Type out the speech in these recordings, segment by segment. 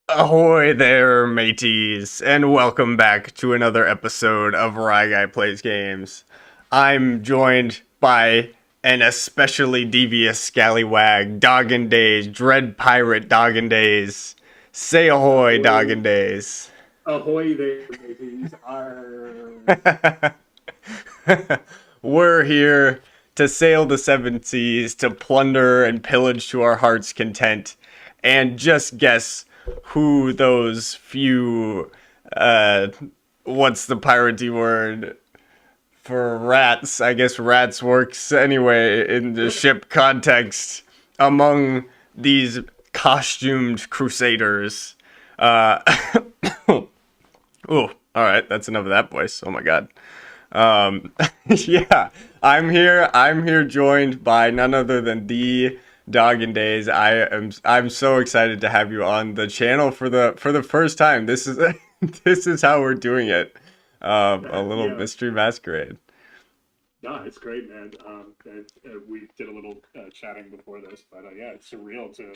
Ahoy there, mateys, and welcome back to another episode of Rye Guy Plays Games. I'm joined by an especially devious scallywag, DogginDays, Dread Pirate DogginDays. Say ahoy, Ahoy, DogginDays. ahoy there, mateys. Arr. We're here to sail the seven seas, to plunder and pillage to our heart's content, and just guess who those few, uh, what's the piratey word for rats? I guess rats works anyway in the ship context among these costumed crusaders. Uh, oh, all right, that's enough of that voice. Oh my god. Um, yeah, I'm here joined by none other than the DogginDays. I'm so excited to have you on the channel for the first time. This is this is how we're doing it. A little Yeah, Mystery Masquerade. no, it's great, man. We did a little chatting before this, but yeah, it's surreal to.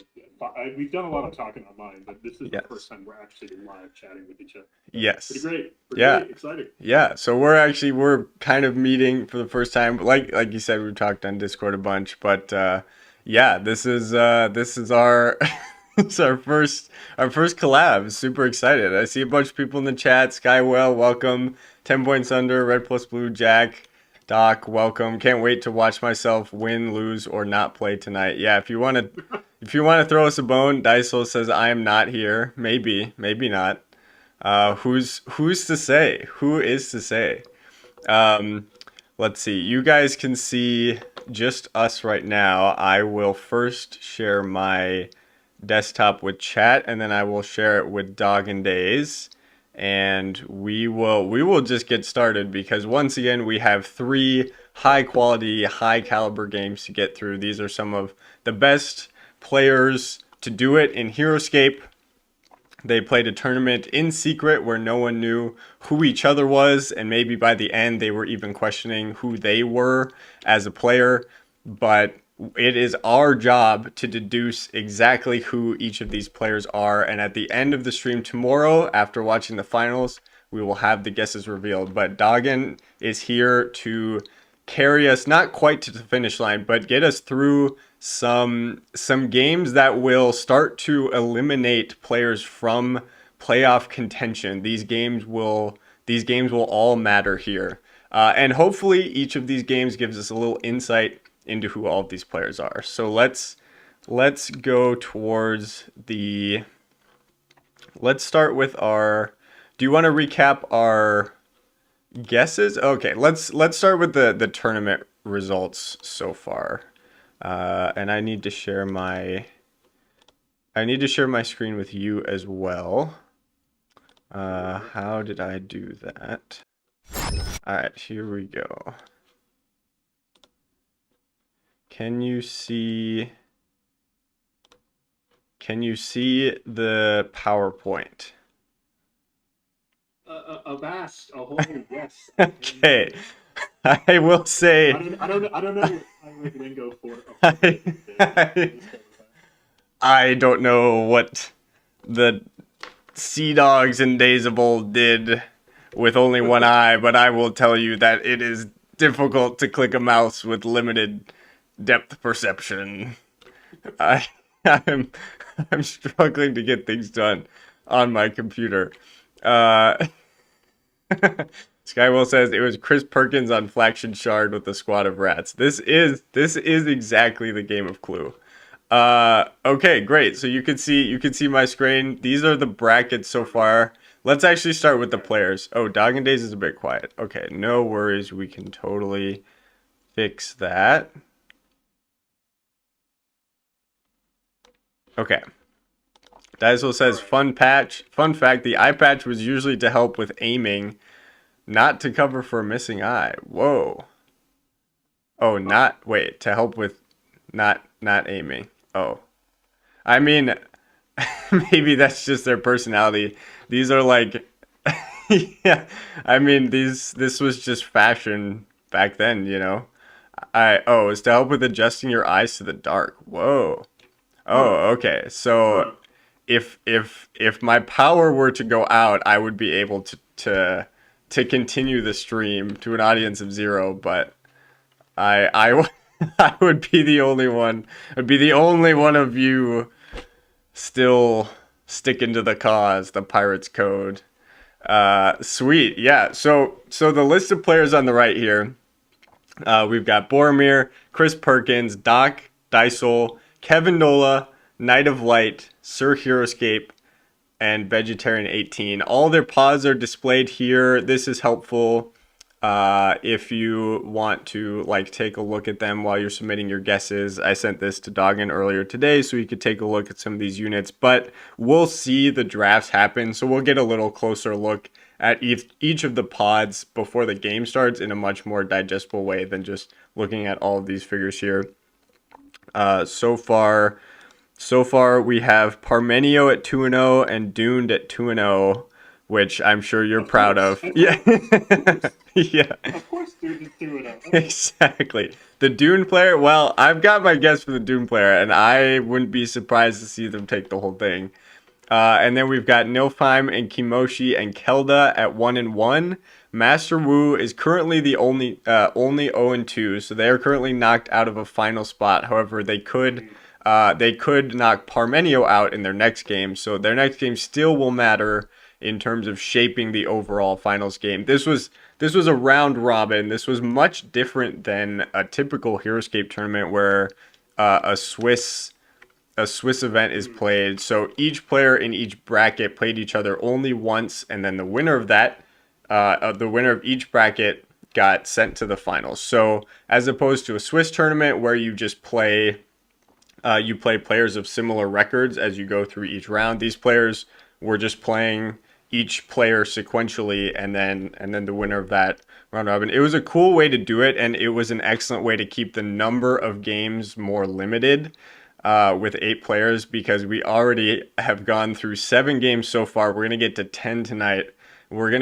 We've done a lot of talking online, but this is the first Yes. time we're actually live chatting with each other. So, pretty Yes. great, pretty Yeah. great, exciting. Yeah. So we're kind of meeting for the first time. Like you said, we've talked on Discord a bunch, but yeah, this is our it's our first collab. Super excited. I see a bunch of people in the chat. Skywell, welcome. 10 points under. Red plus blue. Jack, Doc, welcome. Can't wait to watch myself win, lose, or not play tonight. Yeah, if you want to throw us a bone, Dicel says I am not here. Maybe, maybe not. Who's to say? Who is to say? Um, let's see. You guys can see just us right now. I will first share my desktop with chat, and then I will share it with DogginDays, and we will just get started because once again we have three high quality, high caliber games to get through. These are some of the best players to do it in HeroScape. They played a tournament in secret where no one knew who each other was, and maybe by the end they were even questioning who they were as a player. But it is our job to deduce exactly who each of these players are, and at the end of the stream tomorrow, after watching the finals, we will have the guesses revealed. But Doggin is here to carry us not quite to the finish line, but get us through some games that will start to eliminate players from playoff contention. These games will all matter here, and hopefully each of these games gives us a little insight into who all of these players are. So let's go towards the. Let's start with our. Do you want to recap our guesses? Okay, let's start with the tournament results so far. And I need to share my screen with you as well. How did I do that? All right, here we go. Can you see the PowerPoint? Avast, ahoy, yes, I can see Okay. it. I will say I don't know the pirate lingo for ahoy. I, I, Just go with that. I don't know what the sea dogs in days of old did with only one eye, but I will tell you that it is difficult to click a mouse with limited depth perception. I I'm I'm struggling to get things done on my computer. Uh Skywell says it was Chris Perkins on Flaction Shard with a squad of rats. This is exactly the game of Clue. Okay, great. So you can see my screen. These are the brackets so far. Let's actually start with the players. Oh, Doggin Days is a bit quiet. Okay, no worries. We can totally fix that. Okay. Dazzle All says right. fun patch. Fun fact, the eye patch was usually to help with aiming, not to cover for a missing eye. Whoa. Oh, Huh. not wait, to help with not aiming. Oh. I mean, maybe that's just their personality. These are like, yeah. I mean, this was just fashion back then. It's to help with adjusting your eyes to the dark. Whoa. Oh, Huh. okay. So Huh. if my power were to go out, I would be able to continue the stream to an audience of 0, but I I would be the only one. I'd be the only one of you still sticking to the cause, the Pirates Code. Sweet, yeah. So the list of players on the right here, we've got Boromir, Chris Perkins, Doc Dysel, Kevin Nola, Knight of Light, Sir Heroescape, and Vegetarian 18. All their pods are displayed here. This is helpful if you want to like take a look at them while you're submitting your guesses. I sent this to Doggin earlier today so you could take a look at some of these units, but we'll see the drafts happen, so we'll get a little closer look at each of the pods before the game starts in a much more digestible way than just looking at all of these figures here. So far, we have Parmenio at 2-0 and Doomed at 2-0, which I'm sure you're proud of. Yeah. Yeah. Of course, Dune is 2-0. Exactly. The Dune player, well, I've got my guess for the Dune player, and I wouldn't be surprised to see them take the whole thing. And then we've got Nilfheim and Kimoshi and Kelda at 1-1. Master Wu is currently the only 0-2, so they are currently knocked out of a final spot. However, they could knock Parmenio out in their next game, so their next game still will matter in terms of shaping the overall finals game. This was a round robin. This was much different than a typical Heroescape tournament where a Swiss event is played. So each player in each bracket played each other only once, and then the winner of each bracket got sent to the finals. So as opposed to a Swiss tournament where you just play players of similar records as you go through each round, these players were just playing each player sequentially, and then the winner of that round robin. It was a cool way to do it, and it was an excellent way to keep the number of games more limited with 8 players, because we already have gone through 7 games so far. We're gonna get to 10 tonight. We're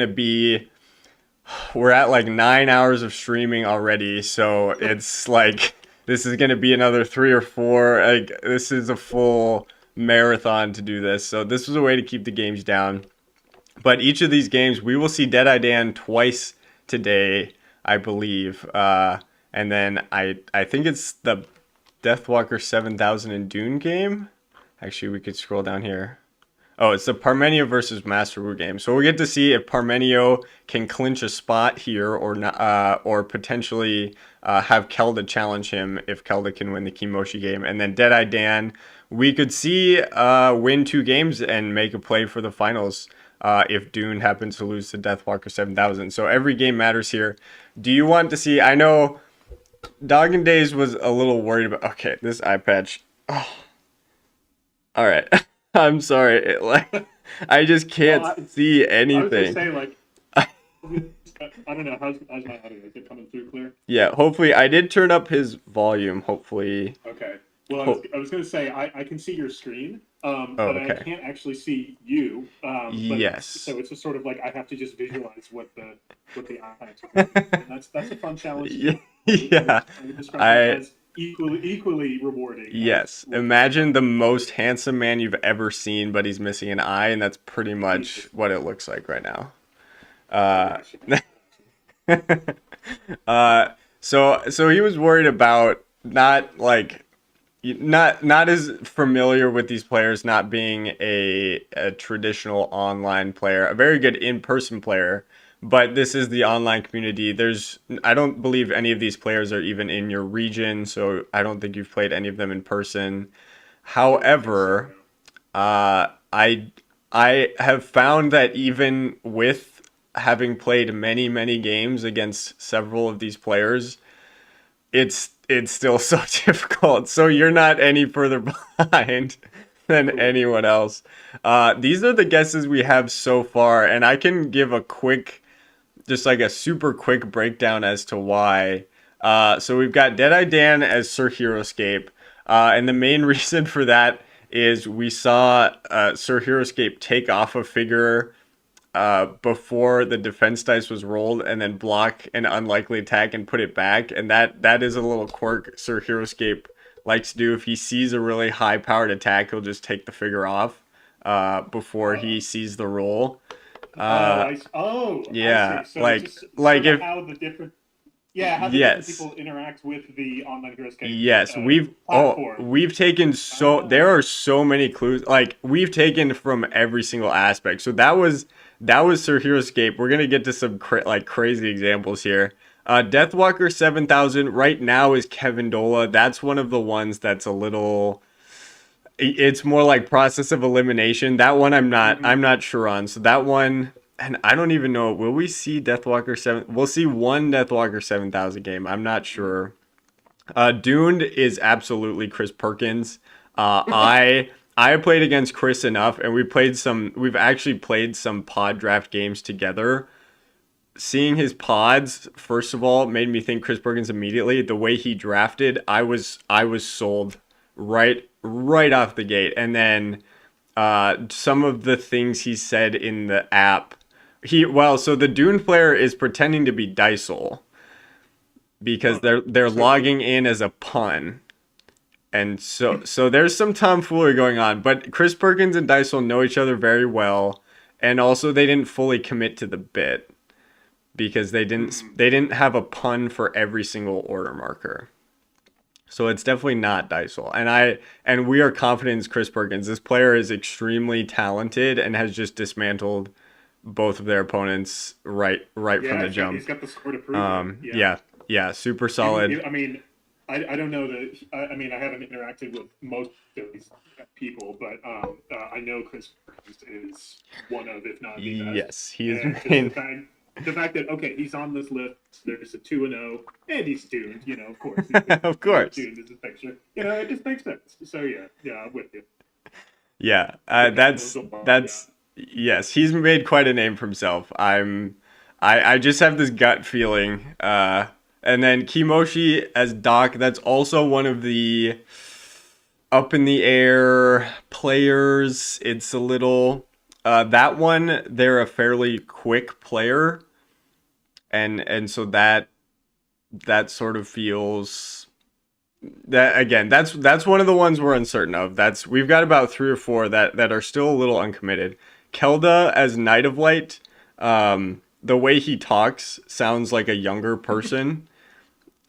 at like 9 hours of streaming already, so it's like this is gonna be another 3 or 4. Like, this is a full marathon to do this. So this was a way to keep the games down. But each of these games, we will see Deadeye Dan twice today, I believe. And then I think it's the Deathwalker 7000 and Dune game. Actually, we could scroll down here. Oh, it's the Parmenio versus Master Wu game. So we'll get to see if Parmenio can clinch a spot here or not, or potentially have Kelda challenge him if Kelda can win the Kimoshi game. And then Deadeye Dan, we could see win 2 games and make a play for the finals if Dune happens to lose to Deathwalker 7000. So every game matters here. Do you want to see... I know DogginDays was a little worried about... Okay, this eye patch. Oh. All right. I'm sorry. I just can't see anything. I was gonna say, I don't know. How's my audio? Is it coming through clear? Yeah, hopefully. I did turn up his volume, hopefully. Okay. Well, I was going to say, I can see your screen, but okay. I can't actually see you. Yes. So it's just sort of like I have to just visualize what the iPad's are. And that's a fun challenge. Yeah. I would describe it as equally rewarding. Yes. Imagine the most handsome man you've ever seen, but he's missing an eye, and that's pretty much what it looks like right now. So he was worried about not as familiar with these players, not being a traditional online player, a very good in-person player, but this is the online community. I don't believe any of these players are even in your region, so I don't think you've played any of them in person. However, I have found that even with having played many, many games against several of these players, it's still so difficult. So you're not any further behind than anyone else. These are the guesses we have so far, and I can give a super quick breakdown as to why. So we've got Deadeye Dan as Sir Heroescape, and the main reason for that is we saw Sir Heroescape take off a figure before the defense dice was rolled, and then block an unlikely attack and put it back, and that is a little quirk Sir Heroescape likes to do. If he sees a really high powered attack, he'll just take the figure off. before he sees the roll. Oh, Uh, I see. yeah, So it's just like sort of if how the different, yeah, how the different yes. people interact with the online Heroescape Yes, platform. we've taken so there Ah, are so many clues, like we've taken from every single aspect. So that was Sir Heroescape. We're gonna get to some like crazy examples here. Deathwalker 7000 right now is Kevin Dola. That's one of the ones that's a little. It's more like process of elimination. That one I'm mhm. not sure on. So that one. And I don't even know. Will we see Deathwalker 7? We'll see one Deathwalker 7000 game. I'm not sure. Dune is absolutely Chris Perkins. I played against Chris enough, and We've actually played some pod draft games together. Seeing his pods, first of all, made me think Chris Perkins immediately. The way he drafted, I was sold right off the gate. And then some of the things he said in the app, so the Dune player is pretending to be Dysel because Huh. they're So it, logging in as a pun. And so there's some tomfoolery going on, but Chris Perkins and Dysel know each other very well, and also they didn't fully commit to the bit because mm, they didn't have a pun for every single order marker. So it's definitely not Dysel. And we are confident in Chris Perkins. This player is extremely talented and has just dismantled both of their opponents right from yeah, the he's jump. got the score to prove it. Yeah. Yeah, yeah, super solid. I mean, I don't know that. I mean, I haven't interacted with most of these people, but I know Chris Perkins is one of, if not the best. Yes, he is And just main. the fact that okay, he's on this list. There's a 2-0, and he's tuned. You know, of course, he's been Of very course. tuned as a picture. You know, it just makes sense. So yeah, I'm with you. Yeah, The Capitals a lot. Yeah. that's yes. He's made quite a name for himself. I just have this gut feeling. And then Kimoshi as Doc. That's also one of the up in the air players. It's a little. That one, they're a fairly quick player, and so that sort of feels that again, that's one of the ones we're uncertain of. That's we've got about three or four that are still a little uncommitted. Kelda as Knight of Light, the way he talks sounds like a younger person.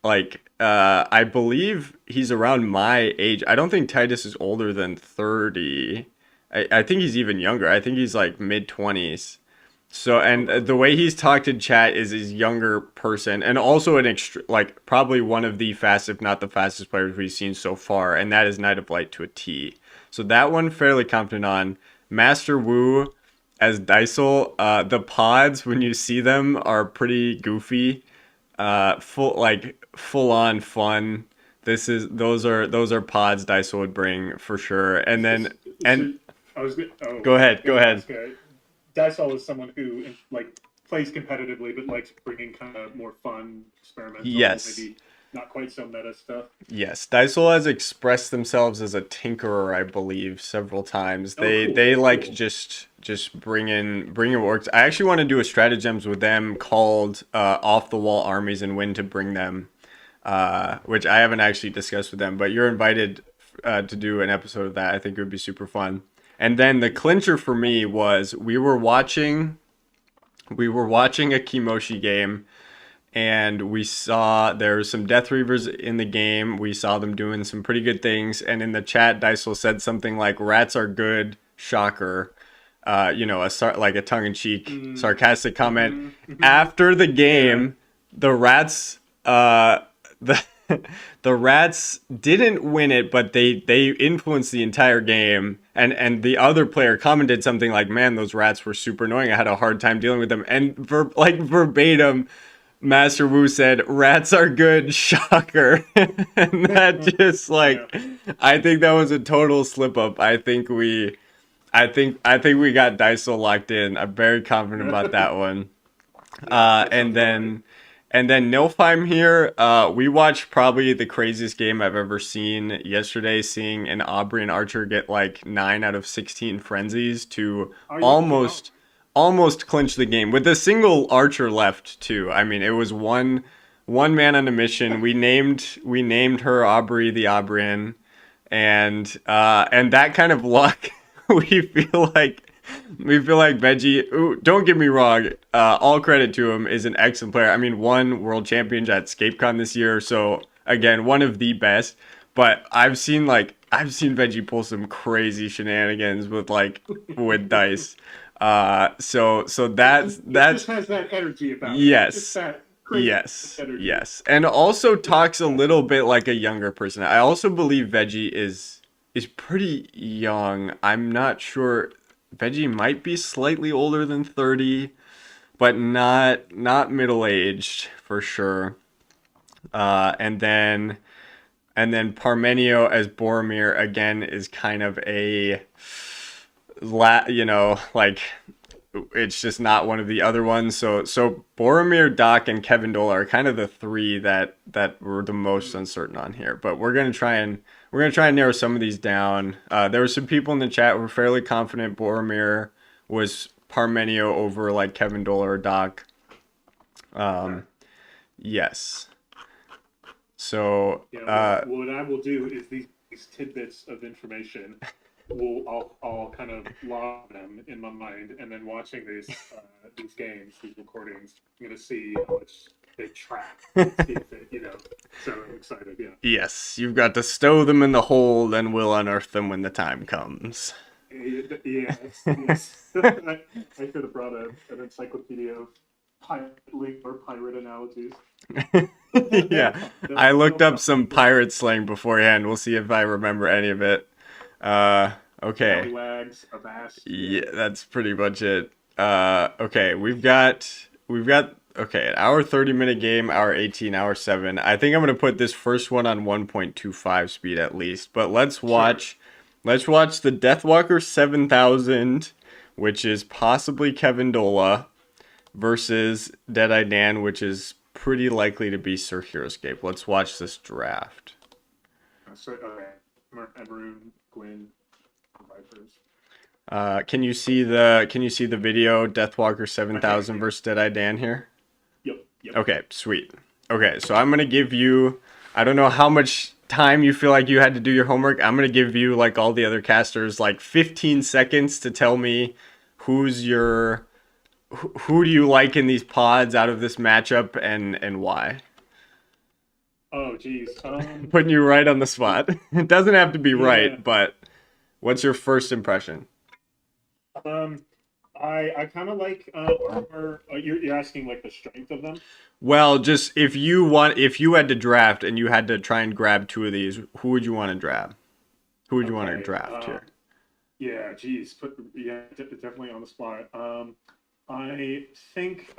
Like I believe he's around my age. I don't think Titus is older than 30. I think he's even younger. I think he's like mid 20s. So, and Okay. the way he's talked in chat is his younger person, and also like probably one of the fastest, if not the fastest players we've seen so far, and that is Knight of Light to a T. So that one fairly confident on. Master Wu as Dysel, the pods when you see them are pretty goofy, full on fun. Those are pods Dysel would bring for sure, and So, then so and I was go ahead, go gonna ahead. ask. Dysol is someone who like plays competitively, but likes bringing kind of more fun, experimental, Yes. maybe not quite so meta stuff. Yes, Dysel has expressed themselves as a tinkerer, I believe, several times. Oh, cool, They like cool. just bring in works. I actually want to do a stratagems with them called Off the Wall Armies and when to bring them, which I haven't actually discussed with them. But you're invited to do an episode of that. I think it would be super fun. And then the clincher for me was we were watching a Kimoshi game and we saw there were some Death Reavers in the game. We saw them doing some pretty good things, and in the chat, Dysel said something like "rats are good." Shocker, like a tongue-in-cheek, Mm, sarcastic comment. mm-hmm, mm-hmm. After the Yeah. game, the rats, the the rats didn't win it, but they influenced the entire game. And the other player commented something like, "Man, those rats were super annoying. I had a hard time dealing with them." And verbatim, Master Wu said, "Rats are good, shocker." And that just Yeah. I think that was a total slip up. I think we got Dysel locked in. I'm very confident about that one. Yeah, that And sounds about right. then Nilfheim here. We watched probably the craziest game I've ever seen yesterday. Seeing an Aubrey and Archer get like 9 out of 16 frenzies to Are you? Wow. almost clinch the game with a single Archer left too. I mean, it was one man on a mission. We named her Aubrey the Aubrian, and that kind of luck we feel like Veggie. Ooh, don't get me wrong. All credit to him, is an excellent player. I mean, won world champions at ScapeCon this year, so again, one of the best. But I've seen Veggie pull some crazy shenanigans with dice. So It just that's has that energy about it. Just yes. that crazy Yes, energy. yes, and also talks a little bit like a younger person. I also believe Veggie is pretty young. I'm not sure. Veggie might be slightly older than 30, but not middle aged for sure. And then Parmenio as Boromir again is kind of a like it's just not one of the other ones. So Boromir, Doc, and Kevin Dole are kind of the three that we're the most uncertain on here. But we're gonna try and narrow some of these down. There were some people in the chat who were fairly confident Boromir was Parmenio over like Kevin Dole or Doc. Okay. Yes. So Yeah, what I will do is these tidbits of information I'll kind of log them in my mind, and then watching these games, these recordings, I'm gonna see how much they track and see if it, So I'm excited. Yeah. yes, you've got to stow them in the hole, and we'll unearth them when the time comes. Yes. Yes. I could have brought an encyclopedia of pirate analogies. Yeah, I No looked up problem. some pirate slang beforehand. We'll see if I remember any of it. Okay. Scallywags, avast. Yeah. Yeah, that's pretty much it. Okay, we've got okay, an hour 30-minute game, hour 18, hour 7. I think I'm gonna put this first one on 1.25 speed at least. But Sure. let's watch the Deathwalker 7000, which is possibly Kevin Dola, versus Deadeye Dan, which is pretty likely to be Sir Heroescape. Let's watch this draft. So, okay. Maroon, Gwyn, Vipers. Can you see the video Deathwalker I can. 7000 Yeah. versus Deadeye Dan here? Yep. Yep. Okay, sweet. Okay, so I'm gonna give you. I don't know how much time you feel like you had to do your homework. I'm gonna give you like all the other casters like 15 seconds to tell me who's your who do you like in these pods out of this matchup and why. Oh, geez. Putting you right on the spot. It doesn't have to be Yeah. right, but what's your first impression? Um, I kind of like armor. You're asking like the strength of them. Well, just if you had to draft and you had to try and grab two of these, who would you want to grab? Who would you want to Okay. draft here? Yeah. Geez. Definitely on the spot. I think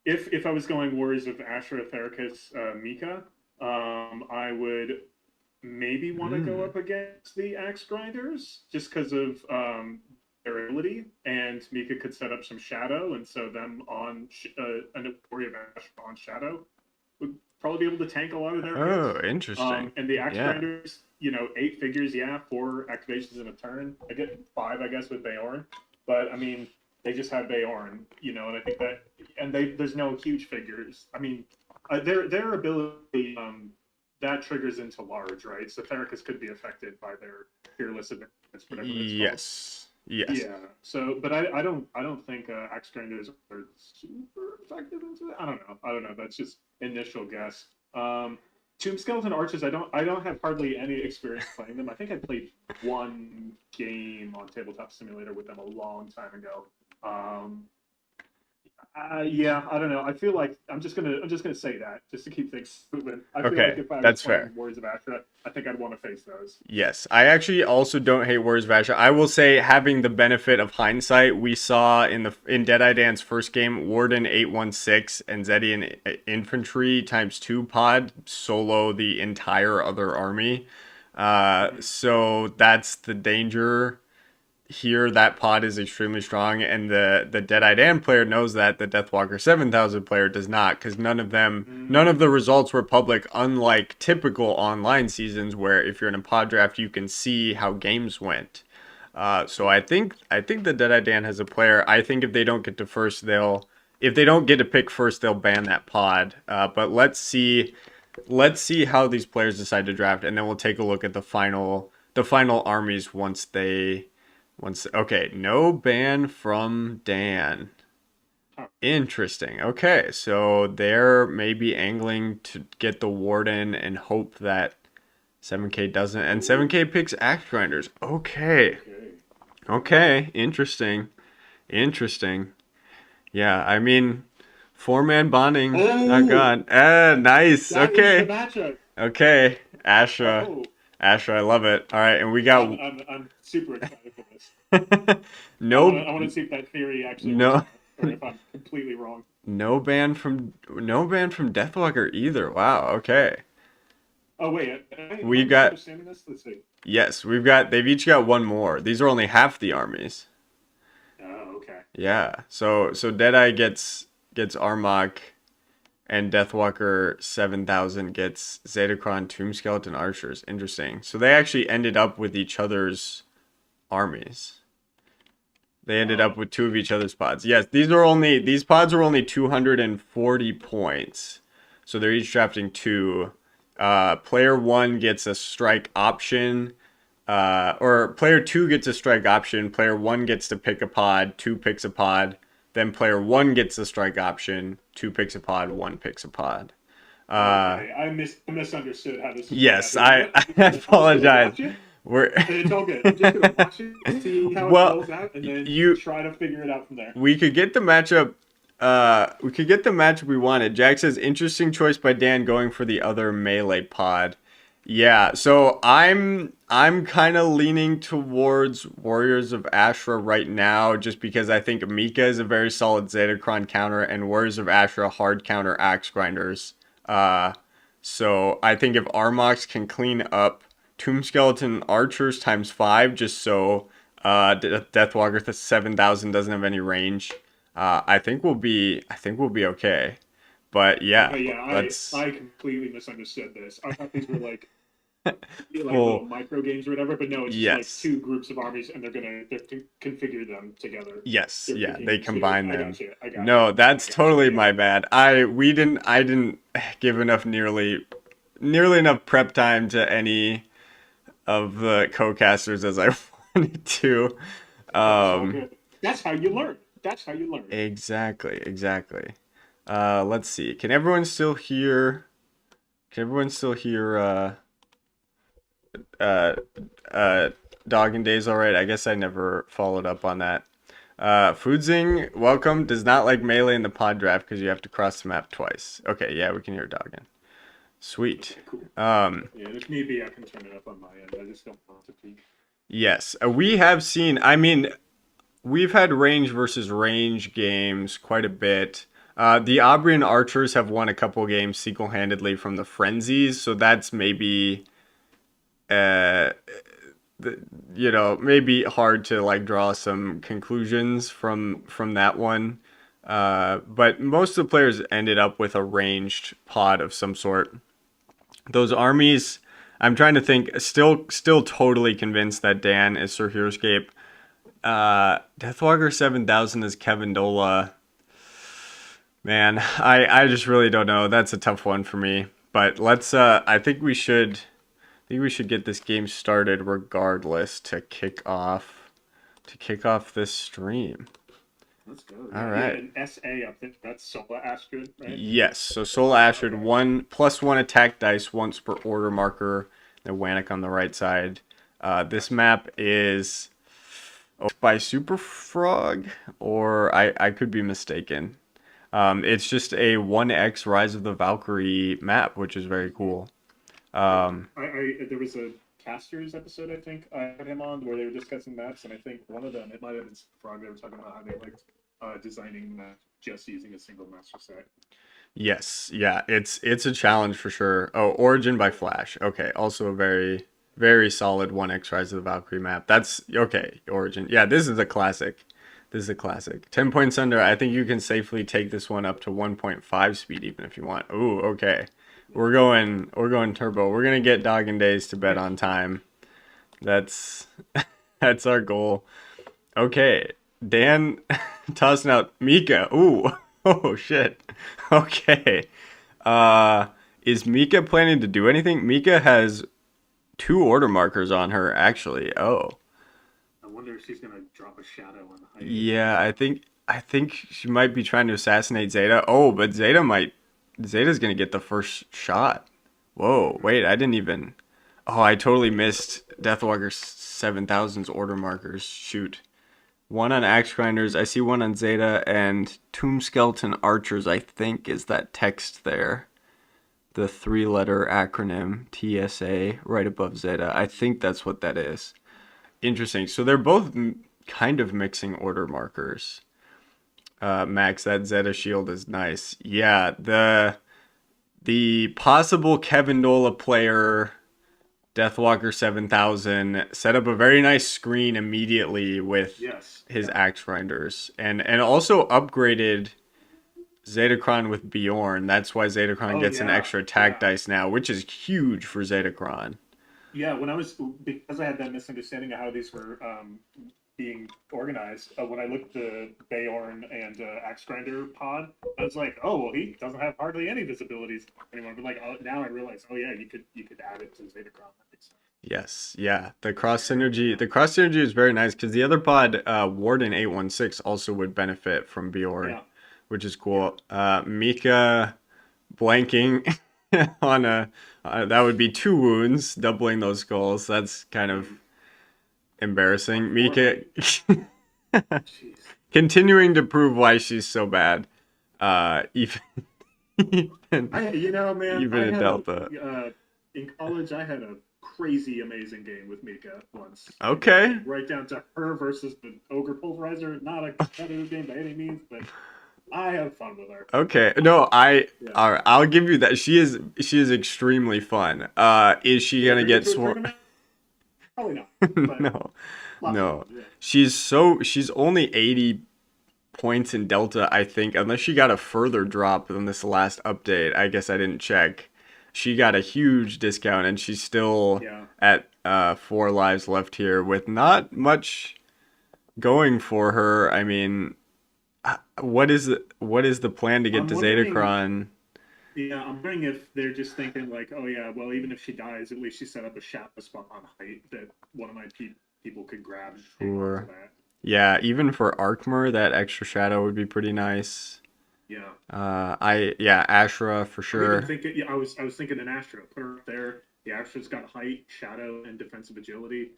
if I was going Warriors of Ashra, Theracus, Mika, I would maybe want to go Mm. up against the Axe Grinders just because of their ability, and Mika could set up some Shadow, and so them on a Warrior of Ashra on Shadow would probably be able to tank a lot of their hits. Oh, interesting. And the Axe Yeah. Grinders, 8 figures, yeah, 4 activations in a turn. I get 5, I guess, with Bayorn, but I mean, they just had Bayorn, and I think that, and there's no huge figures. I mean, their ability that triggers into large, right? So Theracus could be affected by their fearless advance, whatever it's called. Yes. Yes. Yeah. So, but I don't think Axe Grinders are super effective into it. I don't know. That's just initial guess. Tomb Skeleton Archers, I don't have hardly any experience playing them. I think I played one game on Tabletop Simulator with them a long time ago. Um, yeah, I don't know. I feel like I'm just gonna say that just to keep things moving. I feel like Okay, if I was that's playing fair. Warriors of Ashra, I think I'd want to face those. Yes, I actually also don't hate Warriors of Asher. I will say, having the benefit of hindsight, we saw in Deadeye Dan's first game, Warden 816 and Zedian Infantry times 2 pod solo the entire other army. So that's the danger here. That pod is extremely strong, and the Deadeye Dan player knows that. The Deathwalker 7000 player does not, because none of the results were public, unlike typical online seasons where if you're in a pod draft you can see how games went. So I think the Deadeye Dan has a player. I think if they don't get to first, if they don't get to pick first, they'll ban that pod. But let's see how these players decide to draft, and then we'll take a look at the the final armies okay, no ban from Dan. Oh, Interesting. Okay, so they're maybe angling to get the Warden and hope that 7K doesn't, and 7K picks Axe Grinders. Okay. okay. Okay, interesting. Interesting. Yeah, I mean, four-man bonding. Oh Oh, God. Nice. that is the Okay. matchup. Okay. Asha. Oh, Asha, I love it. All right, and we got I'm super excited for this. no I want to see if that theory actually works no out, or if I'm completely wrong. no ban from Deathwalker either. Wow. Okay. Oh wait, am I We got misunderstanding this? Let's see. yes, they've each got one more. These are only half the armies. Oh, okay. Yeah. So Deadeye gets Armok and Deathwalker 7000 gets Zetacron Tomb Skeleton Archers. Interesting. So they actually ended up with each other's armies. They ended up with two of each other's pods. Yes, these pods are only 240 points. So they're each drafting two. Player one gets a strike option. Or player two gets a strike option. Player one gets to pick a pod. Two picks a pod. Then player one gets a strike option. Two picks a pod. One picks a pod. Okay, I misunderstood how this was going Yes, to happen. I I'm just gonna apologize. watch it, We're and it's all good. I'm just gonna watch it, see how it well, rolls out, and then you try to figure it out from there. we could get the matchup. We could get the matchup we wanted. Jack says interesting choice by Dan going for the other melee pod. Yeah, so I'm kind of leaning towards Warriors of Ashra right now, just because I think Mika is a very solid Zetacron counter, and Warriors of Ashra hard counter Axe Grinders. So I think if Armox can clean up Tomb Skeleton Archers times 5, just so Deathwalker 7000 doesn't have any range, I think we'll be okay. But yeah, Okay, yeah, let's I completely misunderstood this. I thought these were like little full micro games or whatever, but no, it's just like yes. two groups of armies, and they're to configure them together. Yes, They're yeah, picking they two. combine I them. got you. No, I that's got you. totally Yeah. my bad. I didn't give enough nearly enough prep time to any of the co-casters as I wanted to. It's all Um, good. That's how you learn. That's how you learn. exactly. Let's see. Can everyone still hear? Can everyone still hear? Uh, DogginDays all right? I guess I never followed up on that. Foodzing, welcome. Does not like melee in the pod draft because you have to cross the map twice. Okay, yeah, we can hear Doggin. Sweet. Okay, cool. Um, Yeah, if need be, I can turn it up on my end. I just don't want to peek. yes, we have seen. I mean, we've had range versus range games quite a bit. The Aubrian Archers have won a couple games single-handedly from the Frenzies, so that's maybe uh, maybe hard to like draw some conclusions from that one. But most of the players ended up with a ranged pod of some sort. Those armies, I'm trying to think. Still totally convinced that Dan is Sir Heroescape. Deathwalker 7000 is Kevin Dola. Man, I just really don't know. That's a tough one for me. But let's. I think we should get this game started regardless to kick off this stream. Let's go. All Yeah, right. an SA up there. That's Sola Astrid, right? Yes. So Soul Ashford, Okay. 1+1 attack dice once per order marker. The Wannick on the right side. This map is by Super Frog, or I could be mistaken. It's just a 1x Rise of the Valkyrie map, which is very cool. There was a Casters episode, I think I had him on, where they were discussing maps, and I think one of them, it might have been Frog, they were talking about how they liked designing maps just using a single master set. Yes, yeah, it's a challenge for sure. Oh, Origin by Flash. Okay, also a very solid 1x Rise of the Valkyrie map. That's okay, Origin. Yeah, this is a classic. 10 points under. I think you can safely take this one up to 1.5 speed even if you want. Ooh, okay. We're going turbo. We're going to get DogginDays to bed on time. That's that's our goal. Okay. Dan tossing out Mika. Ooh. Oh shit. Okay. Is Mika planning to do anything? Mika has two order markers on her, actually. Oh. I wonder if she's gonna drop a shadow on the height. Yeah, I think she might be trying to assassinate Zeta. Oh, but Zeta's gonna get the first shot. Whoa, Mm-hmm. wait, I didn't even. Oh, I totally missed Deathwalker 7000's order markers. Shoot. One on Axe Grinders, I see one on Zeta, and Tomb Skeleton Archers, I think, is that text there. The three-letter acronym TSA right above Zeta. I think that's what that is. Interesting. So they're both kind of mixing order markers. Max, that Zeta shield is nice. Yeah, the possible Kevin Dola player Deathwalker 7000 set up a very nice screen immediately with Yes. his Yeah. axe grinders and also upgraded Zetacron with Bjorn. That's why Zetacron Oh gets an yeah. extra attack Yeah. dice now, which is huge for Zetacron. Yeah. When I was because I had that misunderstanding of how these were being organized. When I looked at the Bayorn and Axe Grinder pod, I was like, oh well, he doesn't have hardly any disabilities anymore. But like now I realize, oh yeah, you could add it to Zetacron. That makes sense. Yes, yeah. The cross synergy is very nice because the other pod, Warden 816, also would benefit from Bjorn, Yeah. which is Yeah. cool. Mika blanking on a that would be two wounds, doubling those skulls. That's kind of Mm. embarrassing. Mika Unfortunately. Jeez. continuing to prove why she's so bad. Even even, Man, even I in had Delta. in college, I had a crazy amazing game with Mika once. Okay. Right down to her versus the Ogre Pulverizer. Not a competitive game by any means, but I have fun with her. Okay. No, I Yeah. all right, I'll give you that. She is extremely fun. Is she Will I gonna bring it get to a sworn? tournament? Probably not, but No. lots of fun. No. Yeah. She's only 80 points in Delta, I think, unless she got a further drop than this last update. I guess I didn't check. She got a huge discount and she's still Yeah. at 4 lives left here with not much going for her. I mean, what is the plan to get I'm to wondering. Zetacron? Yeah, I'm wondering if they're just thinking like, oh yeah, well even if she dies, at least she set up a shadow spot on height that one of my people could grab and hang on to For that. Yeah, even for Arkmer, that extra shadow would be pretty nice. Yeah. Yeah, Ashra for I'm even sure. thinking. Yeah, I was thinking an Astra. Put her up there. The Astra's got height, shadow, and defensive agility.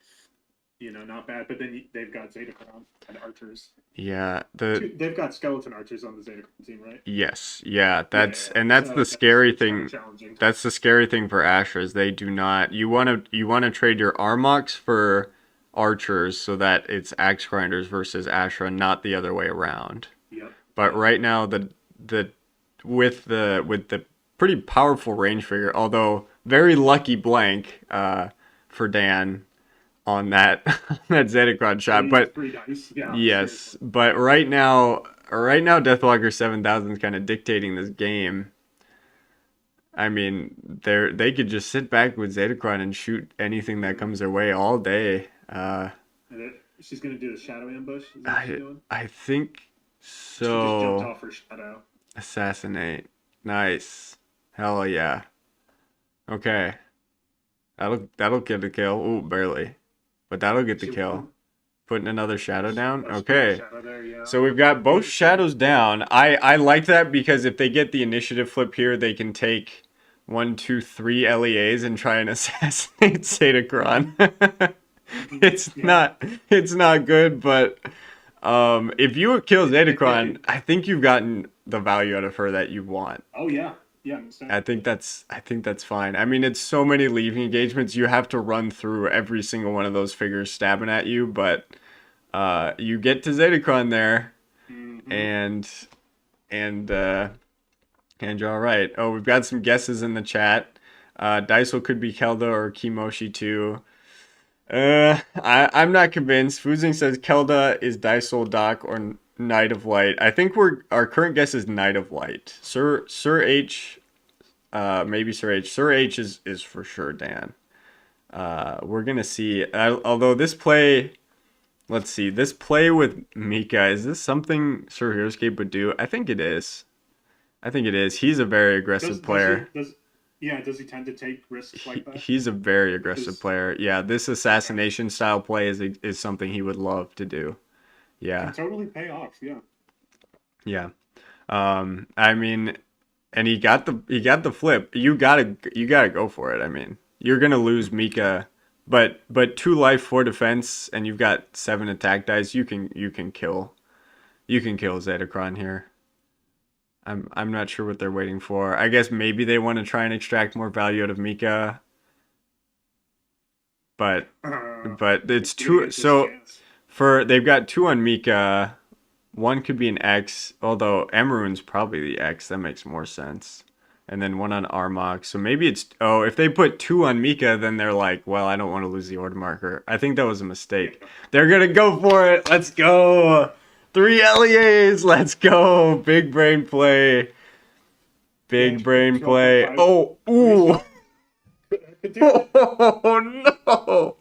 Not bad. But then they've got Zetacron and archers. Yeah, They've got skeleton archers on the Zetacron team, right? yes, yeah, that's Yeah. and that's the So that's scary kind of thing. challenging. That's the scary thing for Ashras. They do not. You want to trade your Armox for archers so that it's axe grinders versus Ashra, not the other way around. Yep. But Yep. right now the with the pretty powerful range figure, although very lucky blank for Dan on that that Zetacron shot. But Three dice. Yeah. yes, Seriously. but right now Deathwalker 7000 is kind of dictating this game. I mean, they could just sit back with Zetacron and shoot anything that Mm-hmm. comes their way all day. She's gonna do the shadow ambush. Is that what she's I doing? I think She just jumped so. off her shadow. Assassinate. Nice. Hell yeah. Okay. That'll get a kill. Ooh, barely. But that'll get the She kill. won. Putting another shadow down. Let's put a Okay. shadow there. Yeah. So we've got both Good kill. shadows down. I like that because if they get the initiative flip here, they can take 1, 2, 3 LEAs and try and assassinate Satacron. Mhm. it's Yeah. not it's not good, but if you kill Zetacron, It- I think you've gotten the value out of her that you want. oh yeah. Yeah. I think that's fine. I mean, it's so many leaving engagements. You have to run through every single one of those figures stabbing at you, but you get to Zetacron there, Mm-hmm. and and you're all right. Oh, we've got some guesses in the chat. Daiso could be Kelda or Kimoshi too. I'm not convinced. Fuzing says Kelda is Daiso Doc or Knight of Light. I think our current guess is Knight of Light. Sir H, maybe Sir H. Sir H is for sure Dan. We're gonna see. Although this play, let's see, this play with Mika, is this something Sir Heroescape would do? I think it is. I think it is. He's a very aggressive Does he player. Yeah, does he tend to take risks like that? He's a very aggressive Because player. Yeah, this okay, assassination style play is something he would love to do. can Yeah, totally pay off. Yeah. yeah. I mean, and he got the flip. You gotta go for it. I mean, you're gonna lose Mika, but 2 life, 4 defense, and you've got 7 attack dice. You can kill Zetacron here. I'm not sure what they're waiting for. I guess maybe they want to try and extract more value out of Mika, but it's I'm gonna two. get this So guess. for they've got 2 on Mika. One could be an X, although Emerald's probably the X. That makes more sense. And then one on Armok. So maybe it's if they put 2 on Mika, then they're like, well, I don't want to lose the order marker. I think that was a Yeah. mistake. They're gonna go for it. Let's go. 3 LEAs. Let's go. Big brain play. Yeah. Big brain Twelve point play. five. Oh, Three ooh. stars. Could do it. Oh no.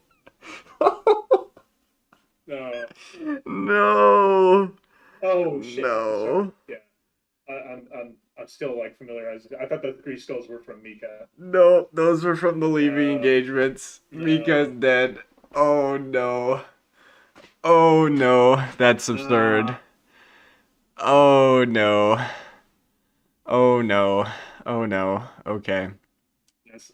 No. Oh shit. Sorry. No. Yeah. I'm still like familiarized. I thought the three skulls were from Mika. No, those were from the leaving No. engagements. Mika's No. dead. Oh no. Oh no. That's absurd. Ah. Oh no. Oh no. Oh no. Okay.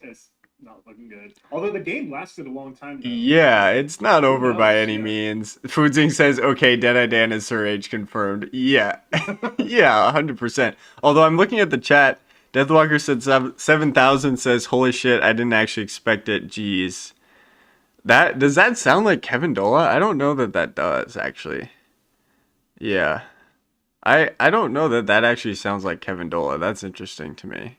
It's not looking good. Although the game lasted a long time though. Yeah, it's not Who over by knows? any Yeah. means. Foodzing says, okay, Deadeye Dan is Sir H confirmed. Yeah. Yeah, 100%. Although I'm looking at the chat, Deathwalker said 7,000 says, holy shit, I didn't actually expect it. Jeez. Does that sound like Kevin Dola? I don't know that that does, actually. Yeah. I don't know that that actually sounds like Kevin Dola. That's interesting to me.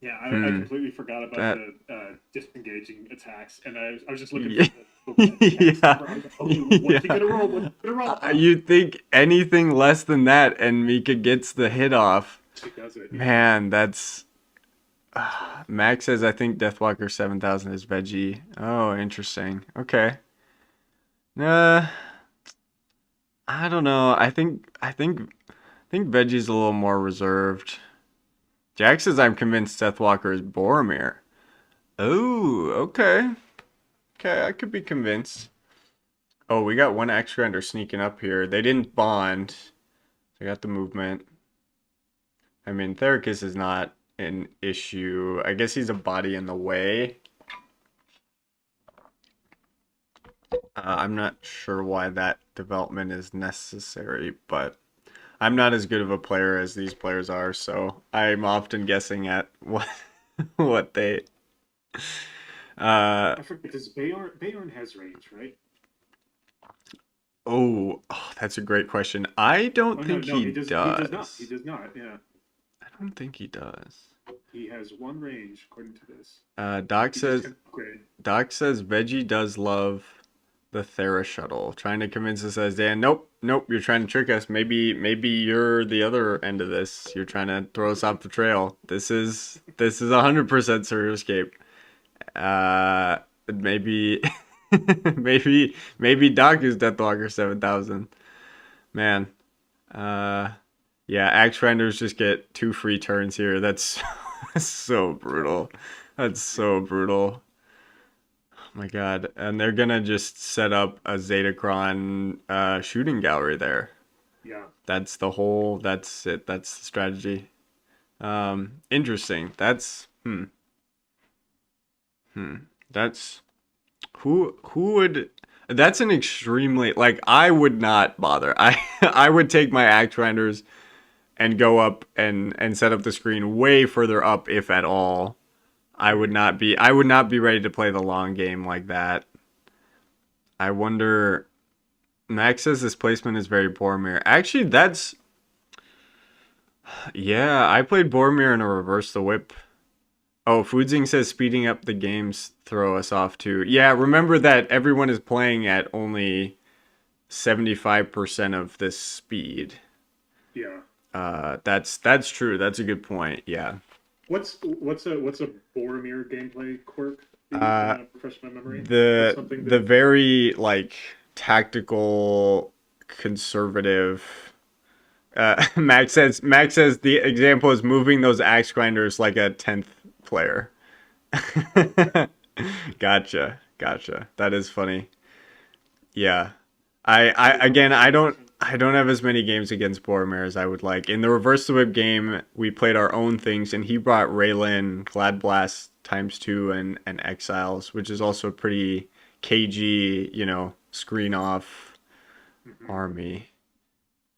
Yeah, I Hmm. completely forgot about That. the disengaging attacks, and I was just looking for Yeah. the text. Yeah. I was like, oh, what's he Yeah. gonna roll? What's he gonna roll? You'd think anything less than that, and Mika gets the hit off. She does it. Yeah. Man, that's. That's rough. Max says, I think Deathwalker 7,000 is veggie. Oh, interesting. Okay. Uh, I don't know. I think Veggie's a little more reserved. Jack says I'm convinced Deathwalker is Boromir. Oh, okay. Okay, I could be convinced. Oh, we got one X Grinder sneaking up here. They didn't bond. They got the movement. I mean, Theracus is not an issue. I guess he's a body in the way. I'm not sure why that development is necessary, but I'm not as good of a player as these players are, so I'm often guessing at what what they uh I forget because Bayorn has range, right? oh, that's a great question. I don't Oh no, think no, he he does. He does not. He does. does not. Yeah, I don't think he does. he has one range according to this. Doc He just says can upgrade. Doc says Veggie does love the Thera shuttle. Trying to convince us as Dan. Nope, nope. You're trying to trick us. Maybe you're the other end of this. You're trying to throw us off the trail. This is 100% Surreal Maybe, maybe Doc is Deathwalker 7,000. Man, uh, yeah. Axe Grinders just get 2 free turns here. That's so brutal. That's so brutal. My God. And they're gonna just set up a Zetacron shooting gallery there. Yeah, That's it. That's the strategy. Interesting. That's who would that's an extremely like I would not bother. I would take my axe grinders and go up and set up the screen way further up if at all. I would not be ready to play the long game like that. I wonder Max says this placement is very Boromir. Actually, that's yeah, I played Boromir in a reverse the whip. Oh, Foodzing says speeding up the games throw us off too. Yeah, remember that everyone is playing at only 75% of this speed. yeah. That's true. That's a good point. Yeah. What's a Boromir gameplay quirk? Do you Uh, want to refresh my memory? What's the something the that? very like tactical conservative Max says the example is moving those axe grinders like a tenth player. Oh, okay. Gotcha. That is funny. Yeah. I Is again that I don't have as many games against Boromir as I would like. In the reverse the whip game, we played our own things, and he brought Raylan, Glad Blast times two, and Exiles, which is also a pretty cagey, screen off Mhm. army.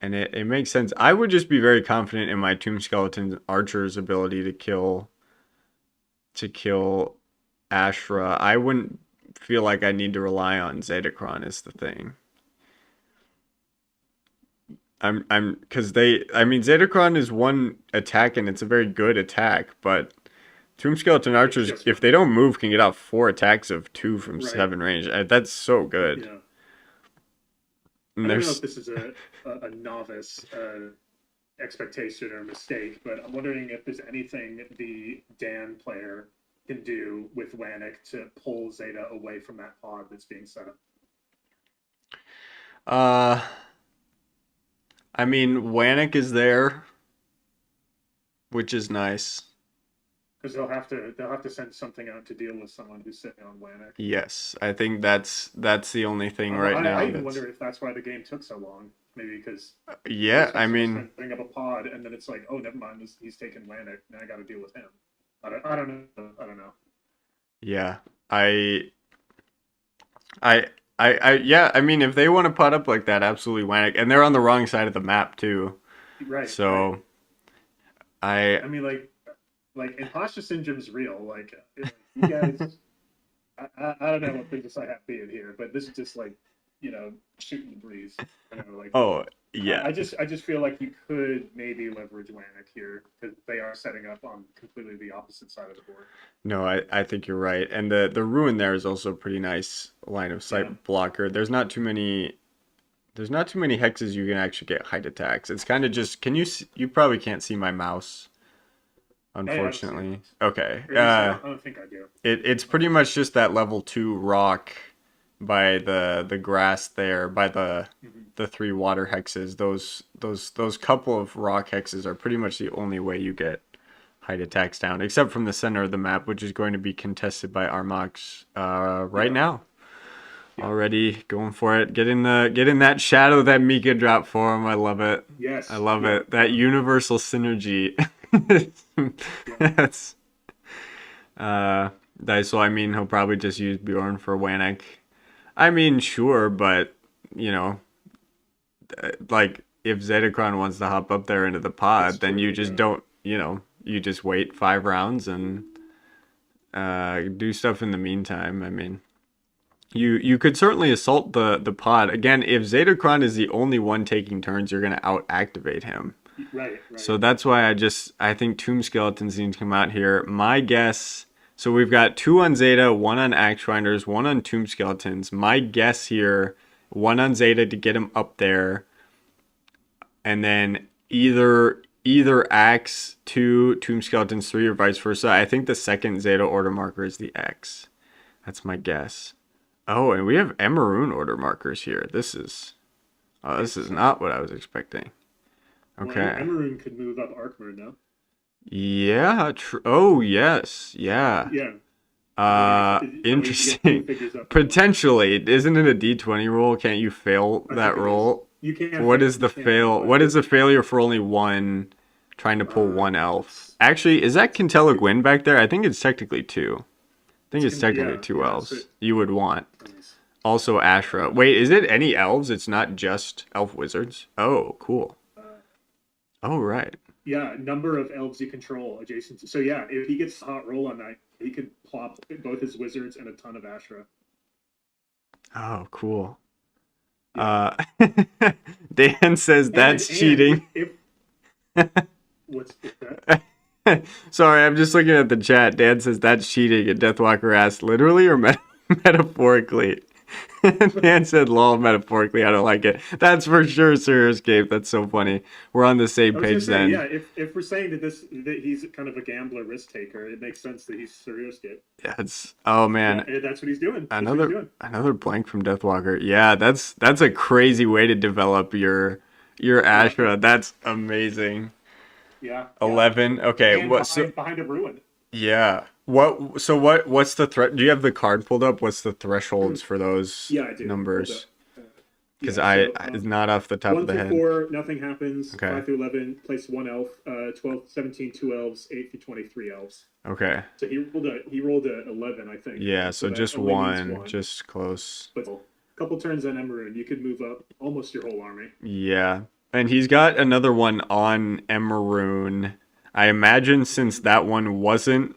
And it makes sense. I would just be very confident in my Tomb Skeleton Archer's ability to kill Ashra. I wouldn't feel like I need to rely on Zetacron is the thing. Because Zetacron is one attack and it's a very good attack, but Tomb Skeleton It's Archers, just if one. they don't move, can get out four attacks of two from Right. seven range. That's so good. Yeah. I And don't know there's if this is a novice expectation or mistake, but I'm wondering if there's anything the Dan player can do with Wannick to pull Zeta away from that pod that's being set up. uh Wannick is there, which is nice. Because they'll have to send something out to deal with someone who's sitting on Wannick. Yes, I think that's the only thing right I now even that's wonder if that's why the game took so long. Maybe because they were yeah, supposed to just bring up a pod, and then it's like, oh, never mind, he's taking Wannick. Now I got to deal with him. I don't know. I don't know. yeah. I yeah, if they want to put up like that, absolutely Wannick. And they're on the wrong side of the map too. Right, right. So I I mean, like imposter syndrome's real. You guys, I don't know what business I have being here, but this is just like, shooting the breeze. oh yeah. I just feel like you could maybe leverage Wannick here because they are setting up on completely the opposite side of the board. No, I think you're right. And the ruin there is also a pretty nice line of Yeah. sight blocker. There's not too many hexes you can actually get height attacks. It's kind of just you probably can't see my mouse, I don't see unfortunately. it. Okay. Or at least I don't think I do. It's pretty much just that level 2 rock by the grass there, by Mhm. the three water hexes. Those couple of rock hexes are pretty much the only way you get height attacks down, except from the center of the map, which is going to be contested by Armox right Yeah. now. Yeah. Already going for it, getting that shadow that Mika dropped for him. I love it. I Yes. love Yeah. it. That universal synergy. Yeah. That's uh so he'll probably just use Bjorn for Wannick. Sure, but you know, like if Zetacron wants to hop up there into the That's pod, then you true. just Yeah. don't, you just wait 5 rounds and do stuff in the meantime. You could certainly assault the pod again if Zetacron is the only one taking turns. You're gonna out activate him. Right. So Right. that's why I think Tomb Skeletons need to come out here. My guess. So we've got 2 on Zeta, 1 on Axe Grinders, 1 on Tomb Skeletons. My guess here, 1 on Zeta to get him up there, and then either Axe 2, Tomb Skeletons 3, or vice versa. I think the second Zeta order marker is the X. That's my guess. Oh, and we have Emerune order markers here. This is Interesting. not what I was expecting. Well, Okay. Emerune could move up Arkmoor now. Yeah. Oh, yes. Yeah. Yeah. That way you can get two Interesting. figures up in one. Potentially, isn't it a D20 roll? Can't you fail I that think it is. roll? You can What fail. is You the can fail? fail What it. is the failure for only one trying to pull one elf? It's Actually, is that Kintella it, Gwyn back there? I think it's technically two. I think it's technically yeah, two yeah. So elves. You would want. nice. Also Ashra. Wait, is it any elves? It's not just elf wizards? Oh, cool. Uh, Oh, right. yeah, number of elves you control adjacent to. So yeah, if he gets a hot roll on that, he could plop both his wizards and a ton of Ashra. Oh, cool. Yeah, Uh, Dan says and that's cheating. if what's that? Sorry, I'm just looking at the chat. Dan says that's cheating, and Deathwalker asked literally or metaphorically. Dan said lol metaphorically. I don't like it. That's for sure, Sir Escape. That's so funny. We're on the same I was gonna page say, yeah, then. if we're saying that he's kind of a gambler risk taker, it makes sense that he's serious kid. Yeah, oh Yeah, man, that's what he's doing. That's what he's another doing. another blank from Deathwalker. Yeah, that's a crazy way to develop your Yeah, Ashra. That's amazing. yeah, yeah. 11. Okay, And what? So behind a ruin. Yeah. What's the threat? Do you have the card pulled up? What's the thresholds for those Yeah, I do. Hold up. numbers? Uh, Because yeah, so it's not off the top of one the through head. four, nothing happens. Okay. 5 through 11, place one elf. 12, 17, two elves. 8 through 23 elves. Okay. So he rolled a 11, I think. Yeah, So so that just only means one, one. just close. But a couple turns on Emerald, you could move up almost your whole army. Yeah. And he's got another one on Emerune. I imagine since that one wasn't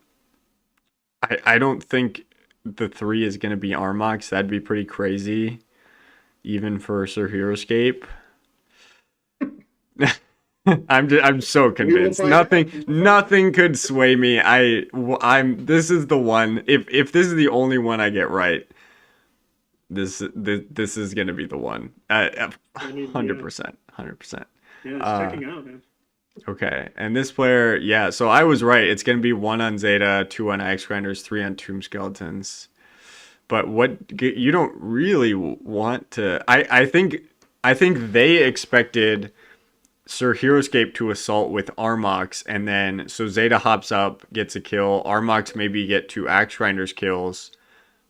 I don't think the three is gonna be Armox. That'd be pretty crazy, even for Sir Heroescape. I'm so We will convinced. find out. We will find out. Nothing could sway me. I'm this is the one. If this is the only one I get right, this is gonna be the one. I mean, Hundred yeah, percent, 100%. yeah, it's Uh, checking out, man. okay, and this player, yeah. So I was right. It's gonna be one on Zeta, two on Axe Grinders, three on Tomb Skeletons. But what you don't really want to, I think they expected Sir Heroescape to assault with Armox, and then so Zeta hops up, gets a kill. Armox maybe get two Axe Grinders kills,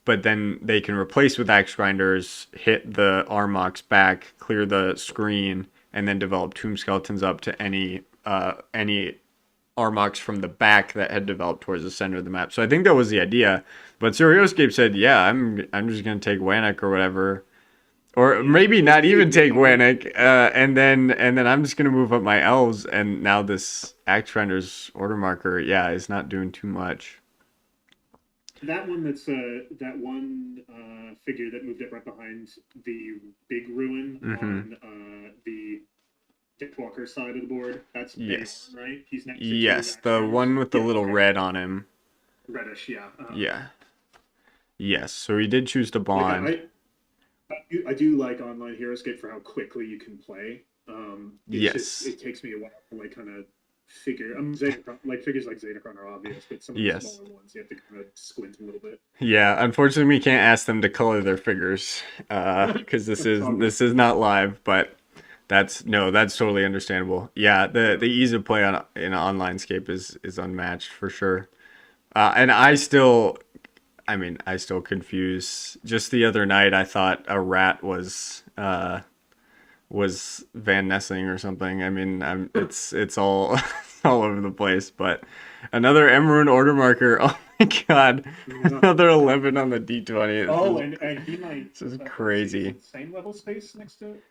but then they can replace with Axe Grinders, hit the Armox back, clear the screen, and then develop Tomb Skeletons up to any Armox from the back that had developed towards the center of the map. So I think that was the idea. But Sir Heroescape said, "Yeah, I'm just gonna take Wannock or whatever." Or Yeah, maybe it's not even pretty take good. Wannock, and then I'm just gonna move up my elves, and now this Axe Render's order marker, yeah, is not doing too much. That one that one figure that moved up right behind the big ruin Mm-hmm. on the Dickwalker side of the board. That's Bayhorn, Yes, right? He's next to two yes, Axe the Riders. one with the Yeah, little okay. red on him. Reddish, yeah. Yeah, yes. So he did choose to Like bond. I do like online Heroescape for how quickly you can play. It's just Yes, it takes me a while to like kind of figure. Zetacron, like figures like Zetacron are obvious, but some of the yes, smaller ones you have to kind of squint a little bit. yeah. Unfortunately, we can't ask them to color their figures, because this It's is all good. this is not live, but. That's no, that's totally understandable. Yeah, the Yeah. ease of play on in online scape is unmatched for sure. And I still confuse. Just the other night, I thought a rat was Van Nessing or something. I mean, it's all all over the place. But another Emerald order marker. Oh my god, Yeah. another 11 on the D20. Oh, and he might. This is Let's see. Is crazy. it same level space next to it?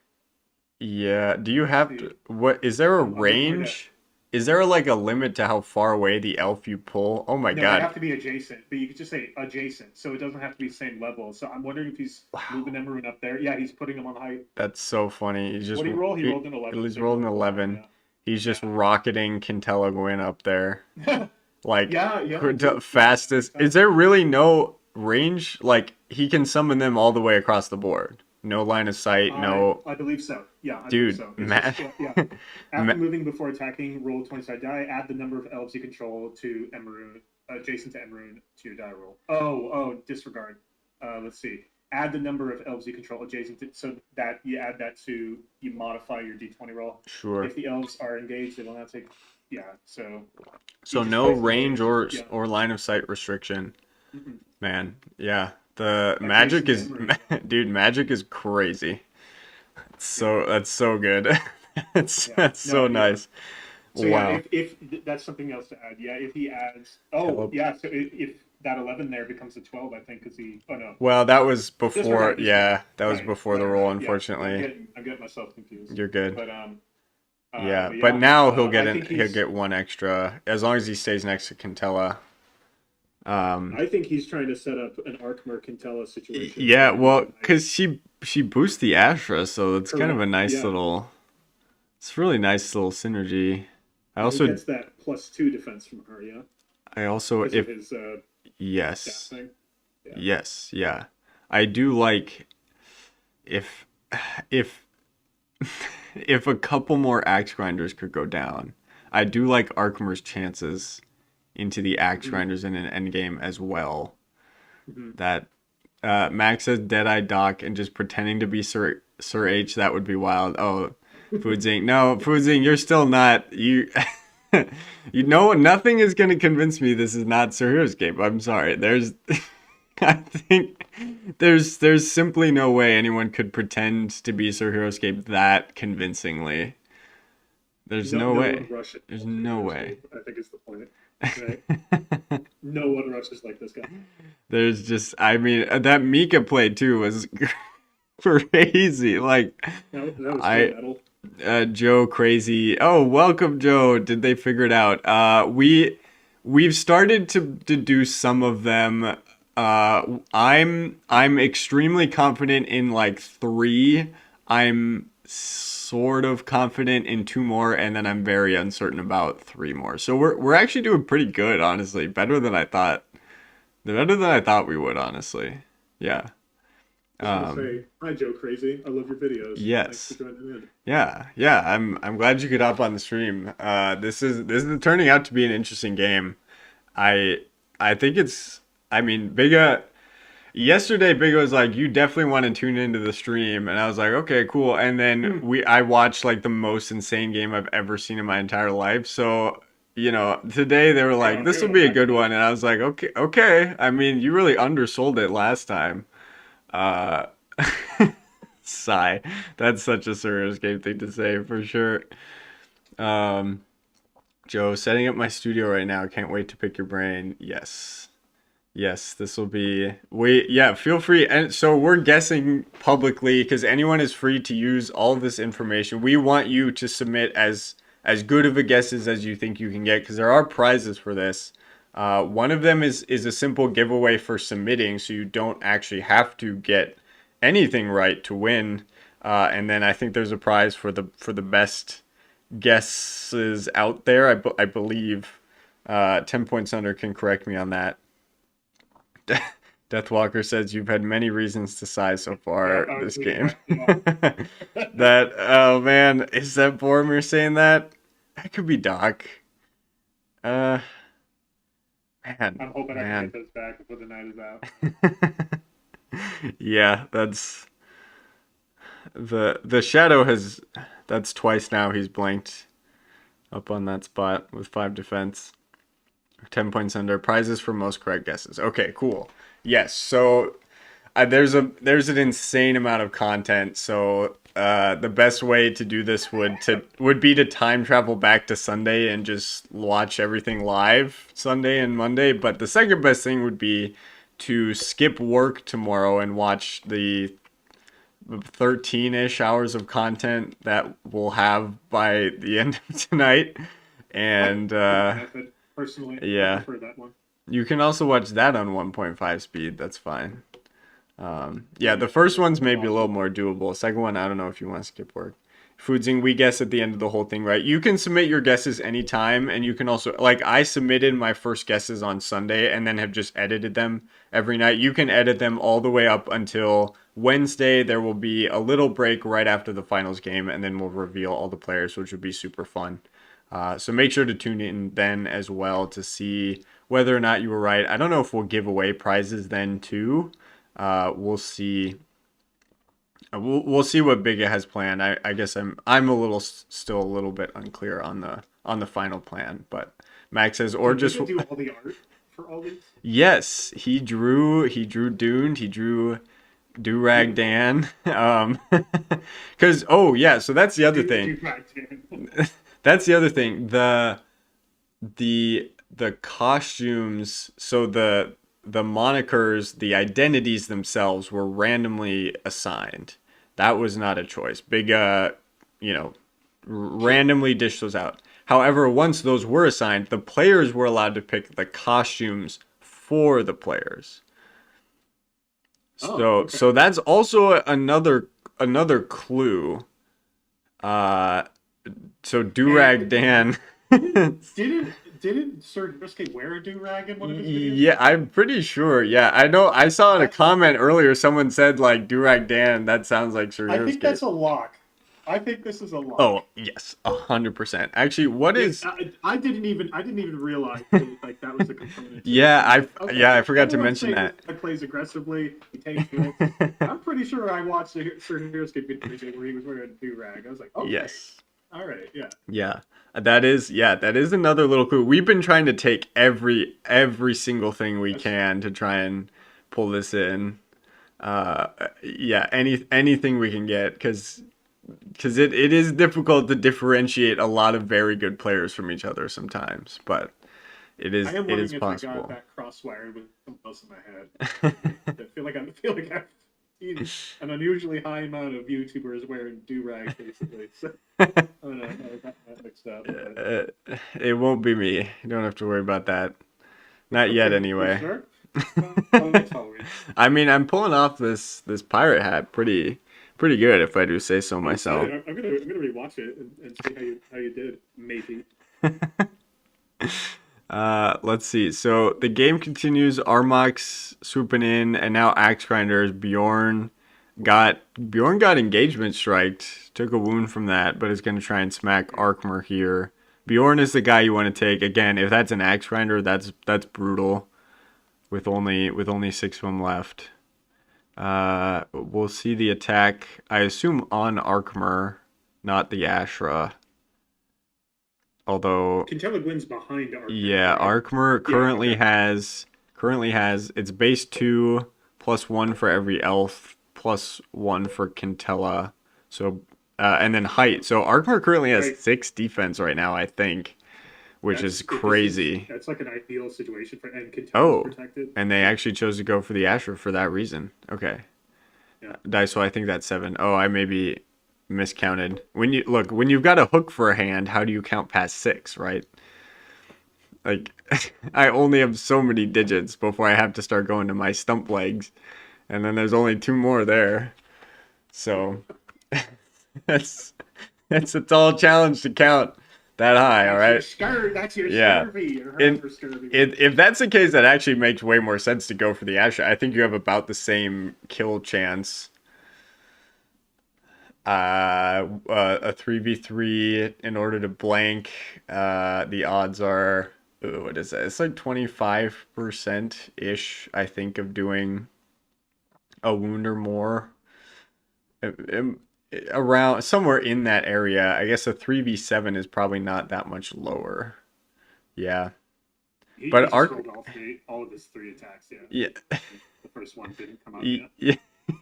Yeah. Do you Let's have see. to? What is there a I'm looking right at. range? Is there like a limit to how far away the elf you pull? Oh my No, they god. have to be adjacent, but you could just say adjacent, so it doesn't have to be same level. So I'm wondering if he's moving Wow. Emerald up there. Yeah, he's putting him on height. That's so funny. What did he roll? He rolled an At 11. least So he rolled an rolled a 4. 11. He's just rocketing Quintella Gwyn up there. Yeah. Like Yeah. Dude. fastest. Fantastic. Is there really no range? Like he can summon them all the way across the board. No line of sight, no I believe so. Yeah, I believe dude, so. It's Matt. just yeah. After moving before attacking, roll a 20-side die. Add the number of elves you control to Emerald, adjacent to Emerald, to your die roll. Oh, disregard. Let's see. Add the number of elves you control adjacent to, so that you add that to you modify your D20 roll. Sure. If the elves are engaged, they will not take. Yeah, so he So just no placed range engaged. or Yeah. line of sight restriction. Mm-mm. Man, yeah. The magic Adjacent to is Emerald. Yeah. dude, magic is crazy. Yeah. That's so good. That's Yeah. that's No. so Yeah. nice. So yeah, Wow. if that's something else to add, yeah, if he adds, oh Tele- yeah, so if that 11 there becomes a 12, I think, because he, oh no, Well, that was before. disregard, Yeah, that was right, before the roll. yeah, Unfortunately, I'm getting myself confused, you're good. but Yeah, but but yeah, now I think he'll he's, get one extra as long as he stays next to Quintella. Um, I think he's trying to set up an Arc Mercantila situation for yeah, him to be well, on height. cause she boosts the Astra, so it's kind of a Correct, nice yeah, little. It's really nice little synergy. I and he also gets that +2 defense from her, yeah, I also because of if his staff yes thing, yeah. yes yeah I do like if if if a couple more axe grinders could go down. I do like Arkhammer's chances into the axe Mm-hmm. grinders in an endgame as well. Mm-hmm. That Max says Deadeye Doc and just pretending to be Sir H, that would be wild. Oh, Foodzing. No, Foodzing, you're still not you You know, nothing is going to convince me this is not Sir Heroescape. I'm sorry. I think there's simply no way anyone could pretend to be Sir Heroescape that convincingly. There's No, no no one way. rushes There's to no way. Heroescape, I think is the point. Right? No one rushes like this guy. There's just, I mean, that Mika play too was crazy. Like, That was so I, metal. Joe crazy. Oh, welcome, Joe. Did they figure it out? We've started to do some of them. I'm extremely confident in like three. I'm sort of confident in two more, and then I'm very uncertain about three more. So we're actually doing pretty good, honestly. Better than I thought. Better than I thought we would, honestly. Yeah. Just want to Um, say, hi, Joe Crazy. I love your videos. Thanks for yes. joining in. Yeah. I'm glad you could hop on the stream. This is turning out to be an interesting game. I I think it's. I mean, Biga. Yesterday, Biga was like, "You definitely want to tune into the stream," and I was like, "Okay, cool." And then Hmm. I watched like the most insane game I've ever seen in my entire life. So today they were like, I "This will gotta be a back good it up. one," and I was like, "Okay, okay." I mean, you really undersold it last time. Uh, sigh. That's such a serious game thing to say for sure. Um, Joe, setting up my studio right now. Can't wait to pick your brain. Yes. Yes, this will be. Yeah, feel free. And so we're guessing publicly because anyone is free to use all of this information. We want you to submit as good of a guesses as you think you can get because there are prizes for this. One of them is a simple giveaway for submitting, so you don't actually have to get anything right to win. And then I think there's a prize for the best guesses out there. I believe. 10 points under can correct me on that. Deathwalker says you've had many reasons to sigh so Yeah, far I was this reading game. that. Yeah. That oh man, is that Boromir saying that? That could be Doc. Uh, man, I'm hoping I can get man. those back before the night is out. Yeah, that's the shadow has. That's twice now he's blanked up on that spot with 5 defense. 10 points under. Prizes for most correct guesses. Okay, cool. Yes, so there's an insane amount of content. So the best way to do this would be to time travel back to Sunday and just watch everything live Sunday and Monday. But the second best thing would be to skip work tomorrow and watch the 13-ish hours of content that we'll have by the end of tonight. I And like that method. Personally, I yeah, prefer that one. you can also watch that on 1.5 speed. That's fine. Yeah, the first one's maybe a little Awesome. more doable. Second one, I don't know if you want to skip work. Foodsing, we guess at the end of the whole thing, right? You can submit your guesses anytime, and you can also, like, I submitted my first guesses on Sunday and then have just edited them every night. You can edit them all the way up until Wednesday. There will be a little break right after the finals game, and then we'll reveal all the players, which would be super fun. So make sure to tune in then as well to see whether or not you were right. I don't know if we'll give away prizes then too. We'll see. We'll see what Biga has planned. I guess I'm a little still a little bit unclear on the final plan. But Max says or Did just Vega do all the art for all these? yes, he drew Dune, he drew Durag Beautiful. Dan. Because oh yeah, so that's the other thing. Do back to That's the other thing. The costumes, so the monikers, the identities themselves were randomly assigned. That was not a choice. Big you know, Sure. randomly dished those out. However, once those were assigned, the players were allowed to pick the costumes for the players. Oh, So okay. that's also another clue. Uh so Durag And Dan didn't Sir Brisket wear a do rag in one of his videos? Yeah, I'm pretty sure. Yeah, I know. I saw in a I comment earlier someone said like Durag Dan. That sounds like Sir I think Heroescape. that's a lock. I think this is a lock. Oh yes, 100%. Actually, what is? I didn't even realize that like that was a component to it. Yeah, I'm like, yeah, okay, I forgot to everyone's mention saying this that. guy plays aggressively, he takes risks. I'm pretty sure I watched the Sir Heroescape video where he was wearing a do rag. I was like, okay, Yes. All right, yeah. Yeah. That is another little clue. We've been trying to take every single thing we That's can to try and pull this in. Uh, yeah, anything we can get because it is difficult to differentiate a lot of very good players from each other sometimes, but I am it wondering is if I got possible. that cross-wired with something else in my head. I feel like I've seen an unusually high amount of YouTubers wearing do rags recently. So I don't know. I got that mixed up, but Uh, it won't be me. You don't have to worry about that. Not yet, for anyway. sure. Well, that's always. I mean, I'm pulling off this pirate hat pretty good if I do say so I'm myself. excited. I'm gonna rewatch it and see how you did, matey. Let's see. So the game continues. Armox swooping in, and now Axe Grinders. Bjorn got engagement striked. Took a wound from that, but is going to try and smack Arkmer here. Bjorn is the guy you want to take. Again, if that's an Axe Grinder, that's brutal. With only six of them left. We'll see the attack. I assume on Arkmer, not the Ashra. Although Kintelagwyn's behind Arkmer, yeah, right? Arkmer Yeah. Okay. currently has it's base 2 plus 1 for every elf plus 1 for Quintella. So and then height. So Arkmer currently has Right. 6 defense right now, I think, which is crazy. That's like an ideal situation for and Kintella's Oh, protected. and they actually chose to go for the Asher for that reason. Okay. Yeah. So I think that's 7. Oh, I maybe miscounted. When you've got a hook for a hand, how do you count past 6, right? Like, I only have so many digits before I have to start going to my stump legs, and then there's only 2 more there. So that's that's a tall challenge to count that high. All right. That's your Yeah. scurvy or And her scurvy. if that's the case, that actually makes way more sense to go for the Asher. I think you have about the same kill chance. A 3v3 in order to blank. The odds are, ooh, what is that? It's like 25% ish, I think, of doing a wound or more. Um, Around somewhere in that area. I guess a 3v7 is probably not that much lower. Yeah. He But just Arc, rolled all of his 3 attacks. Yeah, yeah, the first one didn't come out yet. yeah,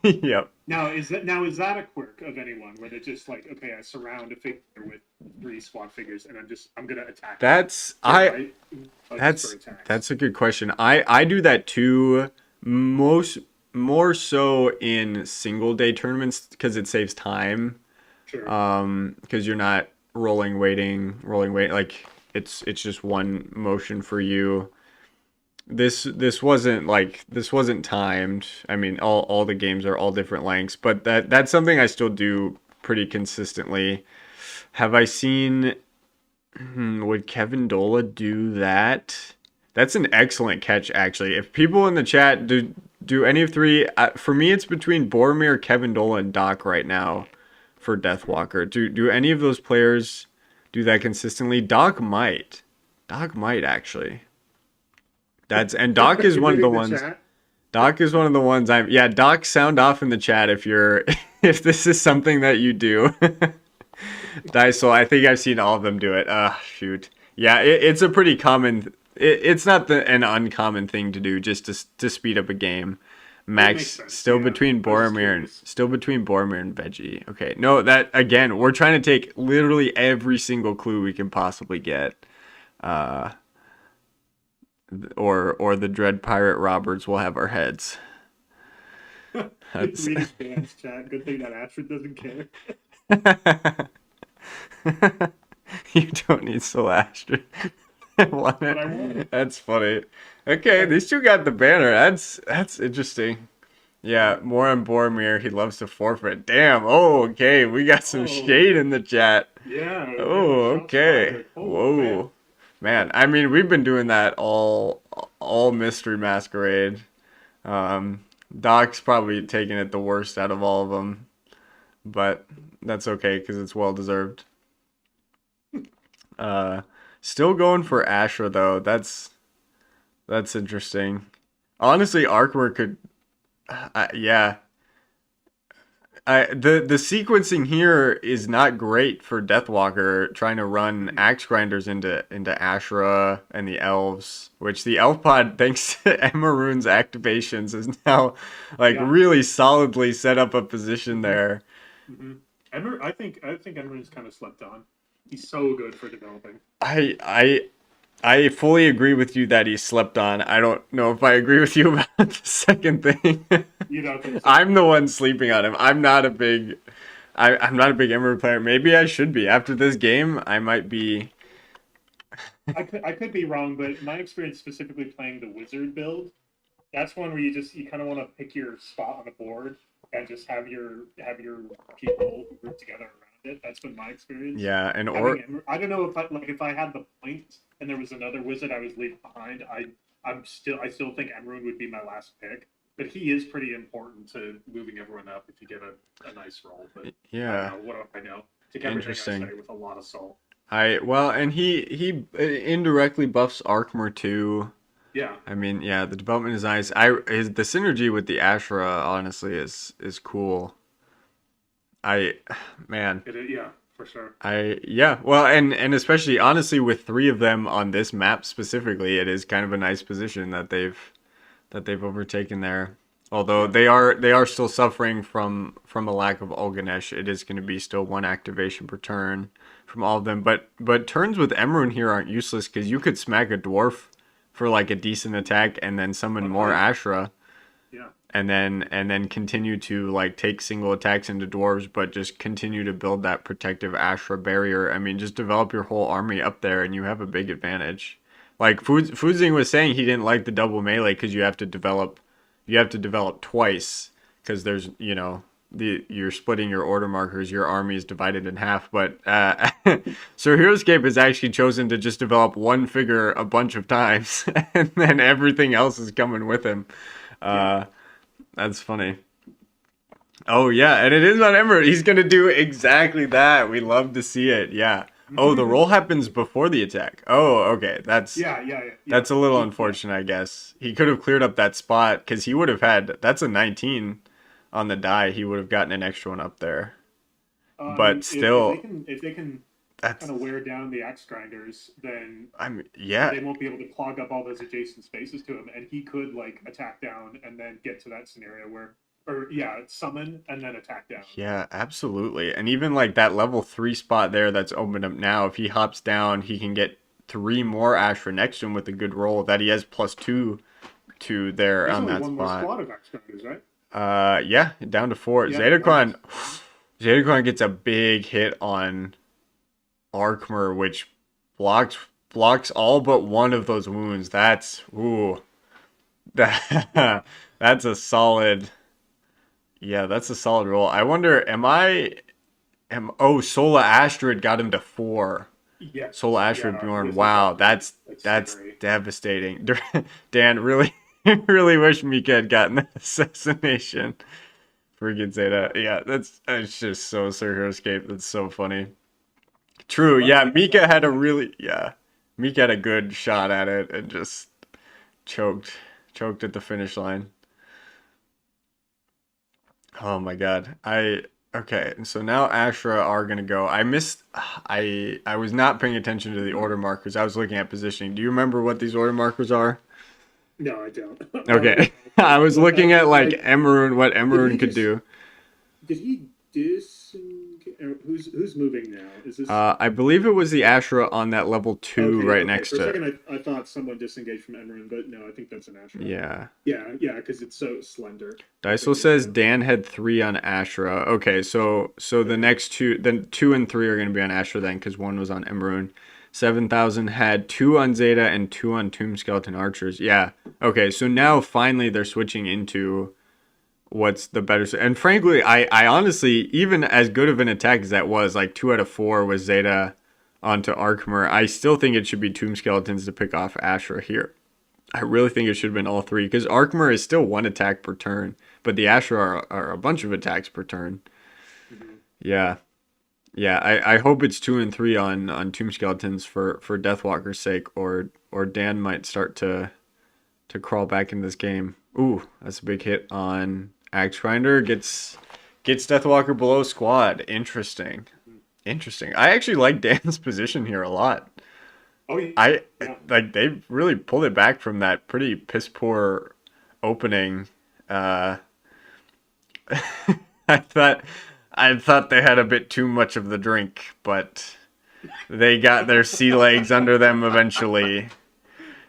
yep. Is that a quirk of anyone where they're just like, okay, I surround a figure with 3 squad figures and I'm gonna attack them. That's So I right, like for That's attacks. that's a good question. I do that too. Most More so in single day tournaments because it saves time. Sure. Because you're not rolling wait like it's just one motion for you. This wasn't timed. I mean, all the games are all different lengths, but that's something I still do pretty consistently. Have I seen would Kevin Dola do that? That's an excellent catch, actually. If people in the chat do any of 3, for me, it's between Boromir, Kevin Dola, and Doc right now for Deathwalker. Do any of those players do that consistently? Doc might. Doc might actually. And Doc is You one of the reading the ones. chat? Doc is one of the ones I'm. Yeah, Doc, sound off in the chat if you're if this is something that you do. Dysel, I think I've seen all of them do it. Shoot. Yeah, it's a pretty common. It's not an uncommon thing to do just to speed up a game. It makes Max sense. still Yeah. between I was just Boromir and curious. Veggie. Okay, no, that again, we're trying to take literally every single clue we can possibly get. Uh, or the Dread Pirate Roberts will have our heads. That's Reading fans chat. Good thing that Astrid doesn't care. you don't need Solastri. I want But I want it. it. That's funny. Okay, these two got the banner. That's interesting. Yeah, more on Boromir. He loves to forfeit. Damn. Oh, okay. We got some Oh, shade in the chat. yeah. Oh, Shots okay. fired. Oh man. Whoa. Man, I mean, we've been doing that all Mystery Masquerade. Um, Doc's probably taking it the worst out of all of them, but that's okay because it's well deserved. Uh, Still going for Ashra though. That's interesting. Honestly, Arkwork could, yeah, The sequencing here is not great for Deathwalker trying to run axe grinders into Ashra and the elves, which the elf pod, thanks to Emmaroon's activations, is now like Yeah. really solidly set up a position Hmm. there. Hmm. I think Emery's kind of slept on. He's so good for developing. I I I fully agree with you that he slept on. I don't know if I agree with you about the second thing. You don't think so? I'm the one sleeping on him. I'm not a big Emerald player. Maybe I should be. After this game, I might be. I could be wrong, but my experience specifically playing the wizard build, that's one where you kind of want to pick your spot on the board and just have your people group together around it. That's been my experience. Yeah, and or I don't know if I had the point and there was another wizard I was leaving behind. I still think Emrune would be my last pick, but he is pretty important to moving everyone up if you get a nice roll. But I don't yeah, know. What do I know? Take everything I interesting. say with a lot of salt. And he indirectly buffs Arkmor too. Yeah, I mean, yeah, the development is nice. The synergy with the Ashra honestly is cool. I man, yeah, for sure. yeah, well, and especially honestly with three of them on this map specifically, it is kind of a nice position that they've overtaken there. Although Yeah. they are still suffering from a lack of Ulganesh, it is going to be still one activation per turn from all of them. But turns with Emrune here aren't useless because you could smack a dwarf for like a decent attack and then summon Oh more yeah, Ashra yeah. and then continue to like take single attacks into dwarves, but just continue to build that protective Ashra barrier. I mean, just develop your whole army up there, and you have a big advantage. Like Fuzing was saying, he didn't like the double melee because you have to develop twice because there's you're splitting your order markers, your army is divided in half. But so Heroescape has actually chosen to just develop one figure a bunch of times, and then everything else is coming with him. Yeah. Uh, that's funny. Oh yeah, and it is on Emerald. He's gonna do exactly that. We love to see it. Yeah. Oh, the roll happens before the attack. Oh, okay. That's Yeah, yeah, yeah, yeah. that's a little Yeah. unfortunate, I guess. He could have cleared up that spot because he would have had. That's a 19 on the die. He would have gotten an extra one up there. I But mean, still, if they can that's. kind of wear down the axe grinders, then I mean, yeah, they won't be able to clog up all those adjacent spaces to him, and he could like attack down and then get to that scenario where, or yeah, summon and then attack down. yeah, absolutely. And even like that level 3 spot there that's opened up now, if he hops down, he can get three more Ashra next to him with a good roll that he has +2 to there There's on only that one more spot. squad of axe grinders, right? Yeah, down to four. Yeah, Zetaquan, nice. Zetaquan gets a big hit on Arkmer, which blocks all but one of those wounds. That's ooh, that that's a solid. Yeah, that's a solid roll. I wonder, Sola Astrid got him to 4. Yes, Sola Astrid yeah, Bjorn. with his Wow, upgrade. That's that's scary. devastating. Dan really really wish Mika had gotten that assassination. Freaking Zeta. Yeah, it's just so Sir Escape. That's so funny. True. Well, Yeah, yeah, Mika that's had a nice. really yeah. Mika had a good shot at it and just choked choked at the finish line. Oh my god. Okay, and so now Ashra are gonna go. I was not paying attention to the order markers. I was looking at positioning. Do you remember what these order markers are? No, I don't. Okay. But I was what looking at like like Emerald, what did he Emerald could just do. did he who's moving now? Is this I believe it was the Ashra on that level 2 okay? right Okay. next For a to. second, I thought someone disengaged from Enron, but no, I think that's an Ashra. Yeah. Yeah, yeah, because it's so slender. I'm Daiso thinking of says him. Dan had 3 on Ashra. Okay, so the Okay. next two, then 2 and 3 are going to be on Ashra then, because one was on Emerald. 7,000 had 2 on Zeta and 2 on Tomb Skeleton Archers. Yeah. Okay, so now finally they're switching into what's the better. And frankly, I honestly, even as good of an attack as that was, like 2 out of 4 was Zeta onto Arkmer, I still think it should be Tomb Skeletons to pick off Ashra here. I really think it should have been all 3 because Arkmer is still 1 attack per turn, but the Ashra are a bunch of attacks per turn. Hmm. Yeah. Yeah, I hope it's 2 and 3 on Tomb Skeletons for Deathwalker's sake, or Dan might start to crawl back in this game. Ooh, that's a big hit on Axe Grinder. Gets Deathwalker below squad. Interesting. Interesting. I actually like Dan's position here a lot. Oh yeah, I yeah. like they really pulled it back from that pretty piss poor opening. Uh, I thought I thought they had a bit too much of the drink, but they got their sea legs under them eventually.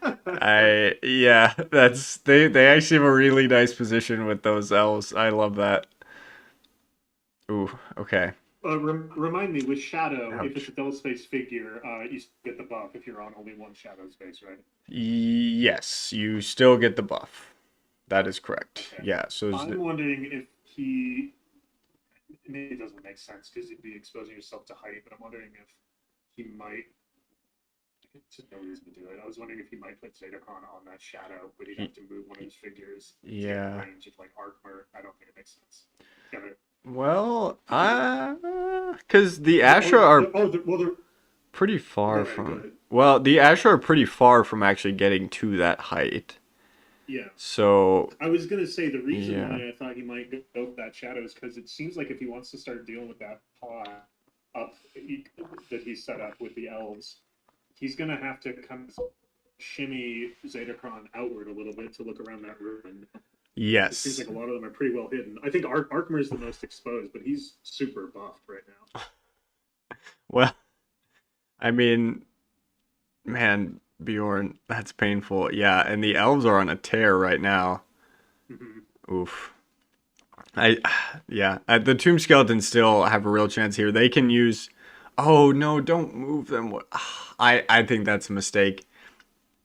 I yeah, that's they actually have a really nice position with those elves. I love that. Ooh, okay. Remind me, with Shadow, if it's a Ouch. double space figure, you get the buff if you're on only one Shadow space, right? Yes, you still get the buff. That is correct. Okay. Yeah, so I'm wondering if he maybe it doesn't make sense because you'd be exposing yourself to height, but I'm wondering if he might. There's no reason to do it. I was wondering if he might put Zedekon on that shadow, but he'd have to move one of his figures to get in yeah. range of like Arkmer. I don't think it makes sense. Yeah, Well, you do. because the Astra are Well, they're, pretty go far ahead, go from. ahead. Well, the Astra are pretty far from actually getting to that height. Yeah, So I was gonna say the reason yeah, why I thought he might go with that shadow is because it seems like if he wants to start dealing with that paw up that he set up with the elves, he's gonna have to kind of shimmy Zedekron outward a little bit to look around that ruin. It seems yes. like a lot of them are pretty well hidden. I think Arkmer is the most exposed, but he's super buffed right now. Well, I mean, man, Bjorn, that's painful. Yeah, and the elves are on a tear right now. Mhm. Oof. I yeah, the tomb skeletons still have a real chance here. They can use. Oh no! Don't move them. I think that's a mistake.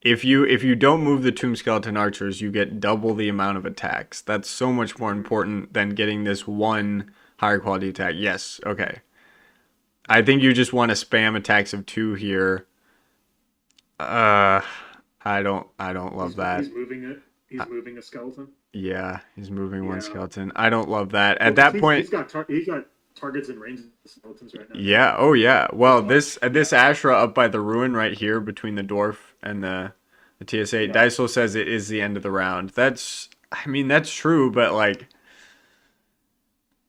If you don't move the tomb skeleton archers, you get double the amount of attacks. That's so much more important than getting this one higher quality attack. Yes, okay. I think you just want to spam attacks of two here. Uh, I don't love that. He's moving it. Uh, He's moving a skeleton. yeah, he's moving one Yeah. skeleton. I don't love that. Well, At because that point, he's got targets and range skeletons right now, doesn't he? yeah, oh yeah. Pretty Well, this much. this Yeah. Ashra up by the ruin right here between the dwarf and the TS8. Yeah. Daiso says it is the end of the round. I mean that's true, but like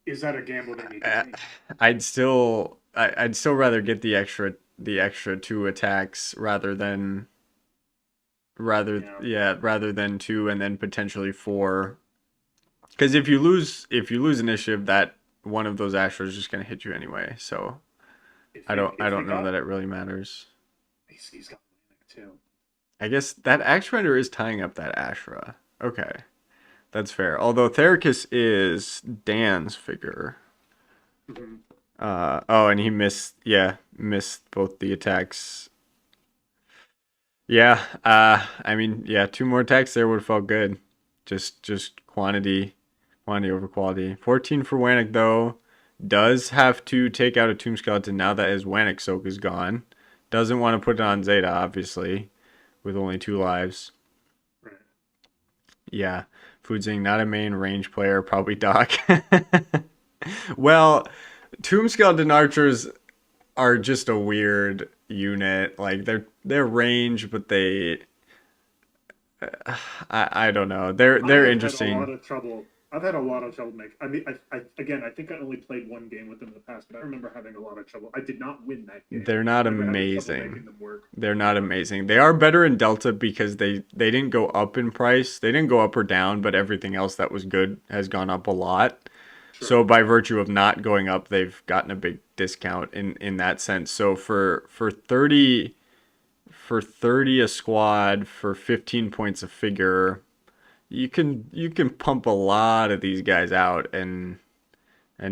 Is that a gamble they need to uh, take? I'd still rather get the extra two attacks Yeah. rather than two and then potentially four. Because if you lose initiative, that one of those Ashras is just gonna hit you anyway. So I If they don't know got, that it really matters. he's got Link too. I guess that Axe Rider is tying up that Ashra. Okay, that's fair. Although Thericus is Dan's figure. Mhm. Oh, and he missed both the attacks. Yeah, I mean, yeah, two more attacks there would have felt good. Just quantity over quality. 14 for Wannick though. Does have to take out a Tomb Skeleton now that his Wannick soak is gone. Doesn't want to put it on Zeta, obviously, with only two lives. Right. Yeah, Fudzing, not a main range player, probably Doc. Well, Tomb Skeleton Archers are just a weird unit. Like they're range, but I don't know. I They're have had a lot interesting. of trouble. I've had a lot of trouble making. I mean, again, I think I only played one game with them in the past, but I remember having a lot of trouble. I did not win that game. They're I not remember having trouble amazing. making them work. They're not amazing. They are better in Delta because they didn't go up in price. They didn't go up or down, but everything else that was good has gone up a lot. Sure. So by virtue of not going up, they've gotten a big discount in that sense. So for 30 a squad for 15 points a figure, you can pump a lot of these guys out and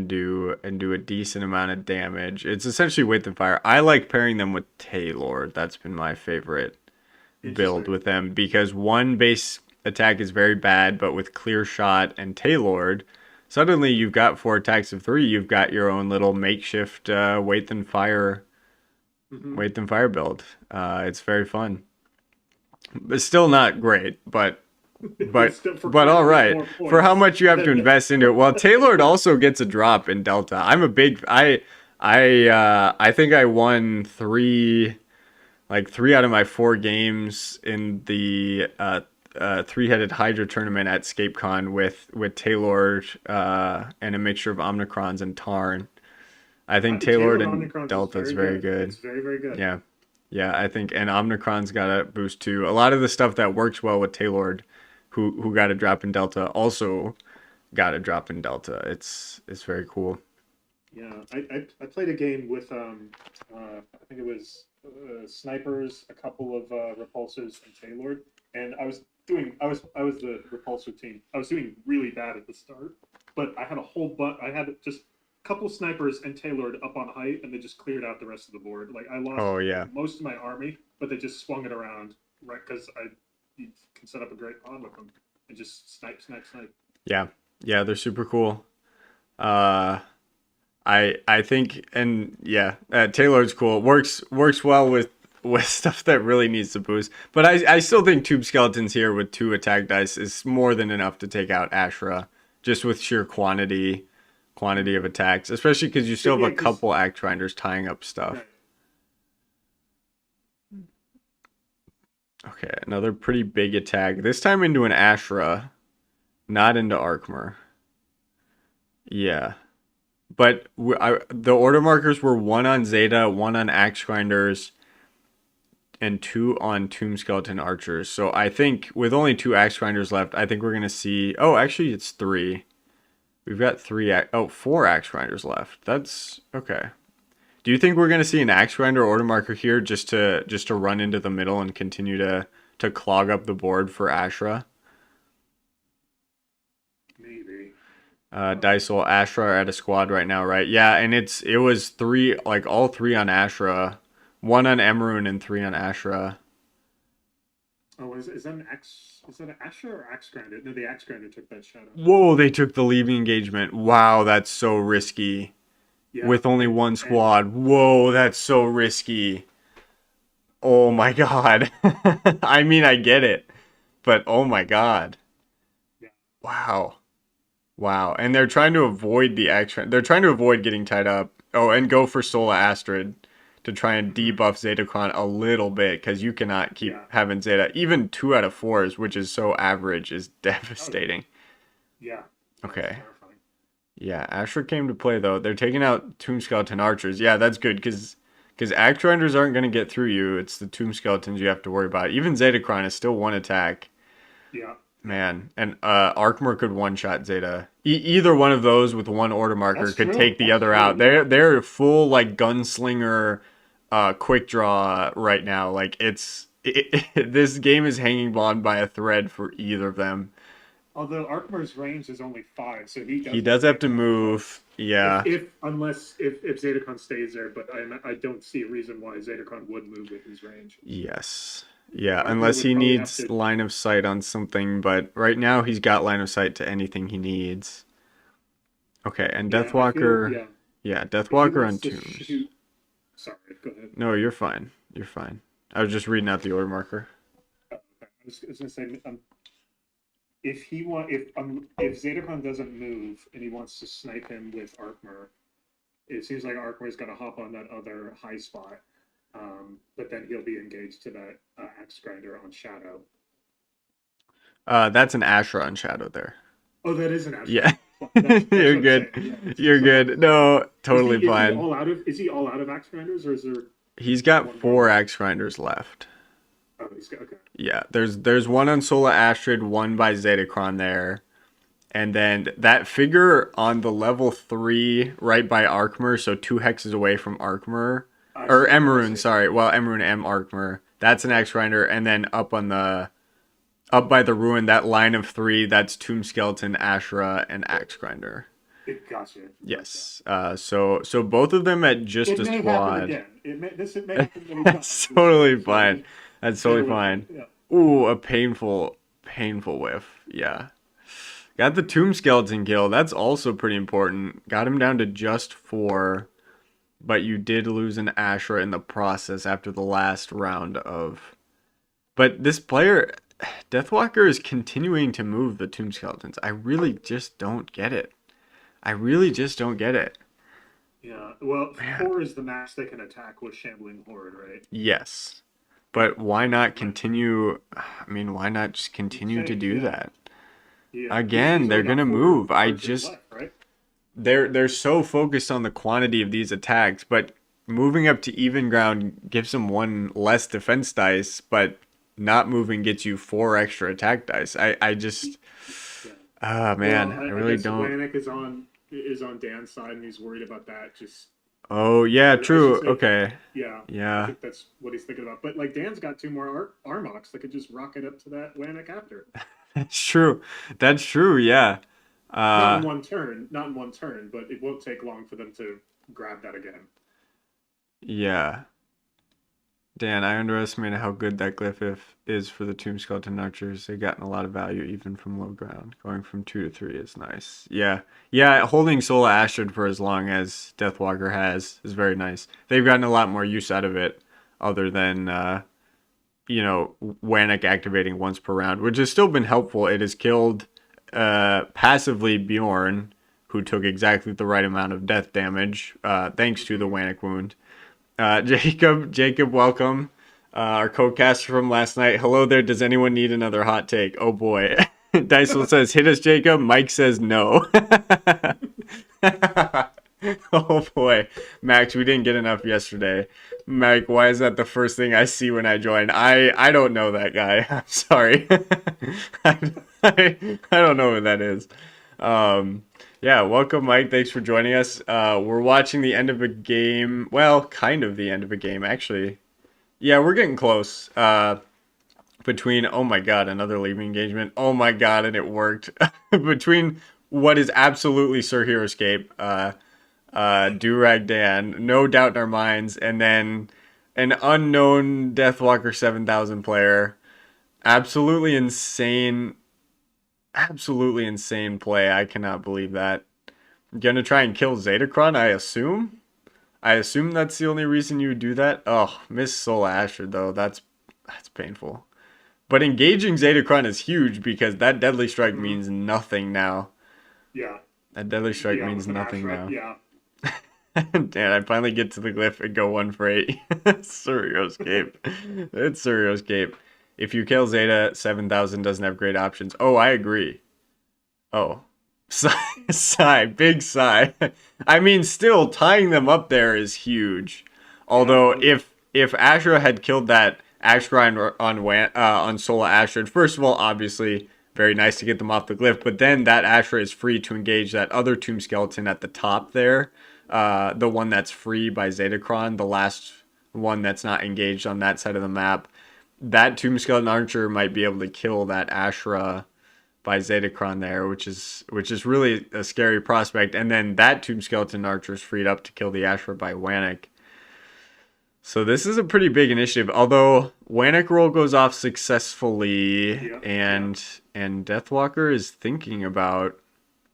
do a decent amount of damage. It's essentially Weight and Fire. I like pairing them with Taylor. That's been my favorite build Interesting. with them because one base attack is very bad, but with Clear Shot and Tailored, suddenly you've got four attacks of three. You've got your own little makeshift Hmm. Weight and Fire build. It's very fun. It's still not great, but Still, for but quite a all bit right more for how points. much you have to invest into it. Well, Tailored also gets a drop in Delta. I'm a big I think I won three out of my four games in the three-headed Hydra tournament at ScapeCon with Taylor and a mixture of Omnicrons and Tarn. I think Taylor Taylor and Omnicrons is Delta is very very good. good. It's very, very good. Yeah. Yeah, I think and Omnicron's got a boost too. A lot of the stuff that works well with Taylor, who got a drop in Delta, also got a drop in Delta. It's very cool. Yeah, I played a game with I think it was snipers, a couple of repulsors, and Taylor, and I was the repulsor team. I was doing really bad at the start, but I had a whole I had just a couple snipers and Tailored up on height, and they just cleared out the rest of the board. Like I lost Oh yeah. most of my army, but they just swung it around right because I you can set up a great pawn with them and just snipe, snipe, snipe. Yeah. Yeah, they're super cool. Uh I think and yeah, Taylor's cool. Works well with stuff that really needs to boost. But I still think Tube Skeletons here with two attack dice is more than enough to take out Ashra just with sheer quantity of attacks, especially because you still have Yeah, a couple Act Grinders tying up stuff. right. Okay, another pretty big attack. This time into an Ashra, not into Arkmer. Yeah. But the order markers were one on Zeta, one on Axe Grinders, and two on Tomb Skeleton Archers. So I think with only two Axe Grinders left, I think we're going to see... Oh, actually, it's three. We've got four Axe Grinders left. That's... Okay. Do you think we're going to see an Axe Grinder order marker here just to run into the middle and continue to clog up the board for Ashra? Maybe. Dysel, Ashra are at a squad right now, right? Yeah, and it was three, like all three on Ashra, one on Emerald and three on Ashra. Oh, is that an Axe? Is that an Asher or Axe Grinder? No, the Axe Grinder took that shadow. Whoa, they took the leaving engagement. Wow, that's so risky. Yeah, With only one squad. Whoa, that's so risky. Oh my god. I mean, I get it, but oh my god. yeah. Wow. Wow. And they're trying to avoid the action. They're trying to avoid getting tied up. Oh, and go for Sola Astrid to try and debuff Zetacron a little bit because you cannot keep having Zeta. Even 2 out of 4s, which is so average, is devastating. Yeah. Okay. Yeah, Asher came to play though. They're taking out Tomb Skeleton Archers. Yeah, that's good because Act Grinders aren't going to get through you. It's the Tomb Skeletons you have to worry about. Even Zetacron is still one attack. Yeah. Man, and Arkmer could one-shot Zeta. Either one of those with one order marker could take the other out. They're full like gunslinger, quick draw right now. Like this game is hanging on by a thread for either of them. Although Arkmer's range is only 5, so he does have to move. Yeah. If Zetacon stays there, but I don't see a reason why Zetacon would move with his range. Yes. Yeah, unless he needs line of sight on something, but right now he's got line of sight to anything he needs. Okay, and Deathwalker... Yeah, Deathwalker on Tombs. Sorry, go ahead. No, you're fine. You're fine. I was just reading out the order marker. Okay. I was going to say, if Zetacon doesn't move and he wants to snipe him with Arkmer, it seems like Arkmer's going to hop on that other high spot. But then he'll be engaged to that Axe Grinder on Shadow. That's an Ashra on Shadow there. Oh, that is an Ashra. Yeah. That's You're good. Yeah, you're good. No, totally fine. Is he all out of Axe Grinders, or is there? He's got 4 Axe Grinders left. Oh, he's got okay. Yeah, there's one on Sola Astrid, one by Zetacron there. And then that figure on the level 3 right by Arkmer, so 2 hexes away from Arkmer. Or Emerald, sorry. Well, Emerald M Arkmer. That's an Axe Grinder. And then up by the ruin, that line of 3, that's Tomb Skeleton, Ashra, and Axe Grinder. Gotcha. Yes. So both of them at just a squad. That's totally fine. That's totally fine. Yeah. Ooh, a painful whiff. Yeah. Got the Tomb Skeleton kill. That's also pretty important. Got him down to just 4. But you did lose an Ashra in the process after the last round of... But this player, Deathwalker, is continuing to move the Tomb Skeletons. I really just don't get it. Yeah, well, 4 is the max they can attack with Shambling Horde, right? Yes. But why not Right. continue? I mean, why not just You continue to think, do yeah, that? yeah. Again, He's they're only gonna got four move. I archers just left, right? they're so focused on the quantity of these attacks, but moving up to even ground gives them one less defense dice, but not moving gets you four extra attack dice. I just Yeah. ah Well, man, I I really guess don't. Wanek is on Dan's side, and he's worried about that. Just Oh yeah, I should true. say, Okay. yeah. I Yeah. think that's what he's thinking about. But like Dan's got two more Armox that could just rocket up to that Wanek after. That's true. That's true. Yeah. Not in Uh one turn, not in one turn, but it won't take long for them to grab that again. yeah. Dan, I underestimated how good that glyph is for the Tomb Skeleton Archers. They've gotten a lot of value even from low ground. Going from 2 to 3 is nice. Yeah. Yeah, holding Sola Astrid for as long as Deathwalker has is very nice. They've gotten a lot more use out of it other than Wanek activating once per round, which has still been helpful. It has killed passively Bjorn, who took exactly the right amount of death damage, thanks to the Hmm. Wanek wound. Jacob, welcome. Our co-caster from last night. Hello there. Does anyone need another hot take? Oh boy. Dicel says, hit us, Jacob. Mike says no. Oh boy. Max, we didn't get enough yesterday. Mike, why is that the first thing I see when I join? I don't know that guy. I'm sorry. I don't know who that is. Yeah, welcome, Mike. Thanks for joining us. We're watching the end of a game. Well, kind of the end of a game, actually. Yeah, we're getting close. Between, oh my god, another leaving engagement. Oh my god, and it worked. Between what is absolutely Sir Heroescape, Durag Dan, no doubt in our minds, and then an unknown Deathwalker 7000 player. Absolutely insane. Absolutely insane play. I cannot believe that. Gonna try and kill Zatacron, I assume? I assume that's the only reason you would do that. Oh, miss Soul Asher though. That's painful. But engaging Zatacron is huge because that Deadly Strike Hmm. means nothing now. Yeah, That Deadly Strike yeah, means with an nothing Ashra, now. yeah. Dan, I finally get to the glyph and go 1 for 8. Surreoscape. It's Surreoscape. If you kill Zeta, 7000 doesn't have great options. Oh, I agree. Oh. Sigh, sigh, big sigh. I mean, still tying them up there is huge. Yeah, Although, no, if Ashra had killed that Ashra on Sola Ashra, first of all, obviously very nice to get them off the glyph. But then that Ashra is free to engage that other Tomb Skeleton at the top there, the one that's free by Zetacron, the last one that's not engaged on that side of the map. That Tomb Skeleton Archer might be able to kill that Ashra by Zetacron there, which is really a scary prospect. And then that Tomb Skeleton Archer is freed up to kill the Ashra by Wanek. So this is a pretty big initiative. Although Wanek roll goes off successfully, yeah, yeah. and Deathwalker is thinking about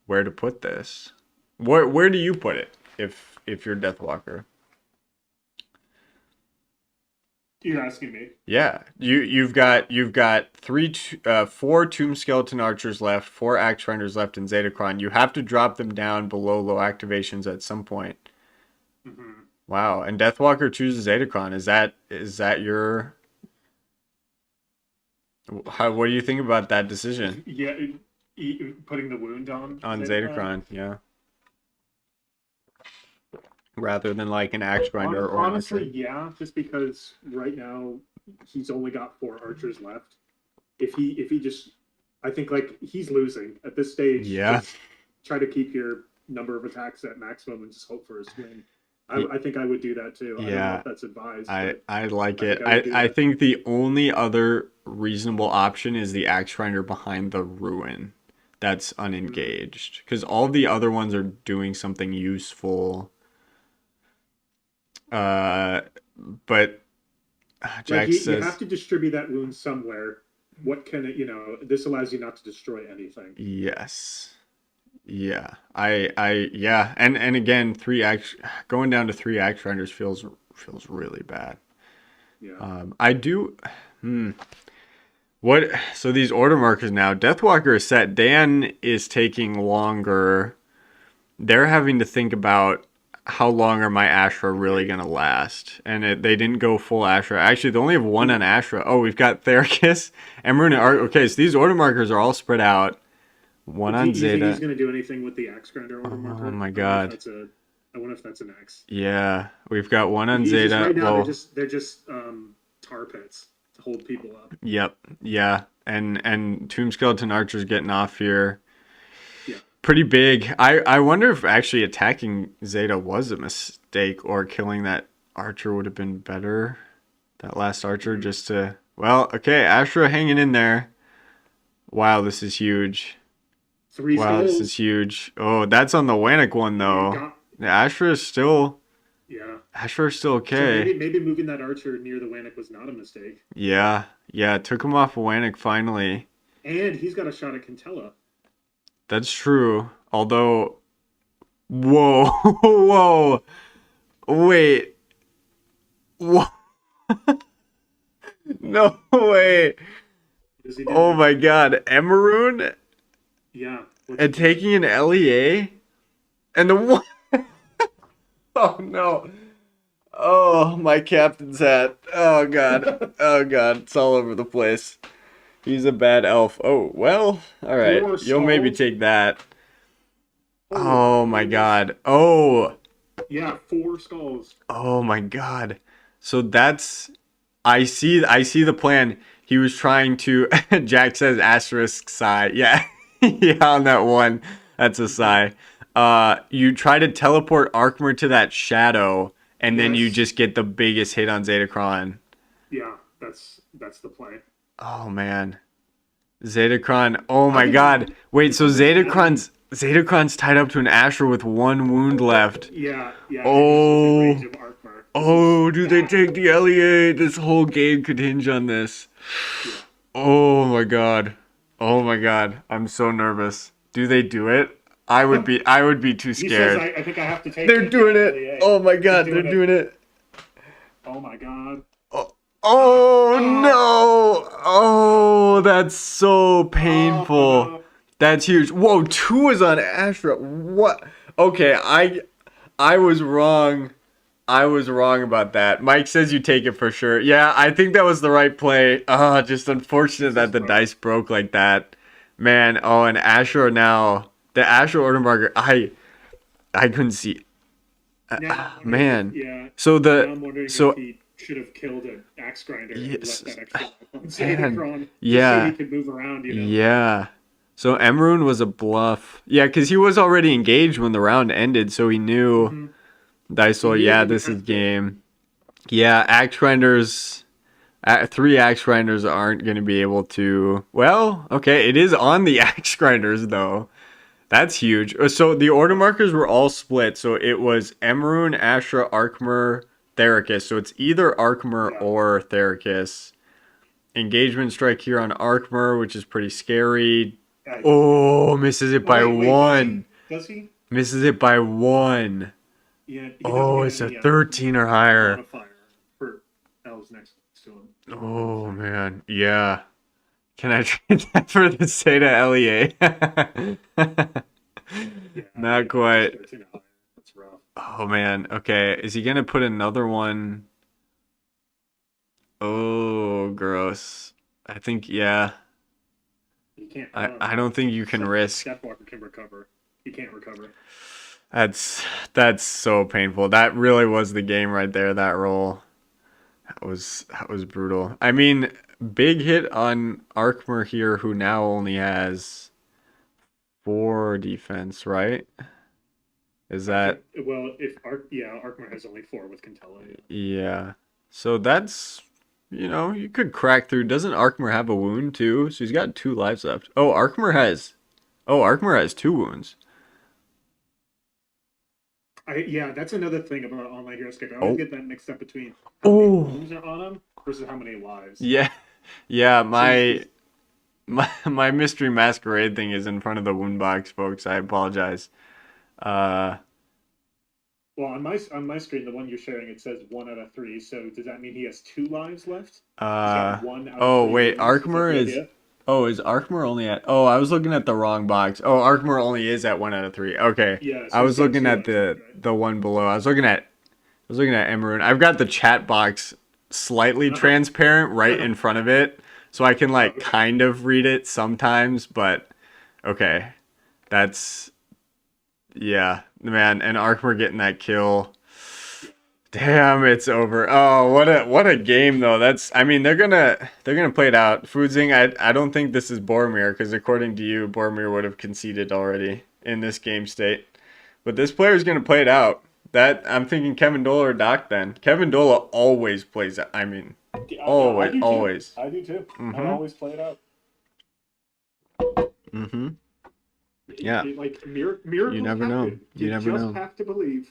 where to put this. Where do you put it if you're Deathwalker? You're asking me. Yeah, you've got four Tomb Skeleton Archers left, four Axe Grinders left in Zetacron. You have to drop them down below low activations at some point. Hmm. Wow, and Deathwalker chooses Zetacron. Is that your what do you think about that decision Yeah, putting the wound on on Zetacron. Zetacron? Yeah, rather than like an Axe Grinder or an Honestly, Archer. yeah, just because right now he's only got four archers left. If he just, I think like he's losing at this stage. Yeah, Just try to keep your number of attacks at maximum and just hope for a swing. I, y- I think I would do that too. I don't know yeah. if that's advised, I but I like I it. think I would I do I that. think the only other reasonable option is the Axe Grinder behind the Ruin that's Mm. unengaged because all the other ones are doing something useful. Uh, but Like Jack you have says to distribute that wound somewhere. What can it? This allows you not to destroy anything. yes. Yeah. Yeah. And again, three axe going down to three Axe Grinders feels really bad. Yeah. I do. Hmm. What? So these order markers now. Deathwalker is set. Dan is taking longer. They're having to think about how long are my Ashra really gonna last? And they didn't go full Ashra. Actually, they only have one on Ashra. Oh, we've got Theracus, Emerald, and Art. Okay, so these order markers are all spread out. One Do on you think he's Zeta. going to do anything with the axe grinder order Oh marker? my I wonder if god. that's a. I wonder if that's an X. Yeah, we've got one on He's just Zeta. right now. Well, They're just tar pits to hold people up. yep, yeah, and Tomb Skeleton Archer's getting off here. Yeah. Pretty big. I wonder if actually attacking Zeta was a mistake or killing that Archer would have been better. That last Archer just to. Well, okay, Ashra hanging in there. Wow, this is huge. Three Wow, this skulls. is huge. Oh, that's on the Wannick one though. Got, The Ashra is still. yeah. Ashra is still So okay. maybe moving that archer near the Wannick was not a mistake. Yeah, yeah, took him off of Wannick finally. And he's got a shot at Quintella. That's true. Although, whoa, whoa, wait, whoa, no way. Does he do Oh that? my God, Emeroon Yeah. and taking an LEA and the one. Oh no. Oh, my captain's hat. Oh God. Oh God. It's all over the place. He's a bad elf. Oh, well. All right. Four You'll maybe skulls. take that. Oh my God. Oh. Yeah, 4 skulls. Oh my God. So that's I see the plan. He was trying to Jack says asterisk sigh. Yeah. Yeah, on that one. That's a sigh. You try to teleport Arkmer to that shadow, and then you Yes. just get the biggest hit on Zetacron. Yeah, that's the play. Oh man. Zetacron. Oh my think- God. Wait, so Zetacron's tied up to an Asher with one wound left. Yeah, yeah. Oh. Range of Arkmar. Oh, do they take the LEA? This whole game could hinge on this. Yeah. Oh my God. Oh my God. I'm so nervous. Do they do it? I would be too He says, scared. I think I have to take They're it. doing Yeah, it. Oh my God, He's they're doing it. Oh my god. Oh, oh no. Oh, that's so painful. Oh, That's huge. Whoa, 2 is on Astra. What? Okay, I was wrong. I was wrong about that. Mike says you take it for sure. Yeah, I think that was the right play. Just unfortunate that the dice broke like that. Man, oh, and Asher now. The Asher order marker, I couldn't see. now I'm wondering Man. yeah. So Now I'm wondering so if he should have killed an axe grinder Yes. and left that extra life on Man, Zetacron. yeah. So he could move around, you know. Yeah. So Emeroon was a bluff. Yeah, because he was already engaged when the round ended, so he knew Mhm. Dice roll, He yeah, didn't this have is to. game. Yeah, axe grinders. 3 axe grinders aren't going to be able to. Well, okay, it is on the axe grinders though. That's huge. So the order markers were all split. So it was Emeroon, Ashra, Arkmer, Theracus. So it's either Arkmer Yeah. or Theracus. Engagement strike here on Arkmer, which is pretty scary. Yeah, Oh, misses it by wait, 1. Does he? Misses it by 1. Yeah. He Oh, doesn't it's a get any, 13 or higher. modifier for elves next to him. Oh man, yeah. Can I trade that for the Zeta LEA? Yeah, Not quite. 13 or higher. That's rough. Oh man, okay. Is he gonna put another one? Oh, gross. I think, yeah. He can't. I don't think you can risk. Deathwalker can recover. He can't recover. That's so painful. That really was the game right there, that roll. That was brutal. I mean, big hit on Arkmer here, who now only has 4 defense, right? Is that Well, if Arkmar has only 4 with Quintella. yeah. So that's you could crack through. Doesn't Arkmer have a wound too? So he's got 2 lives left. Arkmer has 2 wounds. That's another thing about online hero escape. I always get that mixed up between how many wounds are on him versus how many lives. Yeah. Yeah, my Mystery Masquerade thing is in front of the wound box, folks. I apologize. Well, on my screen, the one you're sharing, it says 1 out of 3. So does that mean he has 2 lives left? He's got 1 out of 3 wait, wounds? Is that Arkmer the is idea? Oh, is Arkmore only at? Oh, I was looking at the wrong box. Oh, Arkmore only is at 1 out of 3. Okay, Yes, I he's was got looking two at out of three, the one below. I was looking at Emerald. I've got the chat box slightly right? transparent right in front of it, so I can like Okay. kind of read it sometimes. But okay, that's yeah, man. And Arkmore getting that kill. Damn, it's over. Oh, what a game though. That's I mean they're gonna play it out. Fudzing, I don't think this is Boromir because according to you, Boromir would have conceded already in this game state. But this player's gonna play it out. That I'm thinking Kevin Dola or Doc then. Kevin Dola always plays it. I mean, Yeah, I always, do too. always. I do too. I Mm-hmm. always play it out. Mm-hmm. Yeah. Like You miracles never know. happen. You You never just know. have to believe.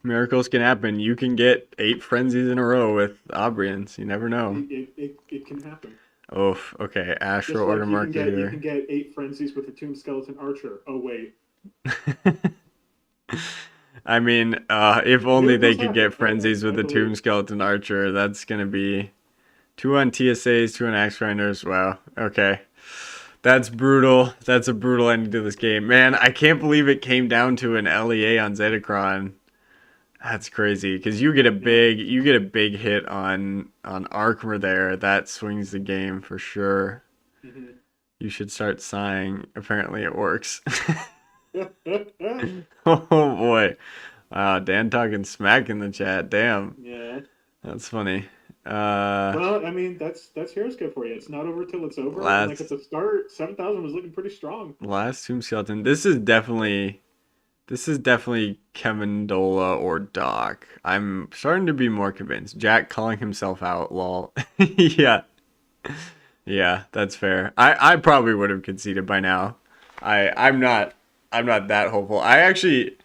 Miracles can happen. You can get 8 frenzies in a row with Aubrians. You never know. It can happen. Oof. Okay. Astro Just Order like marker you can here. get 8 frenzies with a tomb skeleton archer. Oh wait, I mean, if only they miracles could happen. get frenzies I with a Tomb believe. Skeleton Archer. That's gonna be 2 on TSAs, 2 on Axe Grinders. Wow. Okay. That's brutal. That's a brutal ending to this game. Man, I can't believe it came down to an LEA on Zetacron. That's crazy because Yeah. you get a big hit on Arkmer there. That swings the game for sure. Hmm. You should start sighing. Apparently it works. Yeah. Oh boy. Wow, Dan talking smack in the chat. Damn. That's funny. Uh Well, I mean, that's Heroes Cup for you. It's not over till it's over, and like at last the start, 7,000 was looking pretty strong. last Tomb Skeleton. This is definitely Kevin Dola or Doc. I'm starting to be more convinced. Jack calling himself out, lol. Yeah. Yeah, that's fair. I probably would have conceded by now. I'm not that hopeful. I actually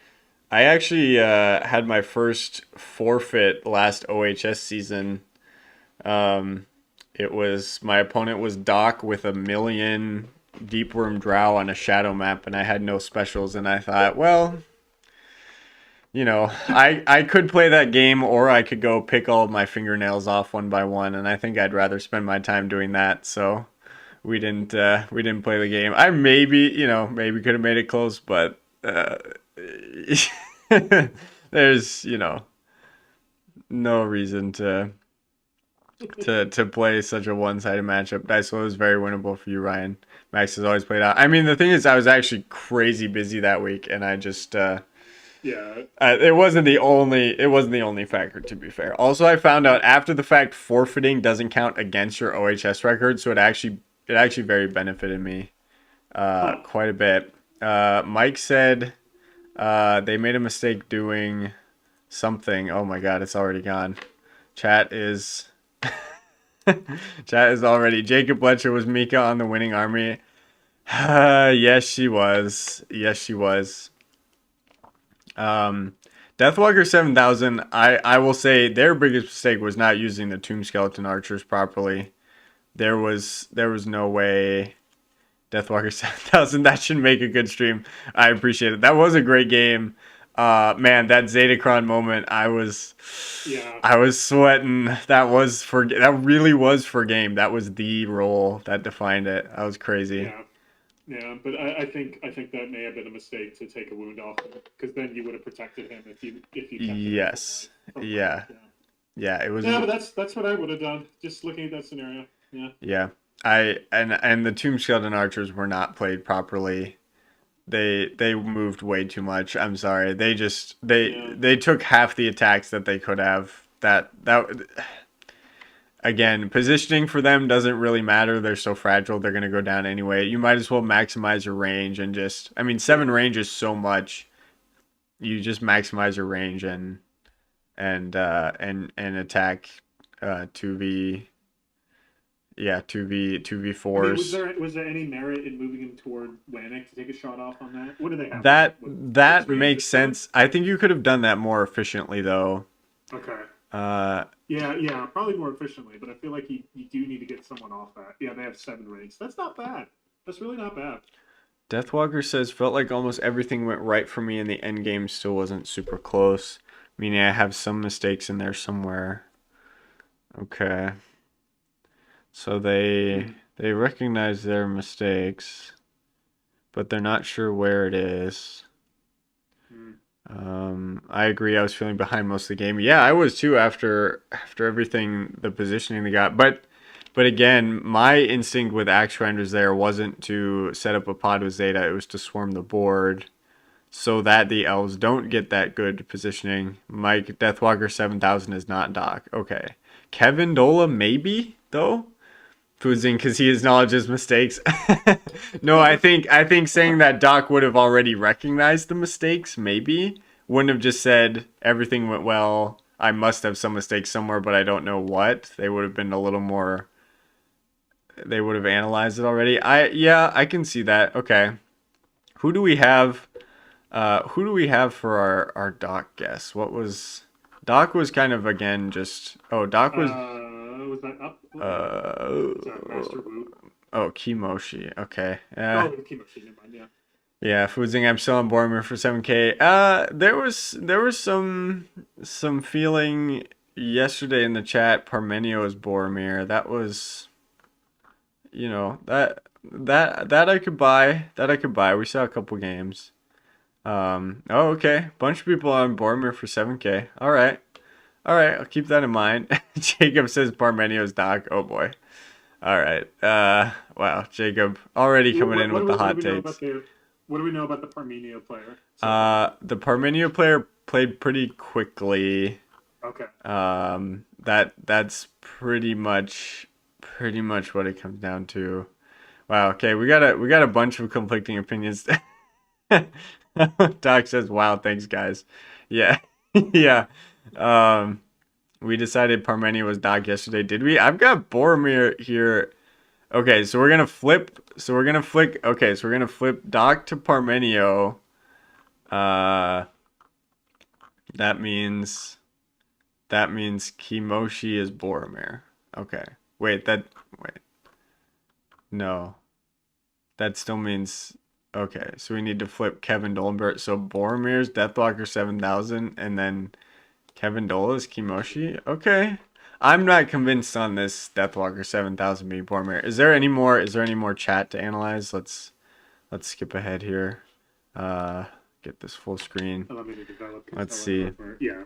had my first forfeit last OHS season. Um, it was my opponent was Doc with a million Deep Worm Drow on a shadow map, and I had no specials. And I thought, well, I could play that game, or I could go pick all of my fingernails off one by one. And I think I'd rather spend my time doing that. So we didn't play the game. I maybe could have made it close, but there's no reason to play such a one-sided matchup. Dicelo is very winnable for you, Ryan. Max has always played out. I mean, the thing is, I was actually crazy busy that week, and I just Yeah. it wasn't the only factor, to be fair. Also, I found out after the fact forfeiting doesn't count against your OHS record, so it actually very benefited me Huh. quite a bit. Mike said they made a mistake doing something. Oh my god, it's already gone. Chat is Chat is already. Jacob Bletcher was Mika on the winning army. Yes, she was. Yes, she was. Um, Deathwalker 7000. I will say their biggest mistake was not using the Tomb Skeleton Archers properly. There was no way. Deathwalker 7000. That should make a good stream. I appreciate it. That was a great game. Man, that Zetacron moment, I was Yeah. I was sweating. That really was for game. That was the role that defined it. That was crazy. Yeah. Yeah. But I think that may have been a mistake to take a wound off him, because then you would have protected him if you kept him Yes. from range. Yeah. Yeah. Yeah, it was Yeah, but that's what I would have done. Just looking at that scenario. Yeah. yeah. And the Tomb Skeleton Archers were not played properly. They moved way too much. I'm sorry. They just Yeah. they took half the attacks that they could have. That again, positioning for them doesn't really matter. They're so fragile. They're going to go down anyway. You might as well maximize your range and just I mean, Yeah. 7 range is so much. You just maximize your range and attack 2v yeah, 2v I mean, was 4s. there any merit in moving him toward Wanik to take a shot off on that? What do they have on That that? What, that six range makes or seven? sense. I think you could have done that more efficiently though. Okay. Uh Yeah, probably more efficiently, but I feel like you do need to get someone off that. Yeah, they have 7 range. That's not bad. That's really not bad. Deathwalker says felt like almost everything went right for me and the end game still wasn't super close. Meaning I have some mistakes in there somewhere. Okay. So they recognize their mistakes, but they're not sure where it is. Mm. I agree. I was feeling behind most of the game. Yeah, I was too after everything, the positioning they got. But again, my instinct with Axe Grinders there wasn't to set up a pod with Zeta. It was to swarm the board so that the elves don't get that good positioning. Mike Deathwalker 7000 is not Doc. Okay. Kevin Dola maybe though. Foozing because he acknowledges mistakes. No, I think saying that Doc would have already recognized the mistakes, maybe wouldn't have just said everything went well. I must have some mistakes somewhere, but I don't know what. They would have been a little more. They would have analyzed it already. I can see that. Okay, who do we have? Who do we have for our Doc guess? What was Doc was kind of again just Doc was Was that up? Is that uh Master Wu? Kimoshi. Okay. Oh, Kimoshi. Never mind. Yeah. Yeah, Foodzing, I'm still on Boromir for 7K. There was some feeling yesterday in the chat Parmenio is Boromir. That was that I could buy. That I could buy. We saw a couple games. Okay. Bunch of people on Boromir for 7K. All right. All right, I'll keep that in mind. Jacob says Parmenio's Doc. Oh boy. All right. Wow, Jacob already coming in with the hot takes. What do we know about the Parmenio player? So The Parmenio player played pretty quickly. okay. That's pretty much what it comes down to. Wow. Okay, we got a bunch of conflicting opinions. Doc says, "Wow, thanks, guys." Yeah, yeah. Um, we decided Parmenio was Doc yesterday. Did we? I've got Boromir here. Okay, so we're gonna flip. So we're gonna flick. Okay, so we're gonna flip Doc to Parmenio. Uh, that means Kimoshi is Boromir. Okay. Wait. No. That still means okay, so we need to flip Kevin Dolbert. So Boromir's Deathwalker 7000 and then Kevin Dola's Kimoshi. Okay. I'm not convinced on this Deathwalker 7000 being Boromir. Is there any more chat to analyze? Let's skip ahead here. Uh get this full screen. Allow me to develop. Let's see. Yeah.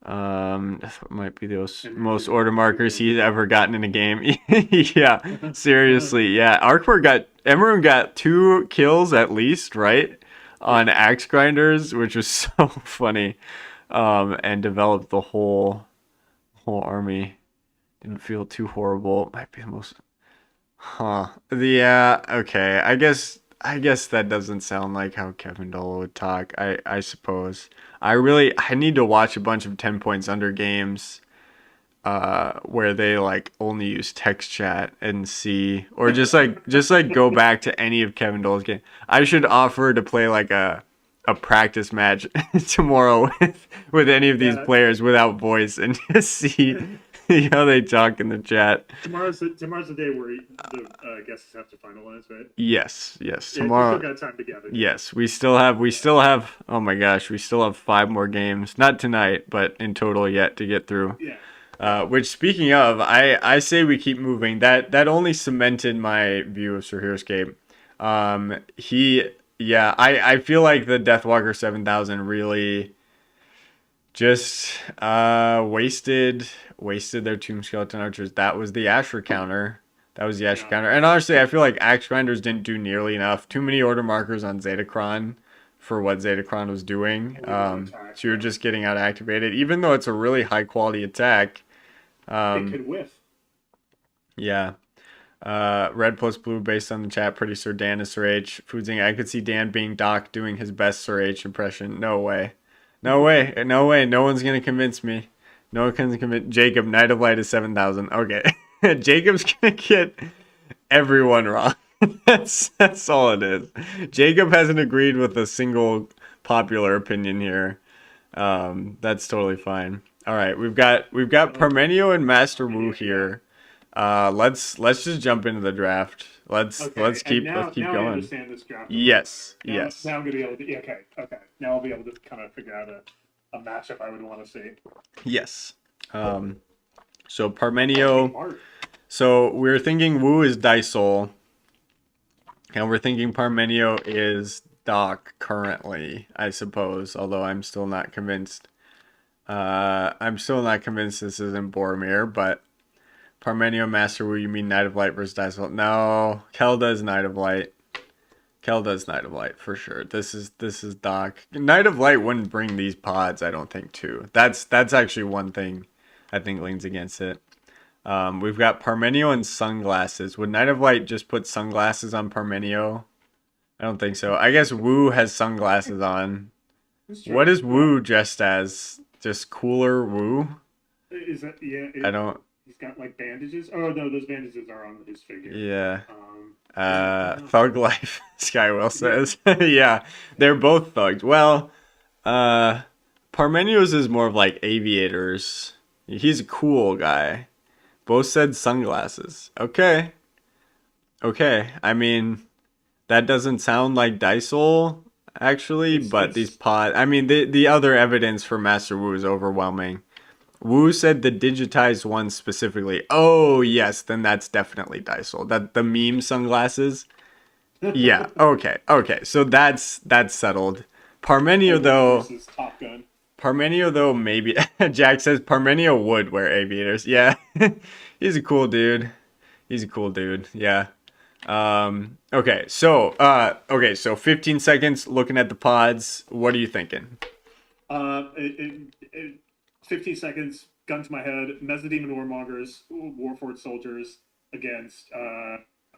That might be the most order markers he's ever gotten in a game. Yeah, seriously. Yeah, Emerald got 2 kills at least, right? On axe grinders, which was so funny. And developed the whole army. Didn't feel too horrible. Might be the most. Huh. Yeah. Okay. I guess that doesn't sound like how Kevin Dola would talk. I suppose. I need to watch a bunch of 10 points under games where they like only use text chat and see or just like go back to any of Kevin Dola's game. I should offer to play like a practice match tomorrow with any of these players without voice and just see how they talk in the chat. Tomorrow's the day where the guests have to finalize, right? Yes. Yeah, Tomorrow. we still got time together. Yes, we still have. Oh my gosh, we still have 5 more games. Not tonight, but in total yet to get through. Yeah. Which, speaking of, I say we keep moving. That only cemented my view of Sir Heroescape. I feel like the Deathwalker 7000 really just wasted their Tomb Skeleton Archers. That was the Asher counter. And honestly, I feel like Axe Grinders didn't do nearly enough. Too many order markers on Zetacron for what Zetacron was doing. So you're just getting out activated, even though it's a really high quality attack. It could whiff. Yeah. Red plus blue based on the chat. Pretty sure Dan is Sir H. Foodzing. I could see Dan being Doc doing his best Sir H impression. No way. No one's gonna convince me. No one can convince Jacob. Knight of Light is 7000. Okay. Jacob's gonna get everyone wrong. That's all it is. Jacob hasn't agreed with a single popular opinion here. That's totally fine. All right, we've got Parmenio and Master Wu here. Let's just jump into the draft. Let's keep now going. I understand this draft. Yes. Now I'm gonna be able to. Okay. Now I'll be able to kind of figure out a matchup I would want to see. Yes. So Parmenio. So we're thinking Wu is Daisol, and we're thinking Parmenio is Doc currently, I suppose, although I'm still not convinced. I'm still not convinced this isn't Boromir, but Parmenio Master Wu, you mean Knight of Light versus Daisol? No, Kelda's Knight of Light. Kelda's Knight of Light for sure. This is Doc. Knight of Light wouldn't bring these pods, I don't think, too. That's actually one thing I think leans against it. We've got Parmenio and sunglasses. Would Knight of Light just put sunglasses on Parmenio? I don't think so. I guess Wu has sunglasses on. That's What true. is Wu dressed as? Just cooler Wu? Is that yeah? I don't. He's got like bandages. Oh no, those bandages are on his figure. Yeah. Yeah, I don't know. Thug life, Skywell Yeah, says. Yeah, they're both thugs. Well, Parmenio's is more of like aviators. He's a cool guy. Both said sunglasses. Okay. Okay. I mean, that doesn't sound like Dysol, actually, but these it's pod. I mean, the other evidence for Master Wu is overwhelming. Wu said the digitized one specifically. Oh, yes, then that's definitely Dysol. That the meme sunglasses. Yeah. Okay. Okay. So that's settled. Parmenio Owen though. versus Top Gun. Parmenio though maybe. Jack says Parmenio would wear aviators. Yeah. He's a cool dude. He's a cool dude. Yeah. So 15 seconds looking at the pods. What are you thinking? Uh, it, it, it, 15 seconds, gun to my head. Mezzademon Warmongers, Warforged soldiers against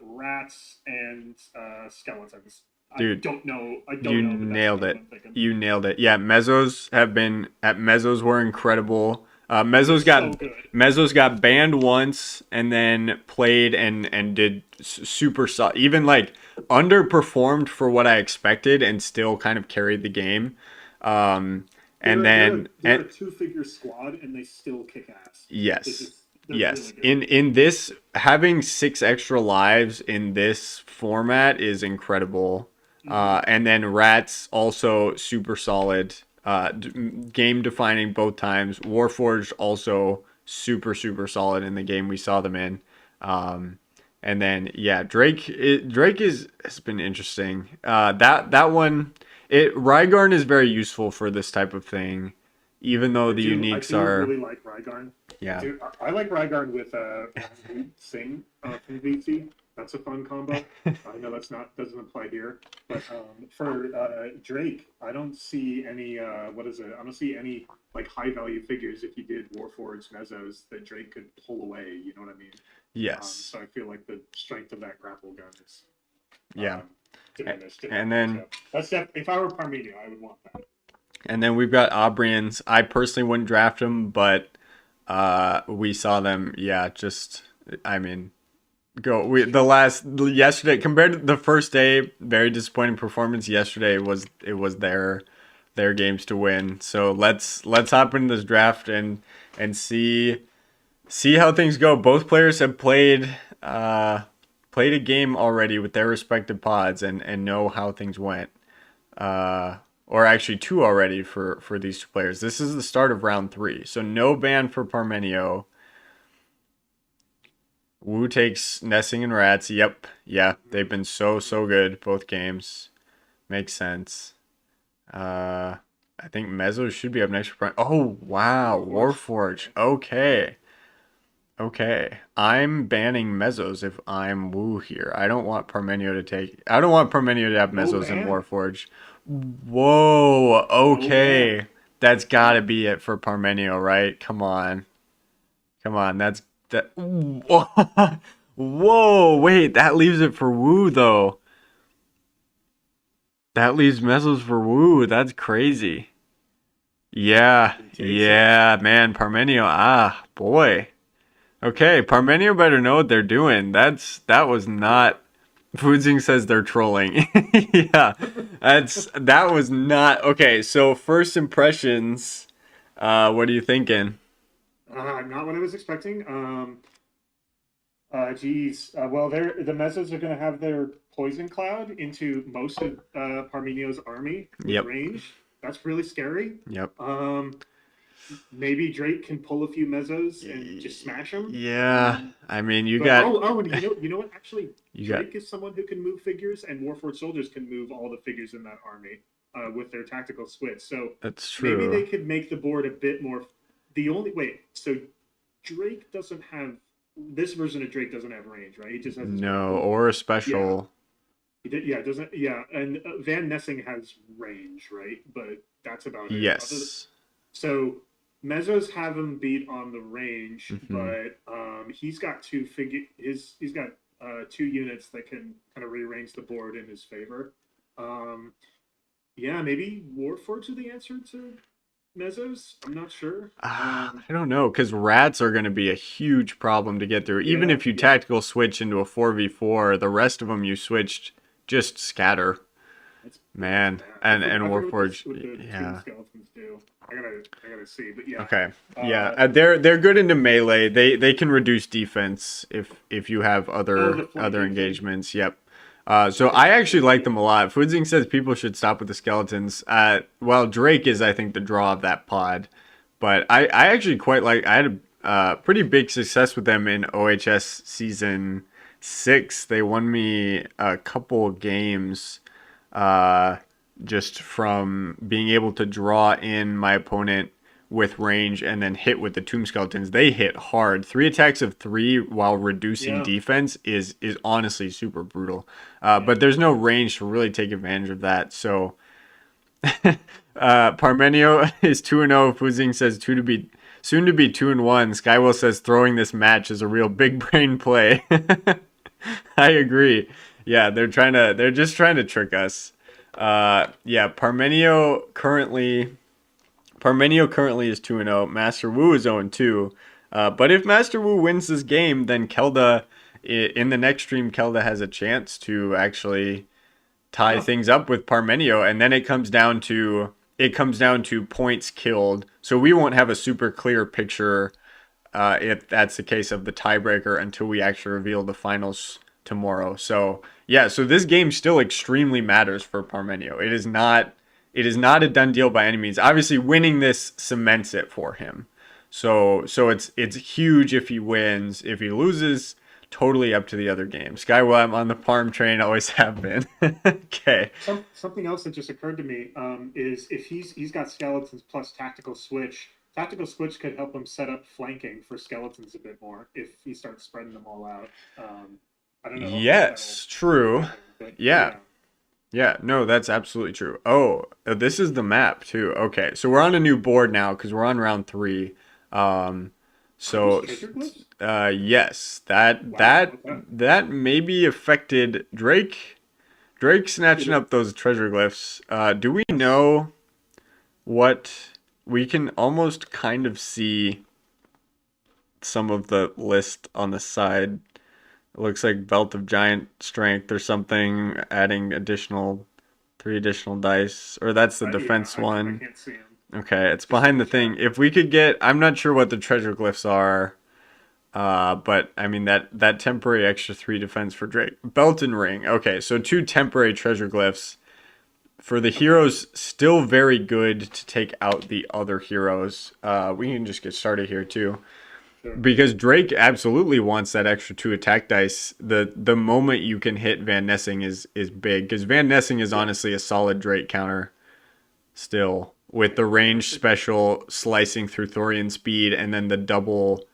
rats and skeletons. I Dude, don't know. I you don't know, but that's nailed kind of it. what I'm thinking. You nailed it. Yeah, Mezzos have been at Mezzos were incredible. They're so good. Mezzos got banned once and then played and did super solid. Even like underperformed for what I expected and still kind of carried the game. And then They're a two-figure squad, and they still kick ass. yes. They're really Yes. good. In this having 6 extra lives in this format is incredible. Mm-hmm. And then Rats also super solid. Game defining both times. Warforged also super solid in the game we saw them in. And then yeah, Drake has been interesting. That one Rygarn is very useful for this type of thing, even though the I uniques do are really like Rygarn. yeah. I like Rygarn with Sing from VC. That's a fun combo. I know doesn't apply here, but for Drake, I don't see any what is it? I don't see any like high value figures if you did Warforged Mezzos that Drake could pull away. You know what I mean? Yes. So I feel like the strength of that grapple gun is Yeah. diminished. And then So that's if I were Parmenio, I would want that. and then we've got Aubrians. I personally wouldn't draft them, but we saw them. Yeah, just I mean, go. The last yesterday compared to the first day, very disappointing performance. Yesterday was their games to win. So let's hop into this draft and see how things go. Both players have played a game already with their respective pods and know how things went. Or actually two already for these two players. This is the start of round 3, so no ban for Parmenio. Wu takes Nessing and Rats. Yep, yeah, they've been so good both games. Makes sense. I think Mezzo should be up next for Oh wow, Warforge. Okay. Okay, I'm banning Mezzos if I'm Wu here. I don't want Parmenio to take. I don't want Parmenio to have No Mezzos and ban. Warforge. Whoa. No Okay, ban. that's got to be it for Parmenio, right? Come on, come on. That's that. Whoa. Wait, that leaves it for Wu though. That leaves Mezzos for Wu. That's crazy. Yeah, He takes it. yeah, man. Parmenio. Ah, boy. Okay, Parmenio better know what they're doing. That was not. Foodzing says they're trolling. Yeah, that was not okay. So first impressions, what are you thinking? Not what I was expecting. Geez. Well, the Mezzos are going to have their poison cloud into most of Parmenio's army with Yep, range. That's really scary. yep. Um, maybe Drake can pull a few mezzos and just smash them. Yeah, I mean, you But got and you know what? Actually, you got Drake is someone who can move figures, and Warforged soldiers can move all the figures in that army with their tactical switch. So that's maybe true. they could make the board a bit more. The only wait, so Drake doesn't have this version of Drake doesn't have range, right? He just has his No, grapple. or a Yeah, special. yeah, it doesn't. Yeah, and Van Nessing has range, right? But that's about it. Yes. So Mezos have him beat on the range, Hmm. but he's got he's got two units that can kind of rearrange the board in his favor. Um, yeah, maybe Warforged are the answer to Mezos. I'm not sure. I don't know, because rats are going to be a huge problem to get through. Even Yeah, if you yeah, tactical switch into a 4v4, the rest of them you switched just scatter. that's Man, bad. and I forget Warforged, what the Tomb yeah. Skeletons do. I gotta see, but yeah. Okay. Yeah, Uh, they're good into melee. They can reduce defense if you have oh, the other flanking thing. engagements. Yep. So Okay, I actually okay, like them a lot. Fudzing says people should stop with the skeletons. Well, Drake is I think the draw of that pod, but I actually quite like. I had a pretty big success with them in OHS season 6. They won me a couple games uh, just from being able to draw in my opponent with range and then hit with the tomb skeletons. They hit hard. 3 attacks of 3 while reducing yeah, defense is honestly super brutal. yeah. But there's no range to really take advantage of that. So Parmenio is 2-0. Fuzing says 2 to be soon to be 2-1. Skywell says throwing this match is a real big brain play. I agree. Yeah, they're just trying to trick us. Yeah, Parmenio currently is 2-0. Master Wu is 0-2. But if Master Wu wins this game, then Kelda in the next stream Kelda has a chance to actually tie Huh. things up with Parmenio, and then it comes down to points killed. So we won't have a super clear picture if that's the case of the tiebreaker until we actually reveal the finals tomorrow. So yeah, so this game still extremely matters for Parmenio. It is not a done deal by any means. Obviously, winning this cements it for him. So it's huge if he wins. If he loses, totally up to the other game. Skywell, I'm on the farm train, always have been. Okay. Something else that just occurred to me is if he's got skeletons plus tactical switch. Tactical switch could help him set up flanking for skeletons a bit more if he starts spreading them all out. I don't know if that'll Yes, true. happen, but Yeah. yeah. Yeah, no, that's absolutely true. Oh, this is the map too. Okay, so we're on a new board now because we're on round 3. Um, Are those so, treasure glyphs? yes, that Wow. that Okay. that maybe affected Drake. Drake snatching It, up those treasure glyphs. Do we know what we can almost kind of see some of the list on the side? It looks like Belt of Giant Strength or something, adding 3 additional dice. Or that's the yeah, defense I one. can't see him. Okay, it's Just in behind the the thing. chat. If we could get, I'm not sure what the treasure glyphs are, but I mean that temporary extra 3 defense for Drake. Belt and ring. Okay, so 2 temporary treasure glyphs for the Okay. heroes. Still very good to take out the other heroes. We can just get started here too Sure. because Drake absolutely wants that extra 2 attack dice. The moment you can hit Van Nessing is big because Van Nessing is Yeah. honestly a solid Drake counter still with the Yeah. range special slicing through Thorian speed and then the double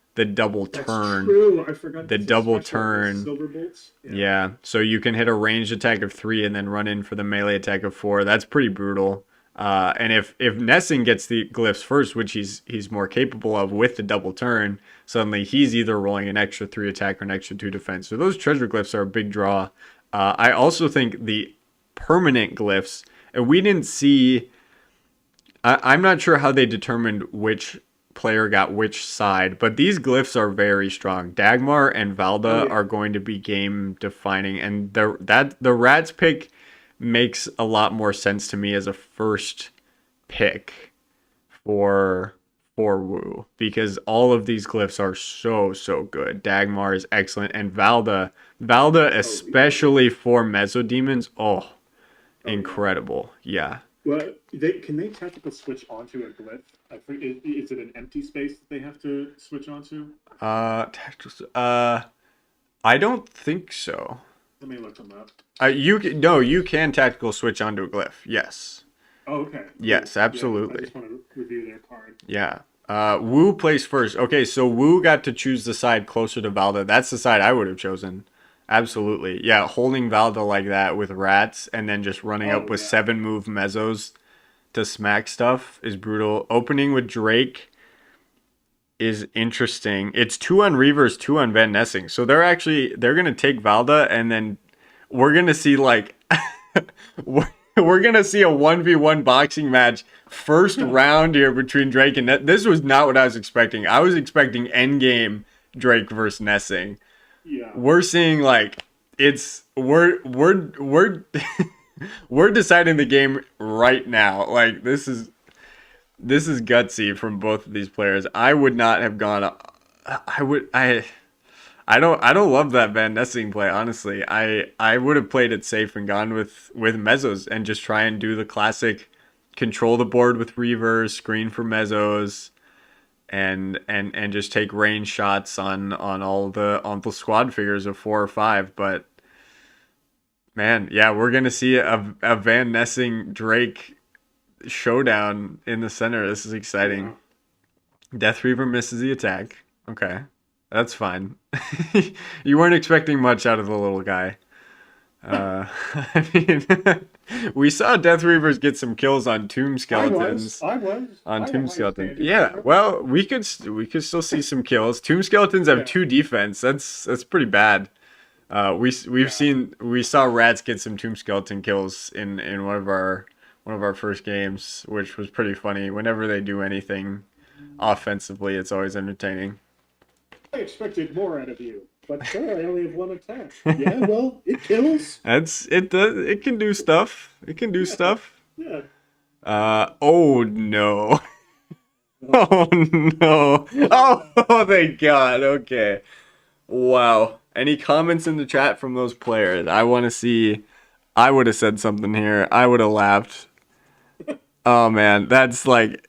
That's turn. true. I forgot The that's a double special. The turn. silver bolts. Yeah. Yeah, so you can hit a ranged attack of 3 and then run in for the melee attack of 4. That's pretty brutal. And if Nessing gets the glyphs first, which he's more capable of with the double turn, suddenly he's either rolling an extra 3 attack or an extra 2 defense. So those treasure glyphs are a big draw. I also think the permanent glyphs, and we didn't see. I'm not sure how they determined which player got which side, but these glyphs are very strong. Dagmar and Oh Valda yeah. are going to be game defining, and the Rats pick makes a lot more sense to me as a first pick for Wu because all of these glyphs are so good. Dagmar is excellent, and Valda Oh yeah. especially for Mezzodemons. Oh, Oh yeah. incredible! Yeah. Well, they tactical switch onto a glyph Is it an empty space that they have to switch onto? I don't think so. Let me look them up. No, you can tactical switch onto a glyph. Yes. Oh, okay, cool. Yes, Yeah, I absolutely. just want to review their card. Yeah. Wu plays first. Okay, so Wu got to choose the side closer to Valda. That's the side I would have chosen. Absolutely. Yeah, holding Valda like that with rats and then just running up Oh with yeah, 7 move mezzos to smack stuff is brutal. Opening with Drake is interesting. It's 2 on Reavers, 2 on Van Nessing. So they're gonna take Valda and then we're gonna see like we're gonna see a 1v1 boxing match first round here between Drake and this was not what I was expecting. I was expecting endgame Drake versus Nessing. yeah. We're seeing like it's we're we're deciding the game right now. Like this is gutsy from both of these players. I would not have gone. I would. I don't love that Van Nessing play. Honestly, I would have played it safe and gone with mezzos and just try and do the classic, control the board with reavers, screen for mezzos, and just take range shots on all the squad figures of 4 or 5. But man, yeah, we're gonna see a Van Nessing Drake showdown in the center. This is exciting. Yeah. Death Reaver misses the attack. Okay. That's fine. You weren't expecting much out of the little guy. I mean, we saw Death Reavers get some kills on Tomb Skeletons. I have Tomb high Skeletons. standards Yeah, there. well, we could still see some kills. Tomb Skeletons have Yeah, 2 defense. That's pretty bad. yeah. We saw Rats get some Tomb Skeleton kills in one of our first games, which was pretty funny. Whenever they do anything offensively, it's always entertaining. I expected more out of you, but sir, I only have one attack. Yeah, well, it kills. It can do stuff. It can do Yeah, stuff. yeah. Oh no. Oh no. Oh thank God. Okay. Wow. Any comments in the chat from those players? I want to see. I would have said something here. I would have laughed. Oh man, that's like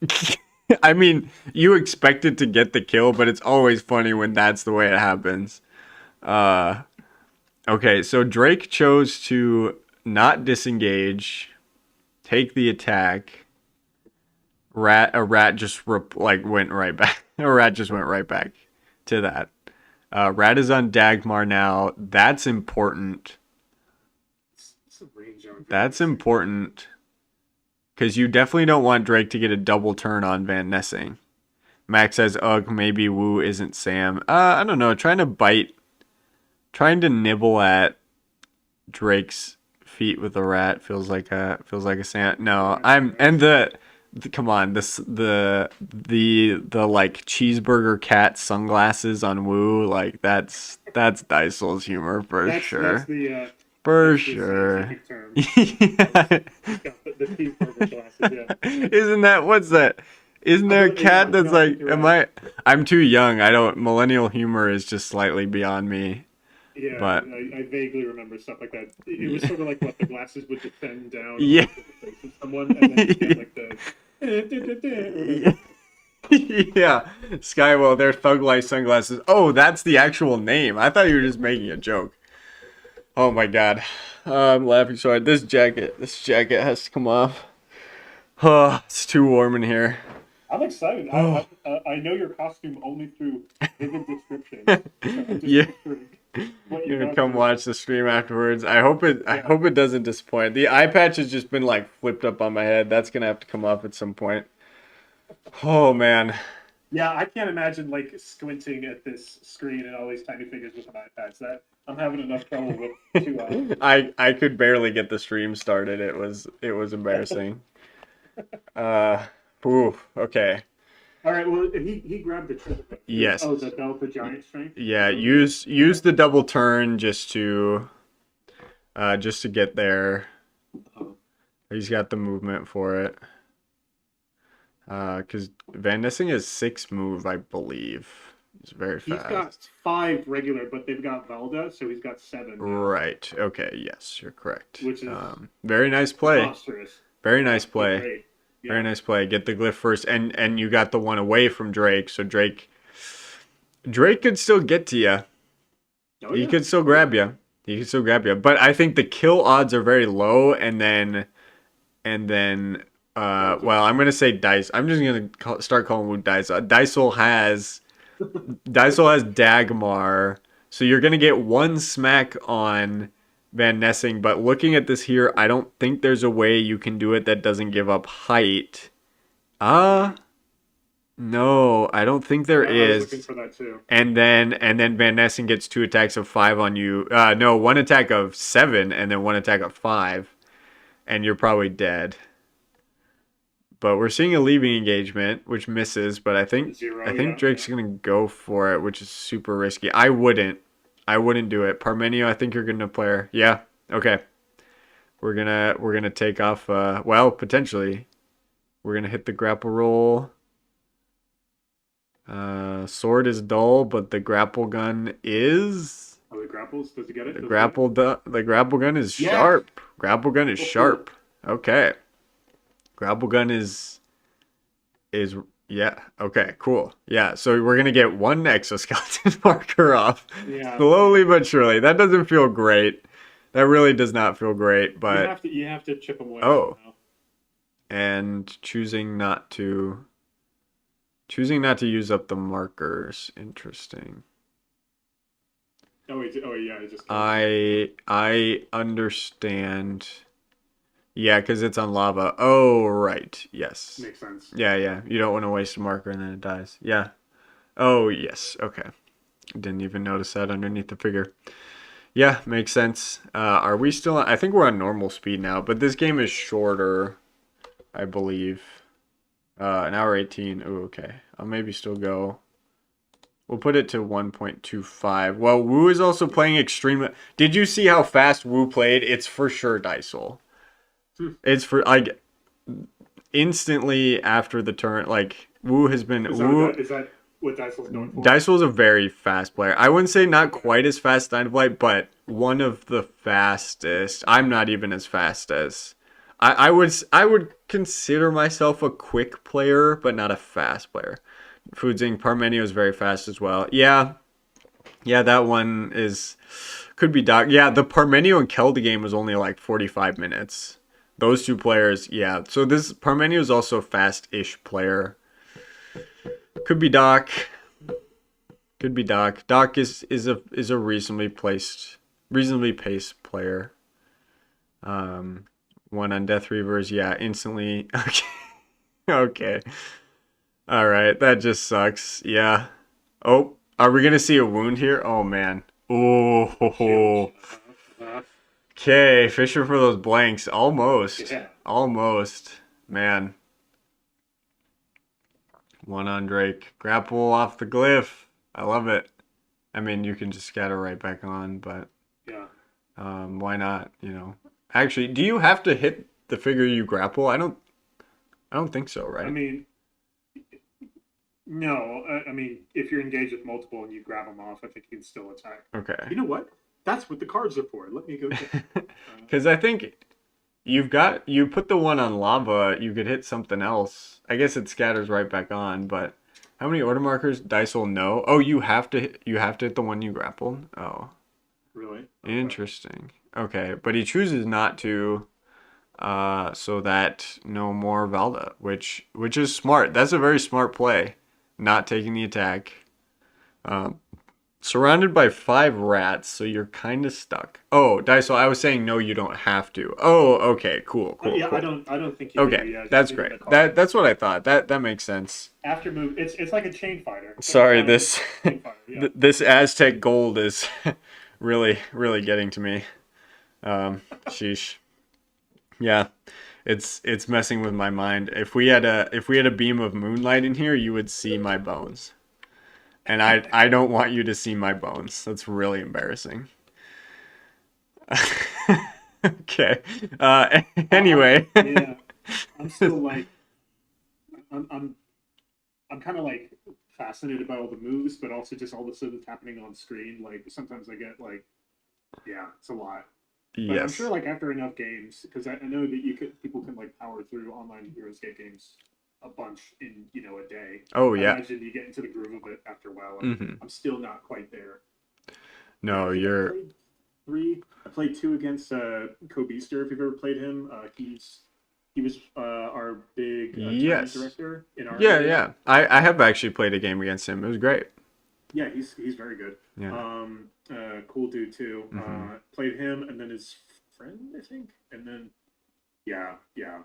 I mean, you expected to get the kill, but it's always funny when that's the way it happens. Uh okay, so Drake chose to not disengage, take the attack. A rat just like went right back. A rat just went right back to that. Rat is on Dagmar now. That's important. It's a range on Van That's Nessing. important because you definitely don't want Drake to get a double turn on Van Nessing. Max says, "Ugh, maybe Wu isn't Sam." I don't know. Trying to nibble at Drake's feet with a rat feels like a Sam. No, Yeah, I'm right. and come on, the like cheeseburger cat sunglasses on Wu, like that's Daisel's humor for That's sure. the For that's the sure. scientific term. Yeah. It's got the cheeseburger glasses. Yeah. Isn't that what's that? Isn't there a Yeah. cat that's No, I think like you're am right. I'm too young. I don't millennial humor is just slightly beyond me. Yeah, But I vaguely remember stuff like that. It was yeah. sort of like what the glasses would descend down Yeah. onto the face of someone, and then you get like the or the Yeah. Skywell, they're thug life sunglasses. Oh, that's the actual name. I thought you were just making a joke. Oh my god. I'm laughing so hard. This jacket has to come off. Oh, it's too warm in here. I'm excited. Oh. I know your costume only through vivid descriptions, so I'm just Yeah. picturing what you You're gonna got come going on. watch the stream afterwards. I Yeah, hope it doesn't disappoint. The eye patch has just been like flipped up on my head. That's gonna have to come off at some point. Oh man. yeah. I can't imagine like squinting at this screen and all these tiny figures with an iPad. That I'm having enough trouble with 2 hours. I could barely get the stream started. It was embarrassing. Uh ooh, okay. All right. Well, he grabbed the triple. Yes. Oh, the Delta Giant Strength. Yeah, So use the double turn just to get there. um, He's got the movement for it. Because Van Nessing has 6 move, I believe. He's very he's got fast. 5 regular, but they've got Valda, so he's got 7 now, Right. Okay. Yes, you're correct. which is Very nice play. preposterous. Very Yeah, nice but play. great. Very Yeah. nice play. Get the glyph first, and you got the one away from Drake, so Drake could still get to you. Oh He yeah. could still Oh yeah. grab you. He could still grab you. But I think the kill odds are very low, and then well, I'm gonna say Dice. I'm just gonna start calling Wu Dice. Dysel has Dagmar, so you're gonna get one smack on Van Nessing. But looking at this here, I don't think there's a way you can do it that doesn't give up height. Ah, no, I don't think there I was looking is. for that too. And then Van Nessing gets 2 attacks of 5 on you. No, 1 attack of 7, and then 1 attack of 5, and you're probably dead. But we're seeing a leaving engagement, which misses. But I think I Zero. think Yeah. Drake's gonna go for it, which is super risky. I wouldn't do it. Parmenio, I think you're gonna play. Yeah. Okay. We're gonna take off. Well, potentially, we're gonna hit the grapple roll. Sword is dull, but the grapple gun is Oh, the grapples. Does he get it? the grapple gun is Yeah. sharp. Grapple gun is Oh, sharp. Okay. Grapple gun is yeah. Okay, cool. Yeah, so we're gonna get one exoskeleton marker off. Yeah. Slowly but surely. That doesn't feel great. That really does not feel great, You but have to. You have to chip him away. oh. Somehow. And choosing not to use up the markers. Interesting. Oh wait. Oh yeah. It just. I understand. Yeah, because it's on lava. Oh, right. Yes. Makes sense. Yeah. You don't want to waste a marker and then it dies. Yeah. Oh, yes. Okay. Didn't even notice that underneath the figure. Yeah, makes sense. Are we still? I think we're on normal speed now, but this game is shorter, I believe. An hour 18. Oh, okay. I'll maybe still go. We'll put it to 1.25. Well, Wu is also playing extremely. Did you see how fast Wu played? It's for sure Dysel. It's for like instantly after the turn. Like Wu has been Is that what Dysel's going for? Dysel is a very fast player. I wouldn't say not quite as fast Dynamite, but one of the fastest. I'm not even as fast as. I would consider myself a quick player, but not a fast player. Foodzing Parmenio is very fast as well. Yeah, that one could be Doc. Yeah, the Parmenio and Kelda game was only like 45 minutes. Those two players, yeah. So this Parmenio is also a fast-ish player. Could be Doc. Could be Doc. Doc is a reasonably paced player. One on Death Reavers, yeah, instantly. Okay. Okay. All right, that just sucks. Yeah. Oh, are we gonna see a wound here? Oh man. Oh. Okay, fishing for those blanks. Almost. Yeah. Almost. Man. One on Drake. Grapple off the glyph. I love it. I mean, you can just scatter right back on, but Yeah. why not? Actually, do you have to hit the figure you grapple? I don't think so, right? I mean, no. I mean, if you're engaged with multiple and you grab them off, I think you can still attack. Okay. You know what? That's what the cards are for. Let me go. Because I think you put the one on lava, you could hit something else. I guess it scatters right back on, but how many order markers? Dice will know. Oh, you have to hit the one you grappled. Oh, Really? interesting. Okay, but he chooses not to, so that no more Valda, which is smart. That's a very smart play, not taking the attack. Surrounded by 5 rats, so you're kind of stuck. Oh, Dysel, I was saying no, you don't have to. Oh, okay, cool. Yeah, Cool. I don't think you Okay, do. Yeah, that's just great. leave it at That's what I thought. That makes sense. after move. It's like a chain fighter. Sorry, Chain fighter, yeah. this Aztec gold is really getting to me. Sheesh. Yeah, it's messing with my mind. If we had a beam of moonlight in here, you would see my bones. And I don't want you to see my bones. That's really embarrassing. Okay. Anyway. Yeah, I'm still like, I'm kind of like fascinated by all the moves, but also just all the stuff that's happening on screen. Like sometimes I get like, yeah, it's a lot. But I'm sure Yes. like after enough games, because I know that people can like power through online hero escape games a bunch in a day. Oh I yeah. imagine you get into the groove of it after a while. Hmm. I'm still not quite there. Yeah, I No, think I you're. played three. I played two against Kobeester. If you've ever played him, he was our big tournament Yes. director in our Yeah, area. yeah. I have actually played a game against him. It was great. Yeah, he's very good. Yeah. Cool dude too. Hmm. Played him and then his friend, I think, and then yeah, yeah.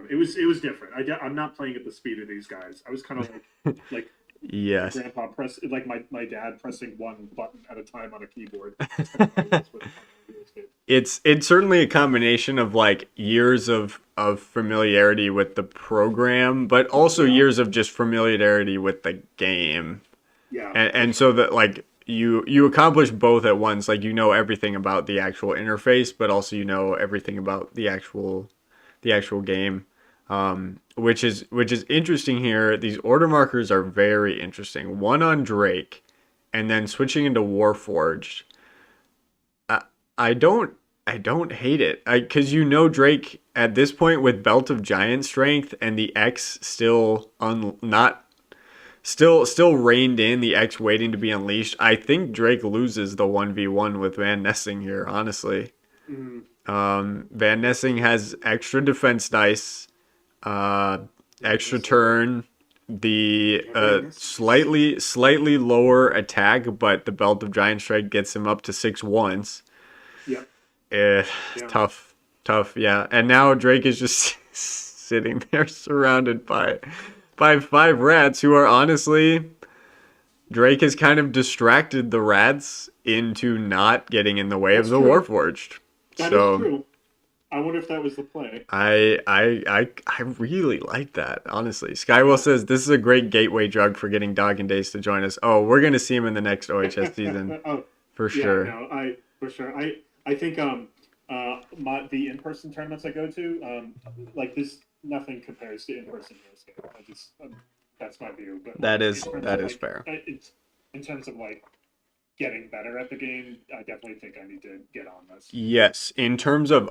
It was different. I'm not playing at the speed of these guys. I was kind of like my Yes. grandpa press like my dad pressing one button at a time on a keyboard. That's kind of how it was with online escape. It's certainly a combination of like years of familiarity with the program, but also Yeah, years of just familiarity with the game. yeah, for And so sure. that like you accomplish both at once. Like you know everything about the actual interface, but also you know everything about the actual game. Which is interesting here. These order markers are very interesting. One on Drake, and then switching into Warforged. I, I don't I don't hate it. Because you know Drake at this point with Belt of Giant Strength and the X still not still reined in, the X waiting to be unleashed. I think Drake loses the 1v1 with Van Nessing here, honestly. Mm, Van Nessing has extra defense dice, uh, extra yes, sir. turn, the Yeah, Van Ness. slightly lower attack, but the Belt of Giant Strike gets him up to 6 once. Yeah, Eh, yeah. tough, tough, yeah. And now Drake is just sitting there surrounded by five rats who are honestly Drake has kind of distracted the rats into not getting in the way of That's the true. Warforged. That is So true. I wonder if that was the play. I really like that, honestly. Skywell Yeah. says this is a great gateway drug for getting DogginDays to join us. Oh, we're gonna see him in the next OHS season Oh, for yeah, sure. no, I for sure. I think my the in person tournaments I go to like this nothing compares to in person escape. I just that's my view. But That like in is terms that of is like fair. it's in terms of like getting better at the game, I definitely think I need to get on this. Yes, in terms of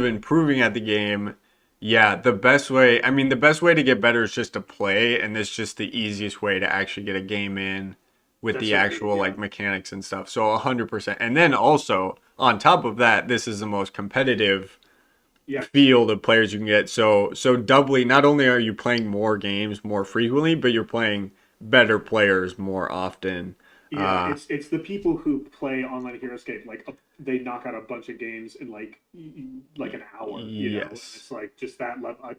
improving at the game, yeah, the best way to get better is just to play, and this is just the easiest way to actually get a game in with That's the so true. actual Yeah, like mechanics and stuff. So 100%. And then also on top of that, this is the most competitive yes, field of players you can get. So doubly, not only are you playing more games more frequently, but you're playing better players more often. yeah. Uh It's the people who play online hero escape like they knock out a bunch of games in like an hour, and yes. it's like just that level.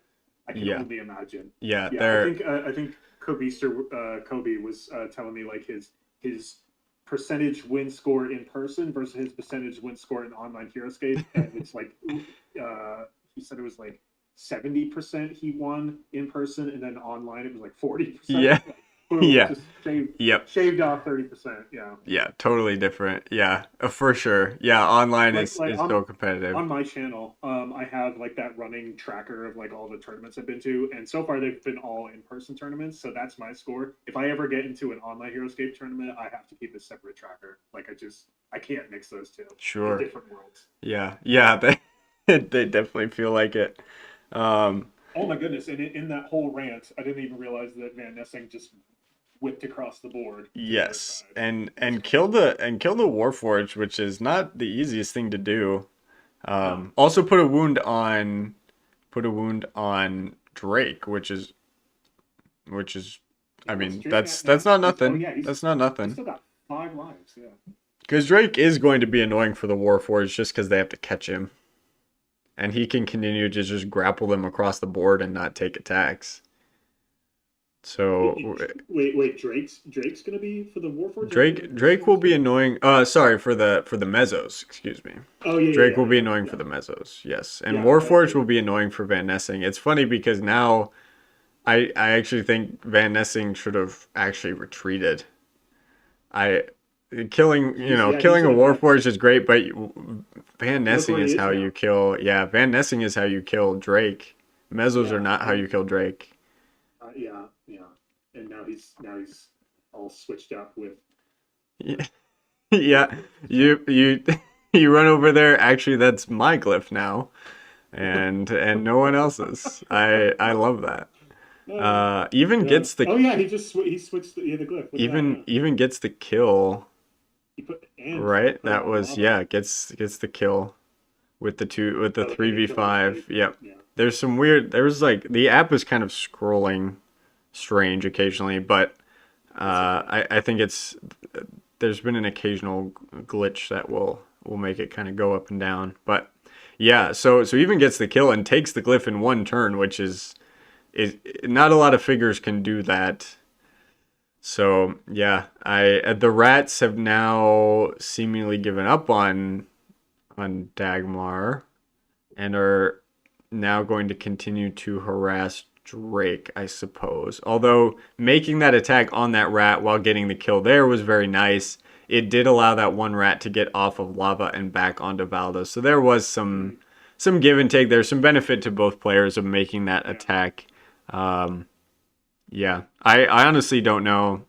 I can Yeah. only imagine. Yeah, Yeah, they're I think Kobe was telling me like his percentage win score in person versus his percentage win score in online HeroScape, and it's like he said it was like 70% he won in person, and then online it was like 40%. yeah. Like boom, Yeah. just Yep. shaved off 30%. Yeah, Yeah, totally different. Yeah, for sure. Yeah, online like is like is so competitive. on my channel, I have like that running tracker of like all the tournaments I've been to, and so far they've been all in-person tournaments. So that's my score. If I ever get into an online HeroScape tournament, I have to keep a separate tracker. Like I can't mix those two. They're Sure. different worlds. Yeah. Yeah, they they definitely feel like it. Um Oh my goodness! And in that whole rant, I didn't even realize that Van Nessing just whipped across the board to the other yes. side. And That's and crazy. kill the Warforged, which is not the easiest thing to do. No, Also put a wound on Drake, which is I what's mean, Drake that's at that's now? not Oh nothing. yeah, That's not he's nothing. still got 5 lives. Yeah. Because Drake is going to be annoying for the Warforged just because they have to catch him. And he can continue to just grapple them across the board and not take attacks. So Wait. Drake's gonna be for the Warforged and the Drake in-person Drake will ones be too. annoying. Sorry for the Mesos. Excuse me. Oh yeah, Drake yeah, will yeah, be yeah, annoying for yeah. the Mesos. Yes, and Yeah, Warforged will be annoying for Van Nessing. It's funny because now I actually think Van Nessing should have actually retreated. I killing a That's Warforged is great, but Van look Nessing where he is is how now. you kill. Yeah, Van Nessing is how you kill Drake. Mesos are Yeah, not how you kill Drake. yeah, yeah. And now he's all switched up with Yeah, yeah, Warforged. you you run over there. Actually, that's my glyph now, and no one else's. I love that. Even gets the Oh yeah, he switched the glyph. Look at that. Yeah. even gets the kill. He Right? put it That on was lava. yeah, gets the kill with the Oh, and he killed it. 3v5. Yep. Yeah. There's some weird there's like the app is kind of scrolling strange occasionally, but That's okay. I think it's there's been an occasional glitch that will make it kind of go up and down. But yeah, so even gets the kill and takes the glyph in one turn, which is not a lot of figures can do that. So yeah, I the rats have now seemingly given up on Dagmar and are now going to continue to harass Drake, I suppose. Although making that attack on that rat while getting the kill there was very nice. It did allow that one rat to get off of lava and back onto Valda. So there was some give and take. There's some benefit to both players of making that Yeah. attack. Um, yeah, I honestly don't know.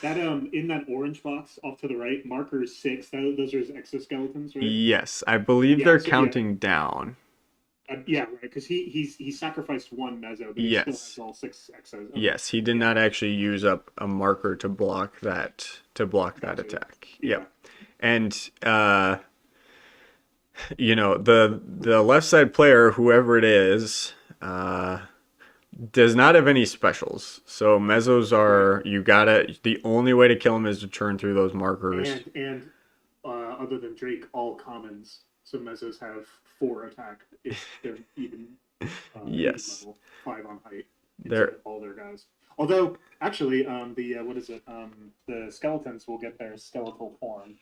That in that orange box off to the right, marker 6. Those are his exoskeletons, right? Yes, I believe Yeah. they're So yeah, counting down. yeah, right. Because he sacrificed one Mezzo, but he still has Yes. all 6 exos. Okay. Yes, he did Yeah. not actually use up a marker to block that Gotcha. attack. Yeah. Yep. And the left side player, whoever it is, does not have any specials. So mezzos Right. are you gotta the only way to kill him is to churn through those markers. And other than Drake, all commons. So Mezzos have 4 attack if they're even Yes. level, 5 on height into They're all their guys. Although actually, the what is it? The skeletons will get their skeletal form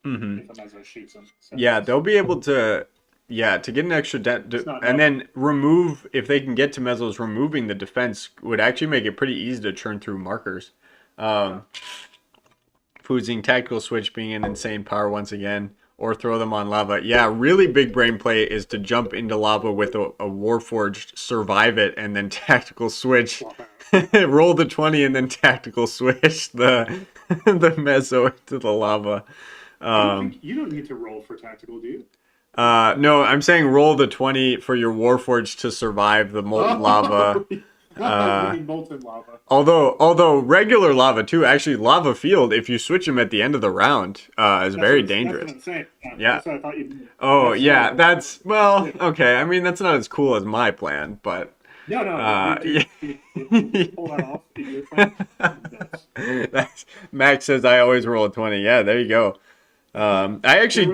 mhm. if a Mezzo shoots them. So Yeah, they'll be able to, yeah, to get an extra it's not and enough. then remove if they can get to mezzos. Removing the defense would actually make it pretty easy to churn through markers. Yeah. Um, Foozing tactical switch being an insane power once again, or throw them on lava. Yeah, really big brain play is to jump into lava with a warforged, survive it, and then tactical switch, Swap out. roll the 20, and then tactical switch the the mezzo into the lava. I don't Um, think you don't need to roll for tactical, do you? No, I'm saying roll the 20 for your Warforged to survive the molten lava. You Uh, mean molten lava? although regular lava too, actually lava field, if you switch them at the end of the round, is very That's what dangerous. I'm saying. Yeah. That's what I thought you. Oh That's yeah, that's well, yeah. okay. I mean, that's not as cool as my plan, but No. yeah. You pull that off in your plan. Max says I always roll a 20. Yeah, there you go. I actually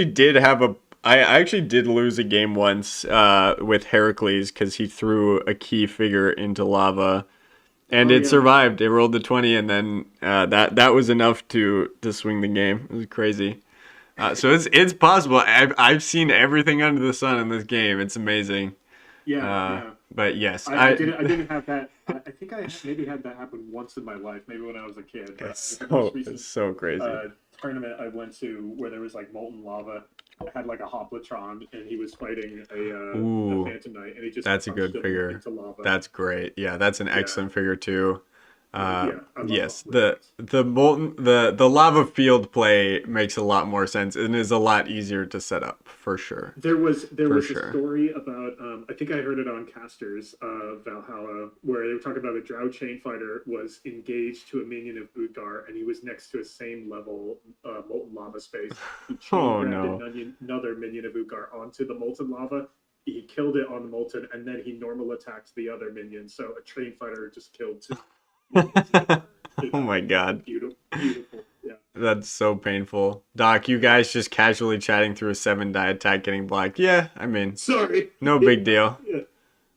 did have a. I actually did lose a game once with Heracles because he threw a key figure into lava, and Oh it yeah. survived. It rolled the 20, and then that was enough to swing the game. It was crazy. So it's possible. I've seen everything under the sun in this game. It's amazing. Yeah. But yes, I didn't have that. I think I maybe had that happen once in my life, maybe when I was a kid. But the most recent it's so crazy. tournament I went to where there was like molten lava. I had like a Hoplitron, and he was fighting a Ooh, Phantom Knight, and he just that's a punched good him figure. into lava. That's great. Yeah, that's an Yeah, excellent figure too. yeah, I love Yes, Hoplitrons. the molten the lava field play makes a lot more sense and is a lot easier to set up for sure. There For was a sure. story about I think I heard it on Casters Valhalla where they were talking about a Drow chain fighter was engaged to a minion of Udgar and he was next to a same level molten lava space. He chain Oh grabbed no. another minion of Udgar onto the molten lava. He killed it on the molten and then he normal attacked the other minion. So a train fighter just killed 2 minions in a turn. Oh my god. Beautiful, beautiful. Yeah. That's so painful. Doc, you guys just casually chatting through a 7-die attack getting blocked. Yeah, I mean, Sorry. no big deal. Yeah.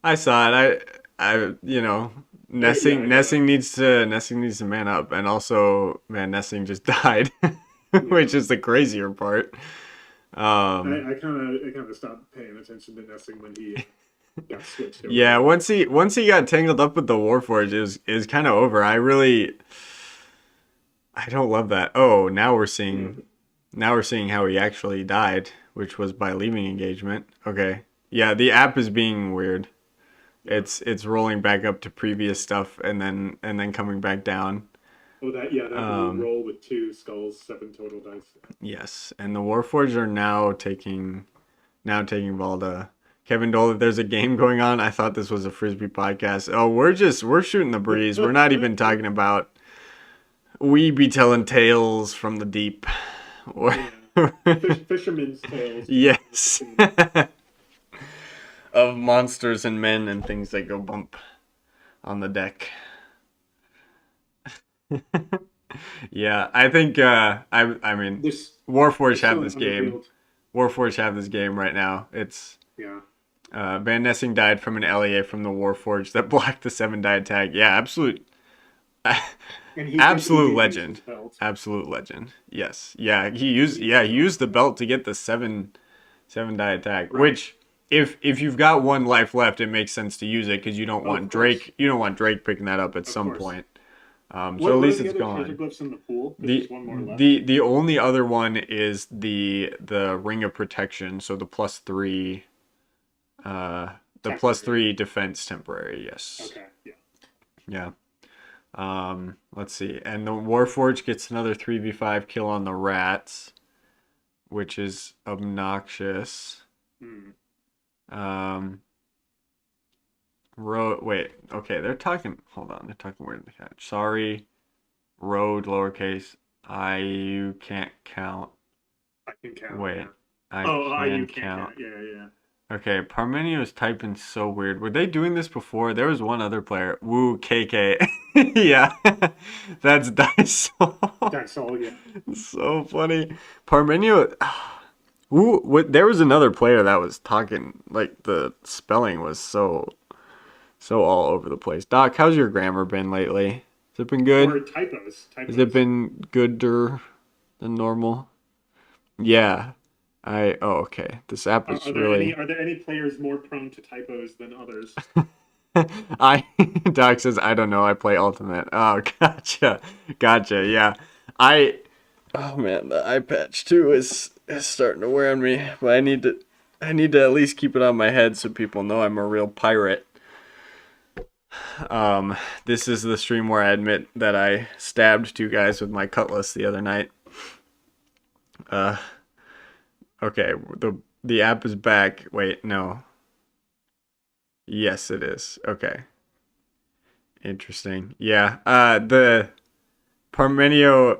I saw it. Yeah, Nessing needs to man up, and also, man, Nessing just died, yeah. which is the crazier part. Um, I kind of stopped paying attention to Nessing when he got switched yeah, over. once he got tangled up with the Warforged, it was kind of over. I don't love that. Oh, Yeah. now we're seeing how he actually died, which was by leaving engagement. Okay, yeah, the app is being weird. Yeah. It's rolling back up to previous stuff and then coming back down. Oh, that blue Um, roll with 2 skulls, 7 total dice. yes, and the Warforged are now taking Valda. Kevin Dole, if there's a game going on, I thought this was a Frisbee podcast. Oh, we're shooting the breeze. We're not even talking about we be telling tales from the deep. Yeah, fisherman's tales. Yes. Of monsters and men and things that go bump on the deck. Yeah, I think I mean Warforged There's have still an this game. Underfield. Warforged have this game right now. It's Yeah. Van Nessing died from an LEA from the Warforged that blocked the 7-die attack. Yeah, And he absolute did use his legend. belt. Absolute legend. Yes. He used the belt to get the 7-die attack, Right. which if you've got one life left, it makes sense to use it because you don't want Of course. Drake picking that up at Of some course. point. So at What least are the it's other treasure gone. glyphs in the pool? 'Cause The there's one more left. the only other one is the Ring of Protection, so the +3 the Temporary. +3 defense temporary, yes. Okay. Yeah. Yeah. Let's see. And the Warforged gets another 3v5 kill on the rats, which is obnoxious. Hmm. Um wait, okay, they're talking weird in the catch. Sorry, road lowercase. You can't count. I can count. Wait, Yeah. I You can can't count. count. Yeah. Yeah. Okay, Parmenio's typing so weird. Were they doing this before? There was one other player. Woo, KK. Yeah, that's Dysol. That's all. Yeah. So funny. Parmenio. Who? What? There was another player that was talking like the spelling was so all over the place. Doc, how's your grammar been lately? Has it been good? Or typos. Has it been gooder than normal? Yeah. Okay. This app is really. Are there any players more prone to typos than others? I Doc says I don't know. I play Ultimate. Oh, gotcha. Yeah, I. Oh man, the eye patch too is starting to wear on me. But I need to at least keep it on my head so people know I'm a real pirate. This is the stream where I admit that I stabbed 2 guys with my cutlass the other night. Okay, the app is back. Wait, no. Yes, it is. Okay. Interesting. Yeah. The Parmenio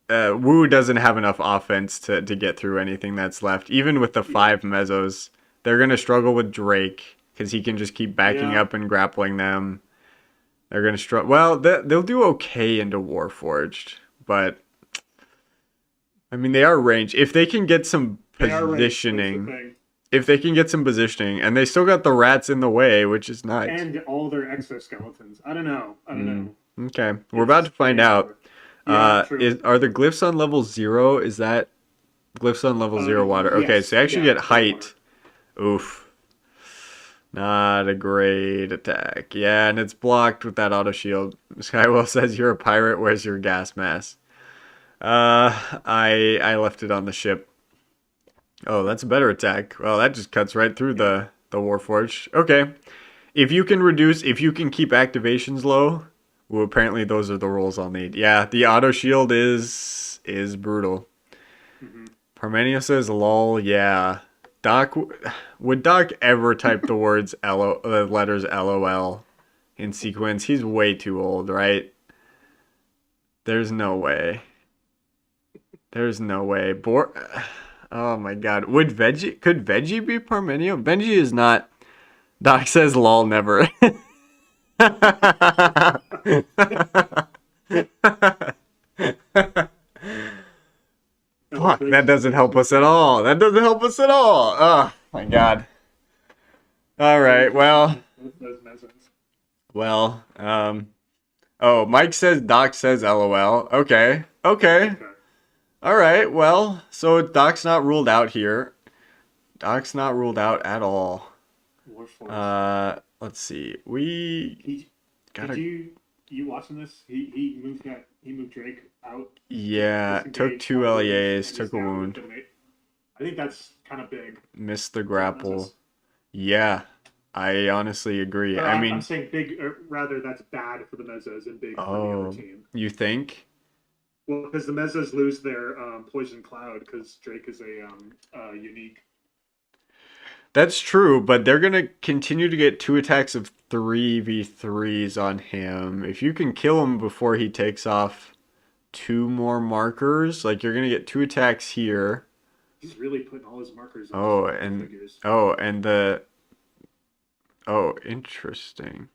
Wu doesn't have enough offense to get through anything that's left. Even with the 5 mezzos, they're gonna struggle with Drake because he can just keep backing up and grappling them. They're gonna struggle. Well, they'll do okay into Warforged, but I mean they are ranged. If they can get some positioning, and they still got the rats in the way, which is nice. And all their exoskeletons. I don't know. Okay, we're about to find out. Yeah, true. Are the glyphs on level 0? Is that glyphs on level 0 water? Okay, yes. so you actually Yeah, get height. Oof. Not a great attack. Yeah, and it's blocked with that auto shield. Skywell says you're a pirate. Where's your gas mask? I left it on the ship. Oh, that's a better attack. Well, that just cuts right through the Warforged. Okay. If you can keep activations low, well, apparently those are the rolls I'll need. Yeah, the auto shield is brutal. Mm-hmm. Parmenio says lol, yeah. Doc, would Doc ever type the letters LOL in sequence? He's way too old, right? There's no way. Oh my god. Could Veggie be Parmenio? Veggie is not. Doc says lol never. Fuck, that doesn't help us at all. Oh my god. All right, well. Oh, Mike says Doc says LOL. Okay. All right, well, so Doc's not ruled out here. Doc's not ruled out at all. Let's see. Did you watching this? He moved Drake out. Yeah, took 2 LEAs, took a wound. I think that's kind of big. Missed the grapple. Yeah, I honestly agree. I'm saying big, or rather that's bad for the mezzos and big for the other team. You think? Well, because the Mezzas lose their poison cloud because Drake is a unique. That's true, but they're gonna continue to get two attacks of 3v3s on him. If you can kill him before he takes off two more markers, like you're gonna get two attacks here. He's really putting all his markers into Oh, small and figures. oh, and the oh, interesting.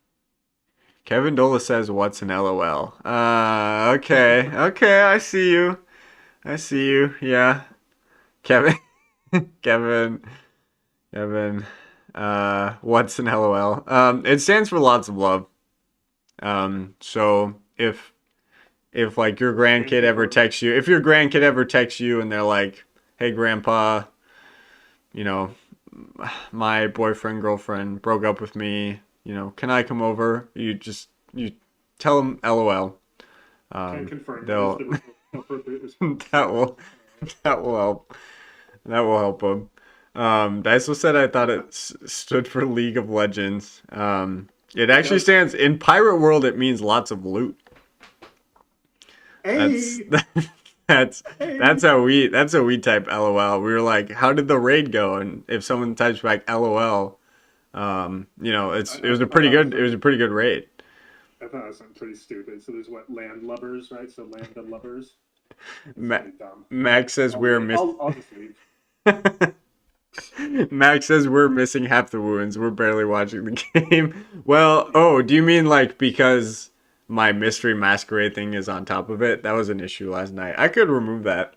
Kevin Dola says, "What's an LOL?" Okay, okay, I see you. I see you. Yeah, Kevin, Kevin, Kevin. What's an LOL? It stands for lots of love. So if like your grandkid ever texts you, if your grandkid ever texts you and they're like, "Hey, Grandpa, you know, my boyfriend girlfriend broke up with me. You know, can I come over?" You tell them LOL. Can confirm that is They'll the appropriate response. that will that will help. That will help them. Daiso said I thought it stood for League of Legends. It actually stands in Pirate World. It means lots of loot. That's Hey, that's hey. that's how we type LOL. We were like, how did the raid go? And if someone types back LOL, it was a I pretty thought good raid. I thought it was something pretty stupid. So there's what landlubbers, right? So land and lovers. It's Ma- pretty dumb. Max says I'll we're leave. miss. I'll just leave. Max says we're missing half the wounds. We're barely watching the game. Well, oh, do you mean like because my Mystery Masquerade thing is on top of it? That was an issue last night. I could remove that.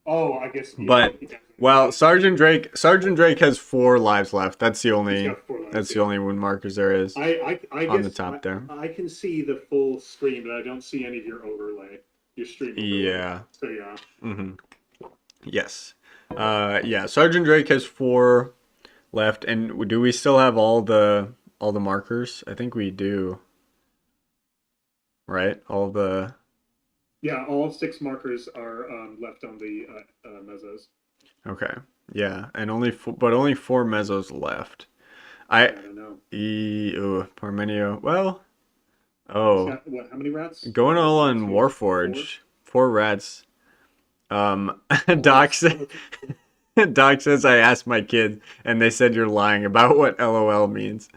Oh, I guess yeah. But well, Sergeant Drake has 4 lives left. He's got 4 lives. That's the only wound markers there is I on the guess top there. I can see the full screen, but I don't see any of your overlay, your stream overlay. Yeah. So yeah. Mm-hmm. Yes. Yeah. Sergeant Drake has 4 left, and do we still have all the markers? I think we do. Right? All the. Yeah, all 6 markers are left on the mezzos. Okay. Yeah, and only 4 mezzos left. I don't know. Parmenio. Well, He's oh, got what? How many rats? going all on 2, 4? Warforge. 4 rats. Doc said, Doc says I asked my kids and they said you're lying about what LOL means.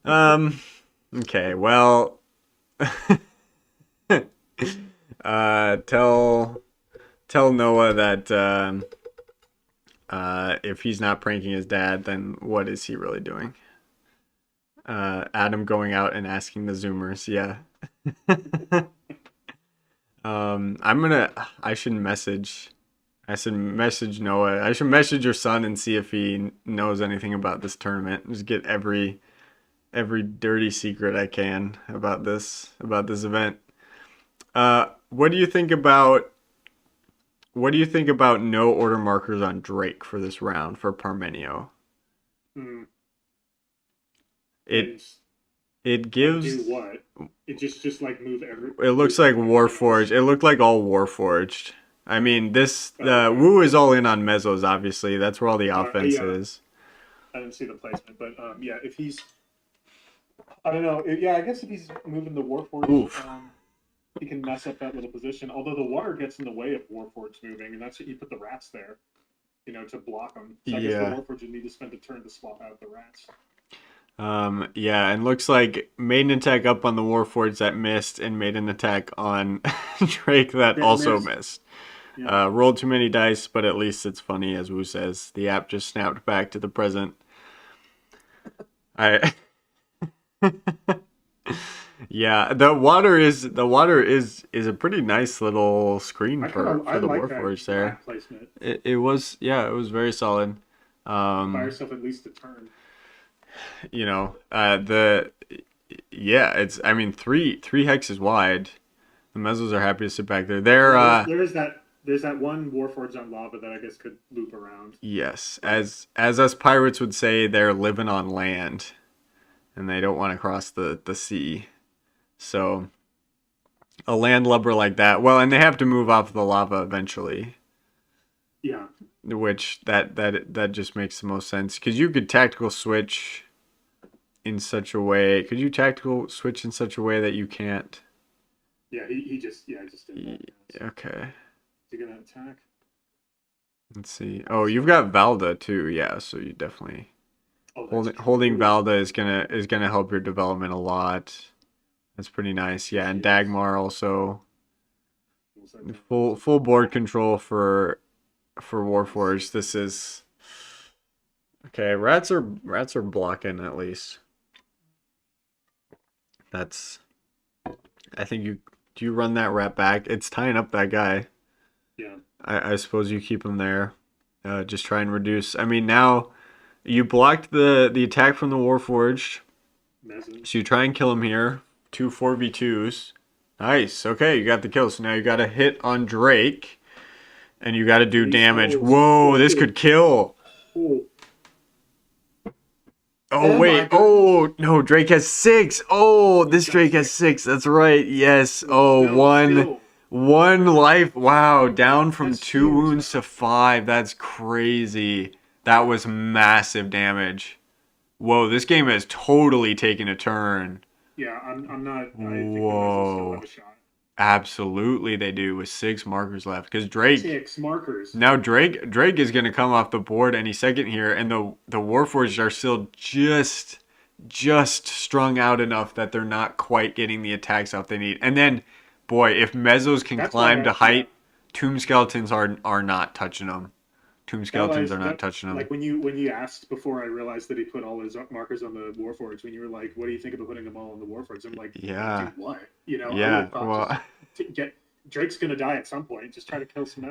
Okay, well, tell Noah that if he's not pranking his dad, then what is he really doing? Adam going out and asking the Zoomers, yeah. I should message Noah. I should message your son and see if he knows anything about this tournament. Just get every dirty secret I can about this event. What do you think about no order markers on Drake for this round for Parmenio? Hmm. It gives. Do what? It just like move every. It looks like Warforged. It looked like all Warforged. I mean, Wu is all in on mezzos. Obviously, that's where all the offense is. I didn't see the placement, but yeah, if he's, I don't know. Yeah, I guess if he's moving the Warforged, he can mess up that little position. Although the water gets in the way of Warforged moving, and that's what you put the rats there, to block them. So I guess the Warforged would need to spend a turn to swap out the rats. Yeah, and looks like made an attack up on the Warforged that missed, and made an attack on Drake that also missed. Yeah. Rolled too many dice, but at least it's funny, as Wu says. The app just snapped back to the present. Yeah, the water is a pretty nice little screen for the Warforged there. It was very solid. Buy yourself at least a turn. It's, I mean, three hexes wide. The mezzos are happy to sit back there. There's that one Warforged on lava that I guess could loop around. Yes, as us pirates would say, they're living on land, and they don't want to cross the sea. So a landlubber like that, well, and they have to move off the lava eventually. Yeah. Which that just makes the most sense, because you could tactical switch in such a way. Could you tactical switch in such a way that you can't Yeah, he just did that. Yeah. So, Okay. is he gonna attack? Let's see. Oh, you've got Valda too. Yeah, so you definitely Oh, that's holding true. Valda is gonna help your development a lot. That's pretty nice. Yeah, Yes, and he is. Dagmar also What was that doing? full board control for Nice. Warforged. This is okay. Rats are blocking at least. That's I think you do you run that rat back. It's tying up that guy. Yeah. I suppose you keep him there. Just try and reduce. I mean now you blocked the attack from the Warforged. Mezzin. So you try and kill him here. Two 4v2s. Nice. Okay, you got the kill. So now you got to hit on Drake. And you got to do Please. damage. Oh, Whoa, this oh, could kill. oh. Oh, Oh my wait. goodness. Oh, no. Drake has 6. Oh, this He's got Drake has 6. 6. That's right. Yes. Oh, Oh, still, still. one life. Wow. Down from That's 2 huge. wounds to 5. That's crazy. That was massive damage. Whoa, this game has totally taken a turn. Yeah, I'm not. I think the Mezzos still have Whoa. a shot. Absolutely, they do with 6 markers left. Because Drake 6 markers. now Drake is going to come off the board any second here, and the Warforged are still just strung out enough that they're not quite getting the attacks out they need. And then, boy, if Mezzos can That's why climb to yeah. height, Tomb Skeletons are not touching them. Tomb That Skeletons was are not that touching them. like when you asked before I realized that he put all his markers on the Warforged. When you were like, "What do you think about putting them all on the Warforgeds?" I'm like, "Do Yeah, what?" You know, I would yeah. have thought just Well, to get Drake's gonna die at some point. Just try to kill some,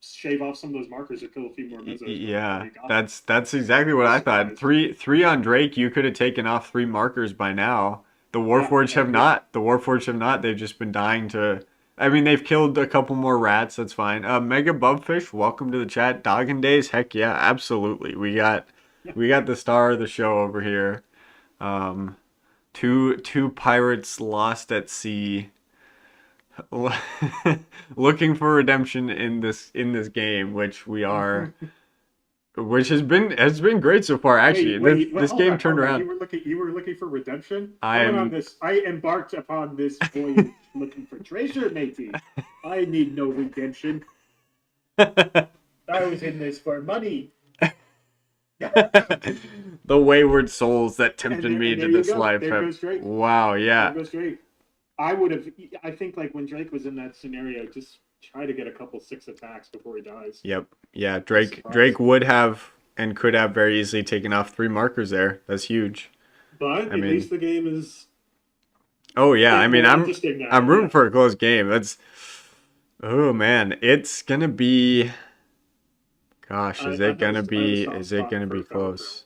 shave off some of those markers or kill a few more Mezzos. But no, Yeah, you got them. that's exactly what I was I thought. surprised. Three on Drake, you could have taken off 3 markers by now. The Yeah, Warforged I have agree. not. The Warforged have not. They've just been dying to. I mean, they've killed a couple more rats. That's fine. Mega Bubfish, welcome to the chat. DogginDays, heck yeah, absolutely. Yeah, We got the star of the show over here. Um, two pirates lost at sea, looking for redemption in this game, which we are which has been great so far. Actually, wait. this Hold game on, turned hold on. around. You were looking for redemption. I went on I'm this. I embarked upon this voyage looking for treasure, matey. I need no redemption. I was in this for money. the wayward souls that tempted me And to there you this go. life There have. goes Drake. Wow, There yeah, goes Drake. I would have. I think like when Drake was in that scenario, just try to get a couple 6 attacks before he dies. yep, yeah. I was surprised, Drake would have and could have very easily taken off 3 markers there. That's huge. but I at least mean, the game is oh yeah. I getting mean, more interesting now. I'm rooting Yeah, for a close game. That's oh man, it's gonna be. Gosh, I have a soft is it spot gonna for be Velcro, close?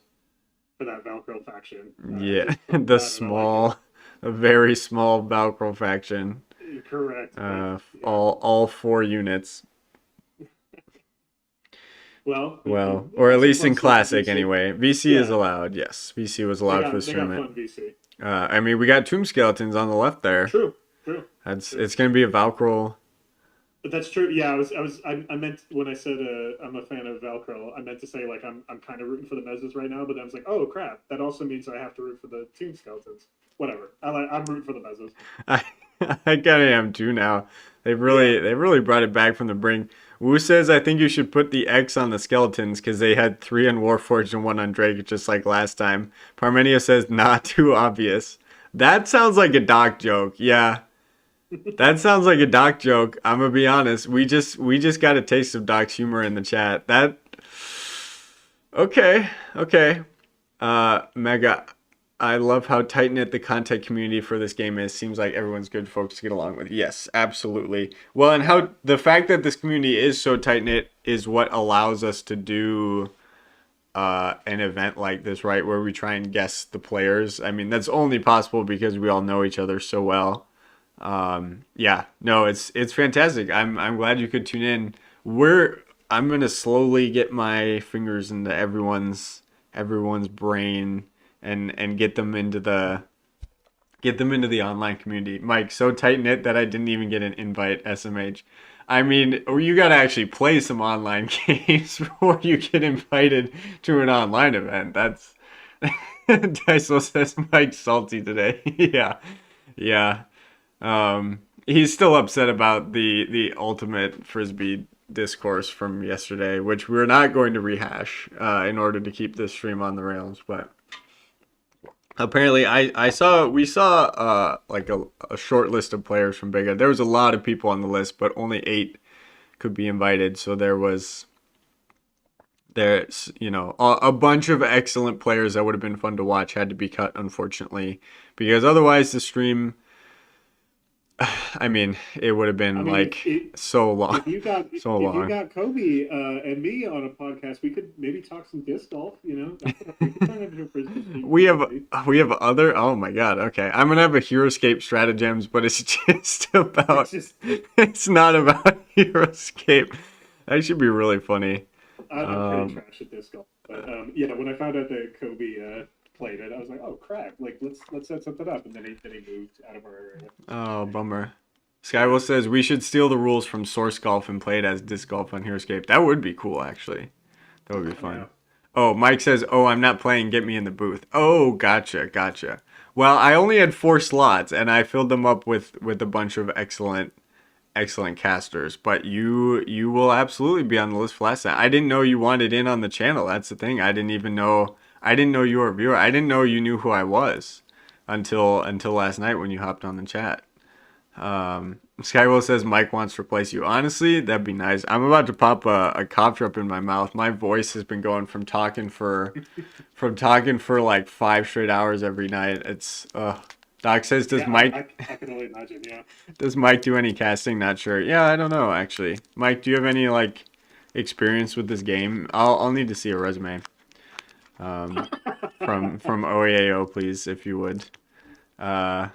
for that Velcro faction. Yeah, Just from the that, and I like it. small, a very small Valkyrie faction. Correct, but yeah. All 4 units. Well, Well, or got at some least fun in stuff in classic VC. anyway. VC is Yeah, allowed. Yes, VC was allowed for this they got tournament. fun VC. I mean, we got Tomb Skeletons on the left there. True, true, That's true. it's gonna be a Valkyrie. But that's true. Yeah, I meant when I said I'm a fan of Velcro, I meant to say like I'm kind of rooting for the Mezzos right now, but then I was like, oh crap, that also means I have to root for the Tomb Skeletons. Whatever. I'm rooting for the Mezzos. I I kind of am too now. Yeah, They've really brought it back from the brink. Wu says I think you should put the X on the skeletons because they had 3 on Warforged and 1 on Drake just like last time. Parmenia says not too obvious. That sounds like a Doc joke. Yeah, that sounds like a Doc joke. I'm gonna be honest. We just got a taste of Doc's humor in the chat. That okay, okay. Mega. I love how tight knit the content community for this game is. Seems like everyone's good folks to get along with. Yes, absolutely. Well, and how the fact that this community is so tight knit is what allows us to do an event like this, right? Where we try and guess the players. I mean, that's only possible because we all know each other so well. Yeah, no, it's fantastic. I'm glad you could tune in. I'm gonna slowly get my fingers into everyone's brain and get them into the online community. Mike, so tight knit that I didn't even get an invite. SMH. I mean, you got to actually play some online games before you get invited to an online event. That's Daiso says Mike's salty today. Yeah, yeah. He's still upset about the ultimate frisbee discourse from yesterday, which we're not going to rehash in order to keep this stream on the rails. But apparently, I saw we saw like a short list of players from Big Ed. There was a lot of people on the list, but only 8 could be invited. So there's a bunch of excellent players that would have been fun to watch had to be cut, unfortunately, because otherwise the stream, I mean, it would have I been mean, like so long, so if you long. got Kobe and me on a podcast, we could maybe talk some disc golf. We could turn it into a frisbee stream we have easily. we have other. Oh my god. Okay, I'm gonna have a Heroescape stratagems, but it's just It's about. just It's not about Heroescape. That should be really funny. I'm pretty Um, trash at disc golf, but yeah, when I found out that Kobe played it, I was like, oh crap! Like let's set something up, and then he moved out of our area. oh, bummer. Skywell says we should steal the rules from Source Golf and play it as disc golf on Heroescape. That would be cool, actually. That would be Yeah. fun. Oh, Mike says, "Oh, I'm not playing. Get me in the booth." Oh, gotcha, gotcha. Well, I only had 4 slots, and I filled them up with a bunch of excellent casters. But you will absolutely be on the list for last time. I didn't know you wanted in on the channel. That's the thing. I didn't even know. I didn't know you were a viewer. I didn't know you knew who I was until last night when you hopped on the chat. Skywell says Mike wants to replace you. Honestly, that'd be nice. I'm about to pop a cough drop in my mouth. My voice has been going from talking for like 5 straight hours every night. It's Doc says, Yeah, I can only imagine. Yeah. does Mike do any casting? Not sure. Yeah, I don't know actually. Mike, do you have any like experience with this game? I'll need to see a resume. Um, from OEAO, please, if you would. Uh,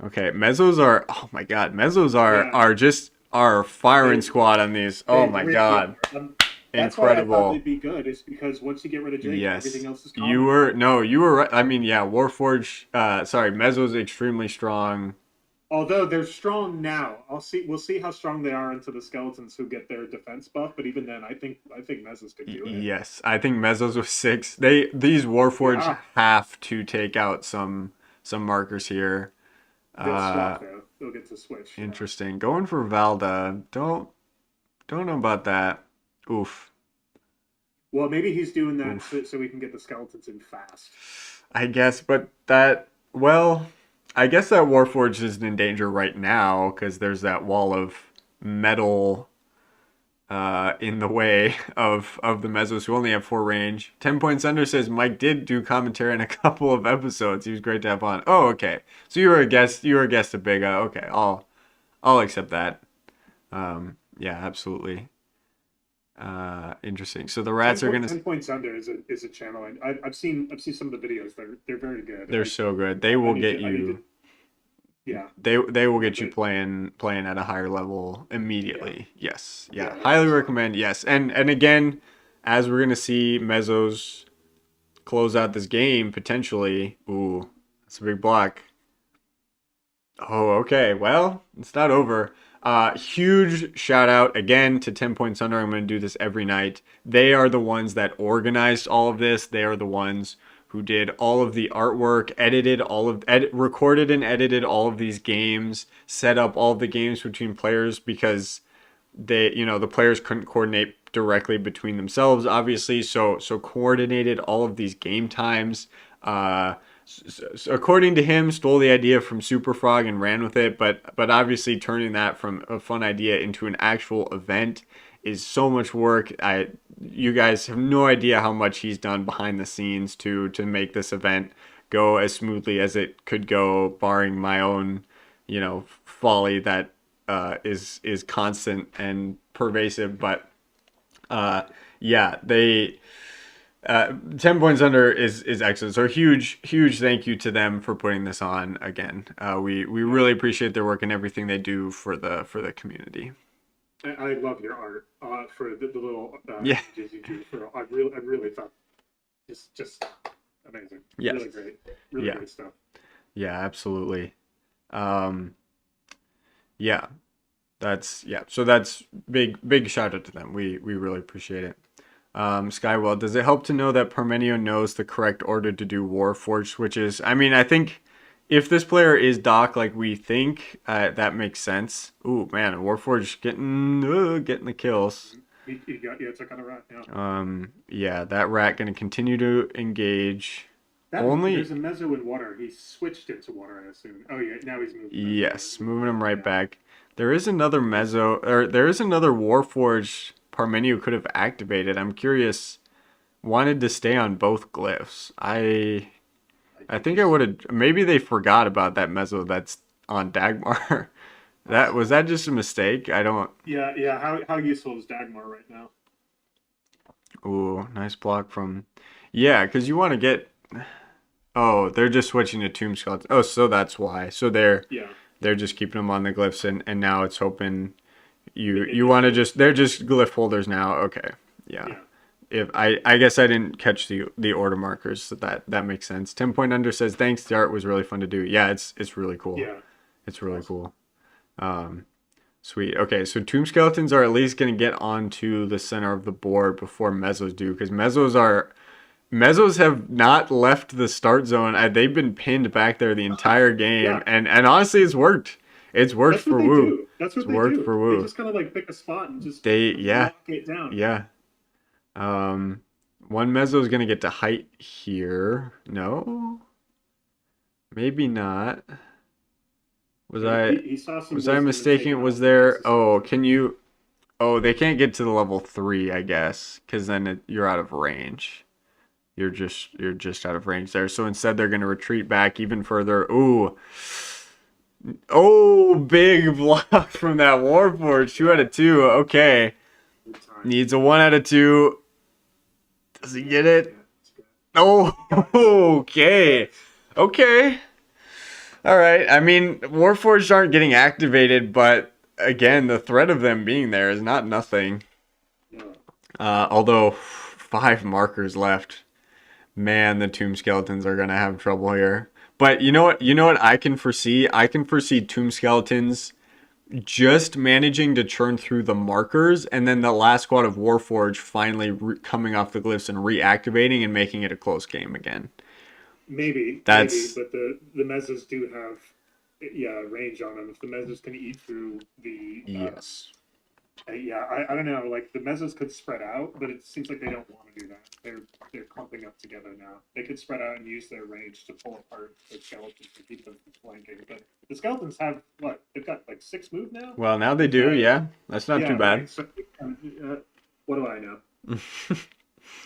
Okay, mezzos are. Oh my god, mezzos are Yeah. are just our firing They squad on these. Oh my yeah. god, That's why I thought incredible. they'd be good. Is because once you get rid of Jake, Yes, everything else is you common. were no, you were right. I mean, yeah, Warforge. Sorry, mezzo's extremely strong. Although they're strong now, we'll see how strong they are into the skeletons who get their defense buff. But even then, I think Mezzos could do it. Yes, I think mezzos with 6. These Warforge Yeah, have to take out some markers here. they'll Uh, swap though. They'll get to switch. Yeah. Interesting. Going for Valda. Don't know about that. Oof. Well, maybe he's doing that Oof. so we can get the skeletons in fast. I guess, but well, I guess that Warforged isn't in danger right now because there's that wall of metal in the way of the Mezzos who only have 4 range. 10 Points Under says Mike did do commentary in a couple of episodes. He was great to have on. Oh, okay. So you were a guest. You were a guest of Big. Okay, I'll accept that. Yeah, absolutely. Interesting. So the rats are gonna. 10 points under is a channel. I've seen some of the videos. They're very good. They're so good. They will get I need to you. yeah. They will get you But, playing at a higher level yeah. immediately. Yes. Yeah. Yeah. Highly recommend. Yes. And again, as we're gonna see Mezzos close out this game potentially. Ooh, that's a big block. Oh, okay. Well, it's not over. Huge shout out again to 10 Points Under. I'm going to do this every night. They are the ones that organized all of this. They are the ones who did all of the artwork, recorded and edited all of these games, set up all of the games between players because the players couldn't coordinate directly between themselves, obviously. So coordinated all of these game times. According to him, stole the idea from Super Frog and ran with it, but obviously turning that from a fun idea into an actual event is so much work. You guys have no idea how much he's done behind the scenes to make this event go as smoothly as it could go, barring my own, folly that is constant and pervasive. But yeah, they 10 Points Under is excellent. So huge thank you to them for putting this on again. We really appreciate their work and everything they do for the community. I love your art for the little Yeah. images you do. I really thought just amazing. Yes. Really great. Really Yeah. great stuff. Yeah, absolutely. Yeah. So that's big shout out to them. We really appreciate it. Skywell, does it help to know that Parmenio knows the correct order to do Warforged switches? I mean, I think if this player is Doc like we think, that makes sense. Ooh, man, Warforged getting the kills. He got took on a rat. Yeah. Yeah, that rat gonna continue to engage. There's Only a mezzo in water. He switched it to water, I assume. Oh yeah, now he's moving. yes, moving him right back. There is another mezzo, or there is another Warforged Parmenion could have activated. I'm curious. Wanted to stay on both glyphs. I think I would have. Maybe they forgot about that mezzo that's on Dagmar. That was that just a mistake? I don't. Yeah. How useful is Dagmar right now? Ooh, nice block from. Yeah, because you want to get. Oh, they're just switching to Tomb Skeletons. Oh, so that's why. So Yeah. they're just keeping them on the glyphs, and now it's hoping you want to just they're just glyph holders now. Okay, yeah. Yeah. If I guess I didn't catch the order markers, so that makes sense. 10 Point Under says thanks. The art was really fun to do. Yeah, it's really cool. Yeah. It's really cool. Sweet. Okay, so Tomb Skeletons are at least gonna get onto the center of the board before Mezzos do, because Mezzos have not left the start zone. They've been pinned back there the entire game, Yeah. and honestly, it's worked. It's worked That's what for they Woo. do. That's what It's they worked do. for Woo. They just kind of like pick a spot and just Yeah, lock it down. yeah. One Mezzo is gonna get to height here. No, maybe not. He saw some Was I wisdom and mistaken? taken Was out. there? Oh, can you? Oh, they can't get to the level 3, I guess, because then you're out of range. You're just out of range there. So instead, they're gonna retreat back even further. Ooh. Oh, big block from that Warforged. 2 out of 2. Okay. Good time. Needs a 1 out of 2. Does he get it? Yeah, it's good. Oh, okay. Okay. All right. I mean, Warforged aren't getting activated, but again, the threat of them being there is not nothing. No. Although 5 markers left. Man, the Tomb Skeletons are going to have trouble here. But you know what? You know what I can foresee? I can foresee Tomb Skeletons just managing to churn through the markers, and then the last squad of Warforged finally coming off the glyphs and reactivating and making it a close game again. Maybe, but the mezzos do have range on them. If the mezzos can eat through the Yes. I don't know. Like the mezzos could spread out, but it seems like they don't want to do that. They're clumping up together now. They could spread out and use their range to pull apart the skeletons to keep them from flanking. But the skeletons have what? They've got like 6 move now. Well, now they do. Yeah, that's not too bad. Right. So, what do I know?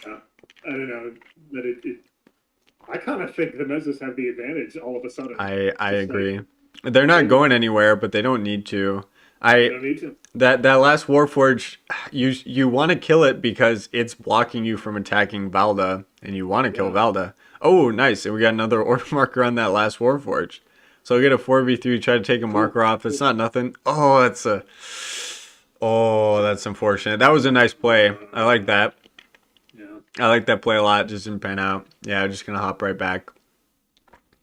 I don't know. But I kind of think the mezzos have the advantage all of a sudden. I agree. They're not going anywhere, but they don't need to. They don't need to. That last Warforged, you want to kill it because it's blocking you from attacking Valda, and you want to kill Valda. Oh, nice! And we got another order marker on that last Warforged. So we get a 4v3. Try to take a marker off. It's not nothing. Oh, that's unfortunate. That was a nice play. I like that. Yeah. I like that play a lot. Just didn't pan out. Yeah, I'm just gonna hop right back.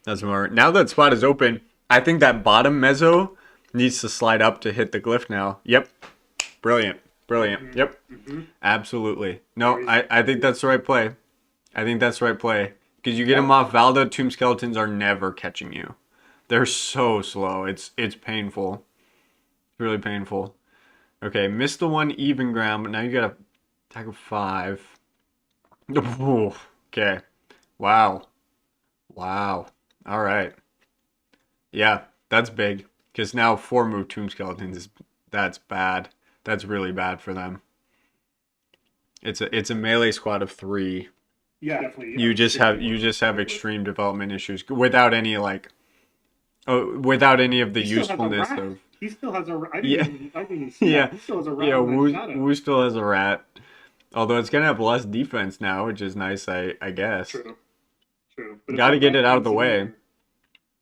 That's more. Now that spot is open, I think that bottom mezzo needs to slide up to hit the glyph now. Yep. Brilliant. Mm-hmm. Yep. Mm-hmm. Absolutely. No, I think that's the right play. Because you get them off Valda, Tomb Skeletons are never catching you. They're so slow. It's painful. It's really painful. Okay, missed the 1 even ground, but now you got to attack of 5. Okay. Wow. All right. Yeah, that's big. Because now 4 move Tomb Skeletons that's bad. That's really bad for them. It's a melee squad of 3. Yeah, definitely. You just have extreme development issues without any without any of the usefulness of. He still has a. I Yeah. didn't even see that. He still has a rat. Yeah, Wu still has a rat. Although it's gonna have less defense now, which is nice, I guess. True. Got to get it out of the way.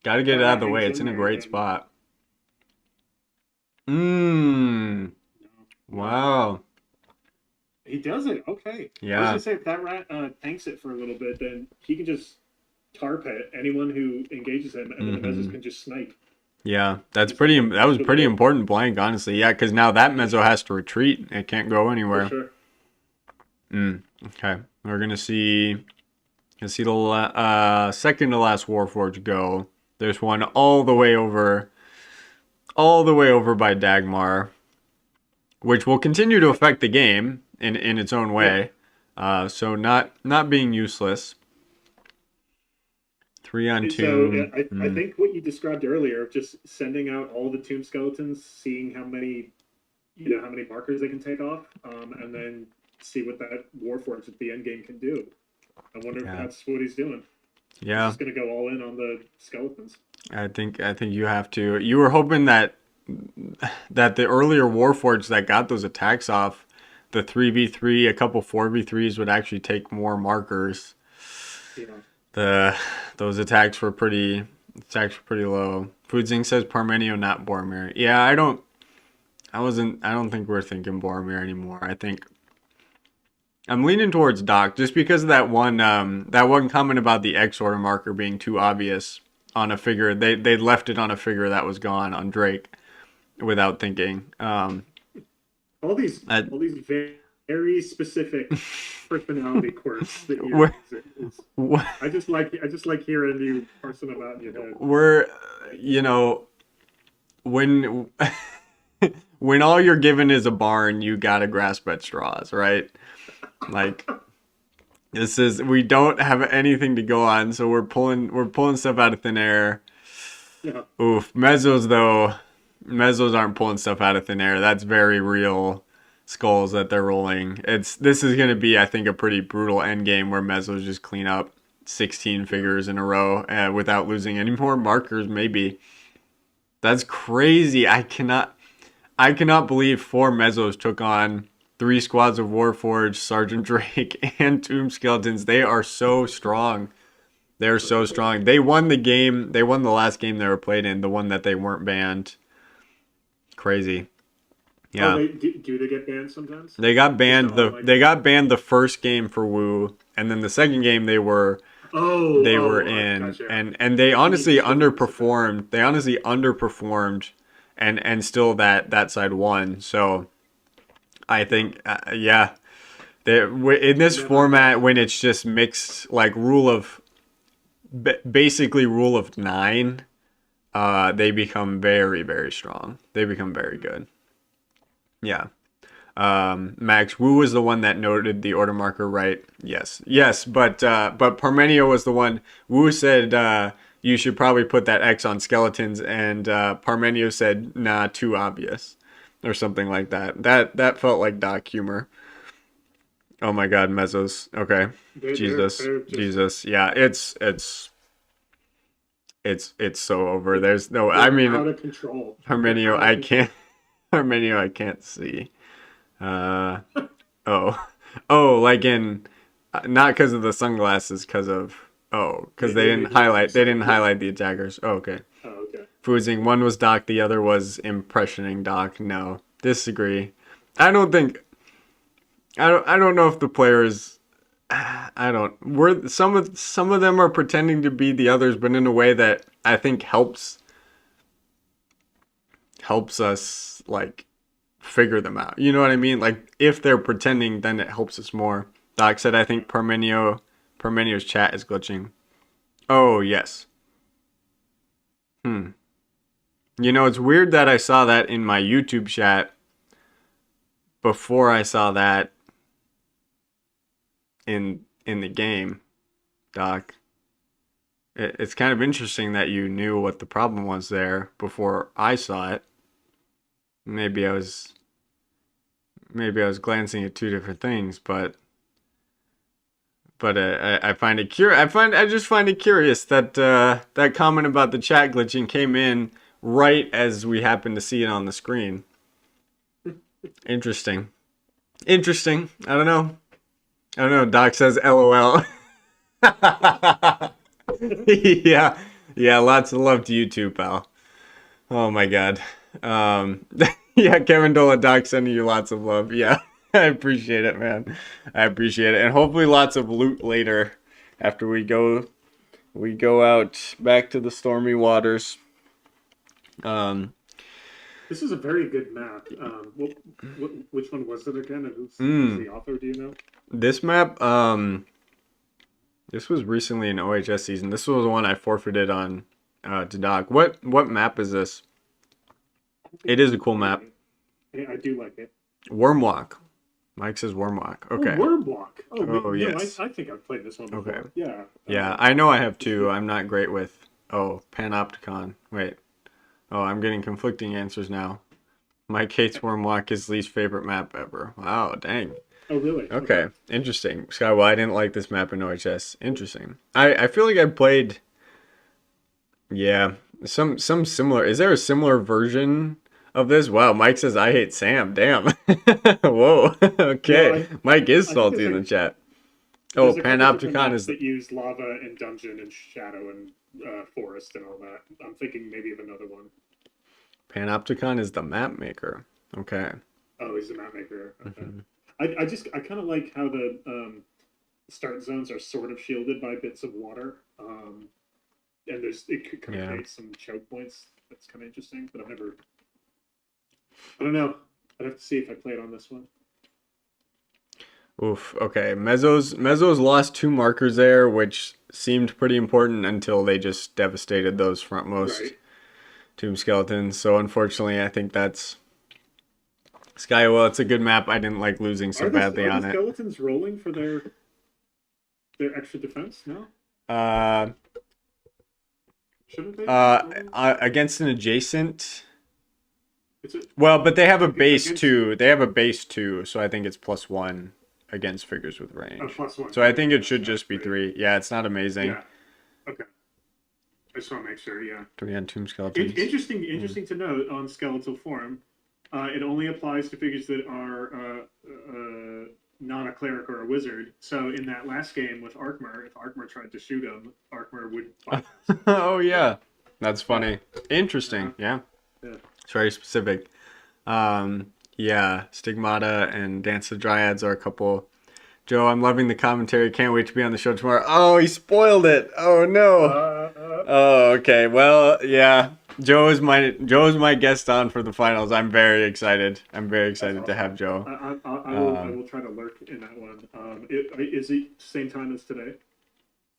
Got to get it out of the way. It's in a great spot. Wow. He does it. Okay. Yeah. I was gonna say if that rat tanks it for a little bit, then he can just tar pit anyone who engages him, and then the mezzos can just snipe. Yeah, that was pretty important blank, honestly. Yeah, because now that mezzo has to retreat. It can't go anywhere. For sure. Okay, we're gonna see the second to last Warforged go. There's one all the way over by Dagmar, which will continue to affect the game in its own Yeah. way. So not being useless. 3 on So 2. I think what you described earlier of just sending out all the tomb skeletons, seeing how many how many markers they can take off, and then see what that Warforged at the end game can do. I wonder if Yeah. that's what he's doing. He's Yeah. just going to go all in on the skeletons. I think you have to. You were hoping that the earlier Warforged that got those attacks off, the 3v3, a couple 4v3s would actually take more markers. Yeah. The those attacks were pretty low. Foodzing says Parmenio, not Boromir. Yeah, I don't think we're thinking Boromir anymore. I think I'm leaning towards Doc just because of that one comment about the X order marker being too obvious on a figure. They left it on a figure that was gone on Drake without thinking. all these I, all these very specific personality quirks that we're, I just like hearing you parsing them out in your head. we're you know when when all you're given is a barn, you gotta grasp at straws, right? Like we don't have anything to go on, so we're pulling stuff out of thin air. Yeah. Oof, mezzos aren't pulling stuff out of thin air. That's very real skulls that they're rolling. This is gonna be, I think, a pretty brutal end game where mezzos just clean up 16 figures in a row without losing any more markers. Maybe that's crazy. I cannot believe 4 mezzos took on 3 squads of Warforged, Sergeant Drake, and Tomb Skeletons. They are so strong. They're so strong. They won the game. They won the last game they were played in, the one that they weren't banned. Crazy. Oh, Yeah. do they get banned sometimes? They got banned the first game for Wu, and then the second game they were in, gotcha. and they honestly underperformed. They honestly underperformed, and still that side won. So I think yeah, in this format when it's just mixed like basically rule of 9, they become very, very strong. They become very good. Yeah. Max Wu was the one that noted the order marker, right? Yes, but Parmenio was the one. Wu said you should probably put that X on skeletons, and Parmenio said nah, too obvious, or something like that. That felt like Doc humor. Oh my God, mezzos. Okay, Jesus. Yeah, it's so over. There's no. I mean, out of control. Parmenio, I can't. Parmenio, I can't see. Uh, oh, like in not because of the sunglasses, because they didn't highlight the attackers. Oh, okay. Oh, okay. Foozing, one was Doc, the other was impressioning Doc. No, disagree. I don't think. I don't know if the players. I don't. Some of them are pretending to be the others, but in a way that I think helps us like figure them out. You know what I mean? Like if they're pretending, then it helps us more. Doc said, I think Parmenio's chat is glitching. Oh yes. You know, it's weird that I saw that in my YouTube chat before I saw that in the game, Doc. It's kind of interesting that you knew what the problem was there before I saw it. Maybe I was glancing at two different things, but I find it I just find it curious that that comment about the chat glitching came in right as we happened to see it on the screen. Interesting. I don't know. Doc says LOL. Yeah. Lots of love to you too, pal. Oh my God. Yeah, Kevin Dola, Doc, sending you lots of love. Yeah, I appreciate it, man. I appreciate it, and hopefully lots of loot later after we go out back to the stormy waters. This is a very good map. Which one was it again? And who's the author? Do you know? This map, this was recently an OHS season. This was the one I forfeited on to Doc. What map is this? It is a cool map. I do like it. Wormwalk. Mike says Wormwalk. Oh, Okay. Wormwalk. Oh, No, yes. I think I've played this one before. Okay. Yeah. Yeah, I know I have two. I'm not great with. Oh, Panopticon. Wait. Oh, I'm getting conflicting answers now. Mike hates Wormwalk, his least favorite map ever. Wow, dang. Oh, really? Okay, interesting. Sky, well, I didn't like this map in OHS. Interesting. I feel like I played. Yeah, some similar. Is there a similar version of this? Wow, Mike says I hate Sam. Damn. Whoa. Okay, No, Mike is I think salty in the chat. Oh, there's a couple different Panopticon maps is. that use lava and dungeon and shadow and forest and all that. I'm thinking maybe of another one. Panopticon is the map maker. Okay. Oh, he's a map maker. Okay. Mhm. I kind of like how the start zones are sort of shielded by bits of water. And it could kind of create some choke points. That's kind of interesting, but I don't know. I'd have to see if I play it on this one. Oof. Okay. Mezzo's lost two markers there, which seemed pretty important until they just devastated those frontmost Right. tomb skeletons. So unfortunately, I think that's Sky. Well, it's a good map. I didn't like losing so badly on the it. skeletons rolling for their extra defense? No, Uh, shouldn't they? Against an adjacent. Is it Well, but they have a base against- two. They have a base two, so I think it's +1 against figures with range. +1? So I think it should just be 3. Yeah, it's not amazing. Yeah. Okay. I just want to make sure. Yeah. 3 on tomb skeletons. Interesting to note on skeletal form. It only applies to figures that are not a cleric or a wizard. So in that last game with Arkmer, if Arkmer tried to shoot him, Arkmer would bypass. Oh yeah, that's funny. Interesting. Yeah, Yeah. it's very specific. Yeah, Stigmata and Dance of the Dryads are a couple. Joe, I'm loving the commentary. Can't wait to be on the show tomorrow. Oh, he spoiled it. Oh no. Oh, okay. Well, yeah. Joe is my guest on for the finals. I'm very excited. I'm very excited to have Joe. I will try to lurk in that one. Is it same time as today?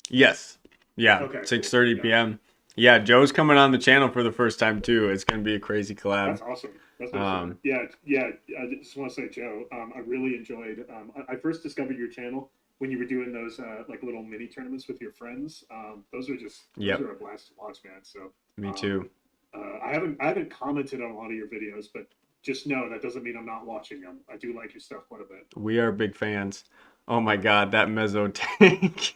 Yes. Yeah. Okay, 6:30 cool. p.m. Yeah, Joe's coming on the channel for the first time too. It's gonna be a crazy collab. That's awesome. That's awesome. Yeah. I just want to say, Joe, I really enjoyed. I first discovered your channel when you were doing those like little mini tournaments with your friends. Those are a blast to watch, man. So Me too. I haven't commented on a lot of your videos, but just know that doesn't mean I'm not watching them. I do like your stuff quite a bit. We are big fans. Oh my god, that mezzo tank.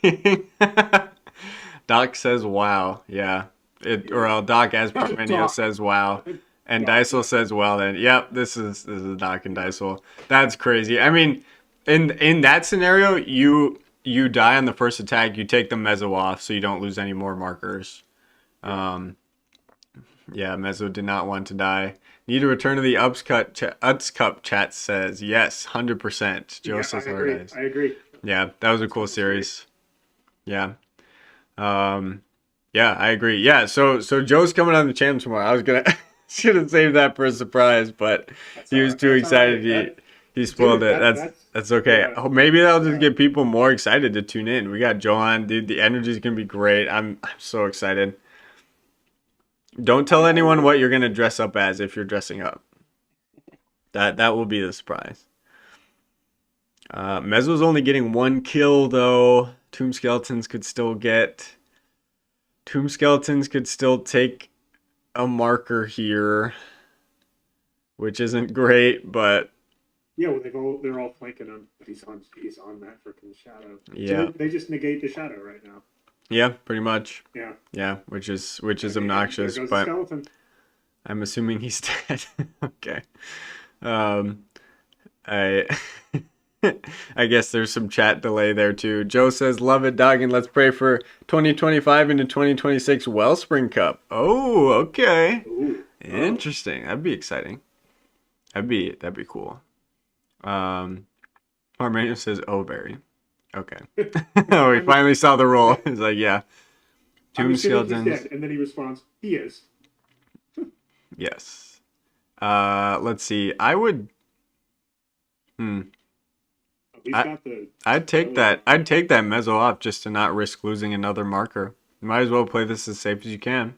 Doc says wow. Yeah. Doc as Parmenio says wow. And Dysel says well then. Yep, this is Doc and Dysel. That's crazy. I mean, in that scenario, you die on the first attack, you take the mezzo off so you don't lose any more markers. Yeah, Mezzo did not want to die. Need to return to the Uts Cup chat says yes, 100%. Joe says I agree. Yeah, that was a cool series. Yeah. Yeah, I agree. Yeah, so Joe's coming on the channel tomorrow. I was gonna should have saved that for a surprise, but he was too excited. He spoiled it. That's okay. Yeah. Oh, maybe that'll just get people more excited to tune in. We got Joe on, dude. The energy's gonna be great. I'm so excited. Don't tell anyone what you're gonna dress up as if you're dressing up. That will be the surprise. Mezzo's only getting 1 kill though. Tomb Skeletons could still take a marker here, which isn't great, but yeah, well, they're all flanking him, but he's on that freaking shadow. Yeah. So they just negate the shadow right now. yeah, pretty much. Yeah. Yeah, which is obnoxious, There goes the but skeleton. I'm assuming he's dead. Okay. I I guess there's some chat delay there too. Joe says, "Love it, dog, and let's pray for 2025 into 2026 Wellspring Cup." Oh, okay. Ooh. Interesting. That'd be exciting. That'd be cool. Armenian says, "Oh, Barry." Okay. Oh, we finally saw the roll. He's like, yeah. I'm Tomb assuming he's skeletons. dead, and then he responds, "He is." Yes. Let's see. I would. He's got the. I'd take that mezzo off just to not risk losing another marker. You might as well play this as safe as you can.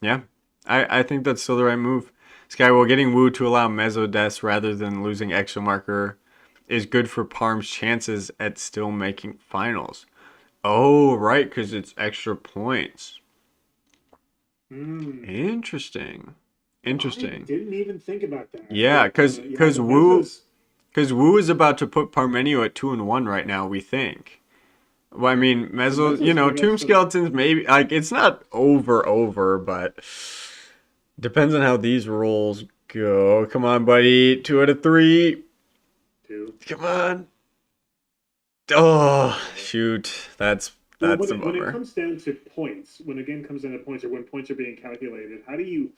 Yeah, I think that's still the right move. Skywell getting Wu to allow Mezzo deaths rather than losing extra marker is good for Parm's chances at still making finals. Oh, right, because it's extra points. Hmm. Interesting. I Interesting. didn't even think about that, Yeah, but because yeah, because the Wu Mezos. because Wu is about to put Parmenio at 2-1 right now. We think. Well, I mean, The Mezzo, Mezos might have Tomb some. Skeletons, maybe, like, it's not over, but depends on how these rolls go. Come on, buddy. 2 out of 3. Too. Come on. Oh, Yeah. shoot. Well, That's a when it bummer. comes down to points, when a game comes down to points, or when points are being calculated, how do you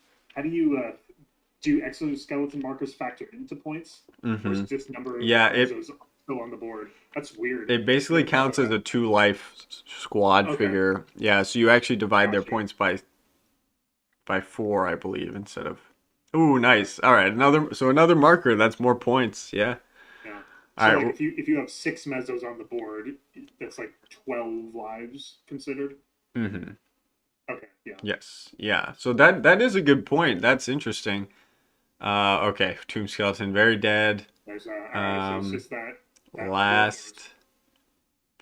do exoskeleton markers factor into points, or is Mm-hmm. it just number of Yeah, mezos still on the board? That's weird. it basically Never thought counts of as that. a 2 life squad Okay, figure. Yeah, so you actually divide their got you. points by 4, I believe, instead of. Ooh, nice. All right, another marker. That's more points. Yeah. Yeah. All So right. like Well, if you have six mezos on the board, that's like 12 lives considered. mm-hmm. Okay, yeah. Yes. Yeah. So that is a good point. That's interesting. Okay. Tomb Skeleton very dead. There's all right. So it's Um, just that Warforged. last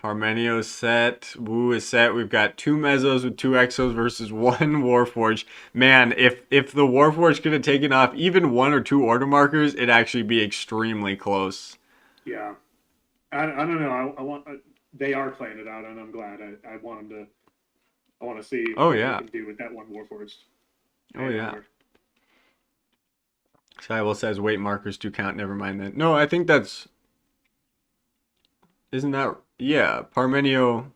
Parmenio set. Wu is set. We've got 2 Mezzos with 2 Exos versus 1 Warforged. Man, if the Warforged could have taken off even 1 or 2 order markers, it'd actually be extremely close. Yeah. I don't know. I want they are playing it out, and I'm glad. I want them to. I want to see Oh what they yeah. can do with that one Warforged Oh yeah. AR. Cybele says weight markers do count. Never mind that. No, I think that's isn't that yeah. Parmenio.